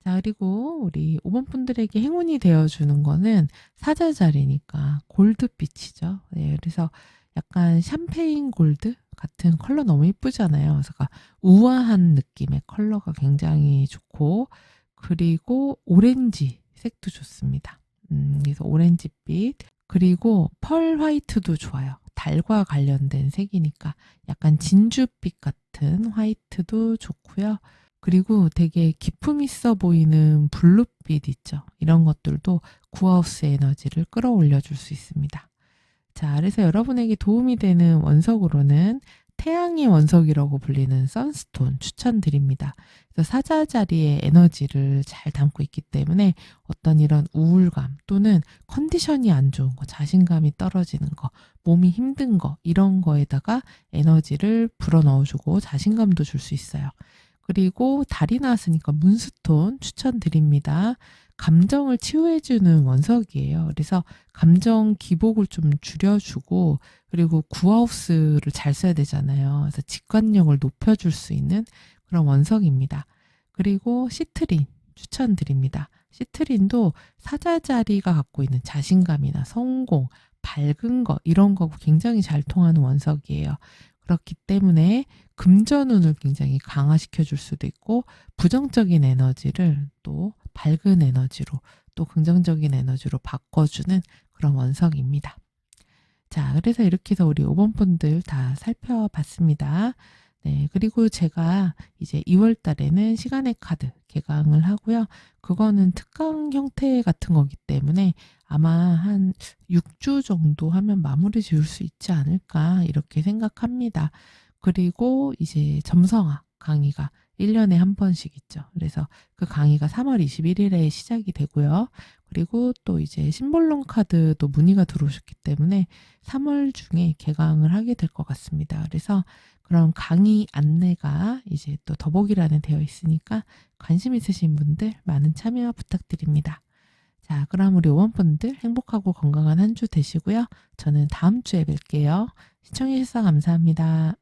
자, 그리고 우리 5번 분들에게 행운이 되어주는 거는 사자자리니까 골드빛이죠. 네, 그래서 약간 샴페인 골드 같은 컬러 너무 이쁘잖아요. 그래서 우아한 느낌의 컬러가 굉장히 좋고, 그리고 오렌지 색도 좋습니다. 그래서 오렌지빛, 그리고 펄 화이트도 좋아요. 달과 관련된 색이니까 약간 진주빛 같은 화이트도 좋고요. 그리고 되게 기품 있어 보이는 블루빛 있죠. 이런 것들도 구하우스 에너지를 끌어올려 줄 수 있습니다. 자, 그래서 여러분에게 도움이 되는 원석으로는 태양의 원석이라고 불리는 선스톤 추천드립니다. 그래서 사자 자리의 에너지를 잘 담고 있기 때문에 어떤 이런 우울감 또는 컨디션이 안 좋은 거, 자신감이 떨어지는 거, 몸이 힘든 거, 이런 거에다가 에너지를 불어넣어주고 자신감도 줄 수 있어요. 그리고 달이 나왔으니까 문스톤 추천드립니다. 감정을 치유해주는 원석이에요. 그래서 감정 기복을 좀 줄여주고, 그리고 구하우스를 잘 써야 되잖아요. 그래서 직관력을 높여줄 수 있는 그런 원석입니다. 그리고 시트린 추천드립니다. 시트린도 사자자리가 갖고 있는 자신감이나 성공, 밝은 거, 이런 거하고 굉장히 잘 통하는 원석이에요. 그렇기 때문에 금전운을 굉장히 강화시켜 줄 수도 있고, 부정적인 에너지를 또 밝은 에너지로, 또 긍정적인 에너지로 바꿔주는 그런 원석입니다. 자, 그래서 이렇게 해서 우리 5번 분들 다 살펴봤습니다. 네, 그리고 제가 이제 2월 달에는 시간의 카드 개강을 하고요. 그거는 특강 형태 같은 거기 때문에 아마 한 6주 정도 하면 마무리 지을 수 있지 않을까 이렇게 생각합니다. 그리고 이제 점성학 강의가 1년에 한 번씩 있죠. 그래서 그 강의가 3월 21일에 시작이 되고요. 그리고 또 이제 심볼론 카드도 문의가 들어오셨기 때문에 3월 중에 개강을 하게 될 것 같습니다. 그래서 그런 강의 안내가 이제 또 더보기란에 되어 있으니까 관심 있으신 분들 많은 참여 부탁드립니다. 자, 그럼 우리 5번 분들 행복하고 건강한 한 주 되시고요. 저는 다음 주에 뵐게요. 시청해주셔서 감사합니다.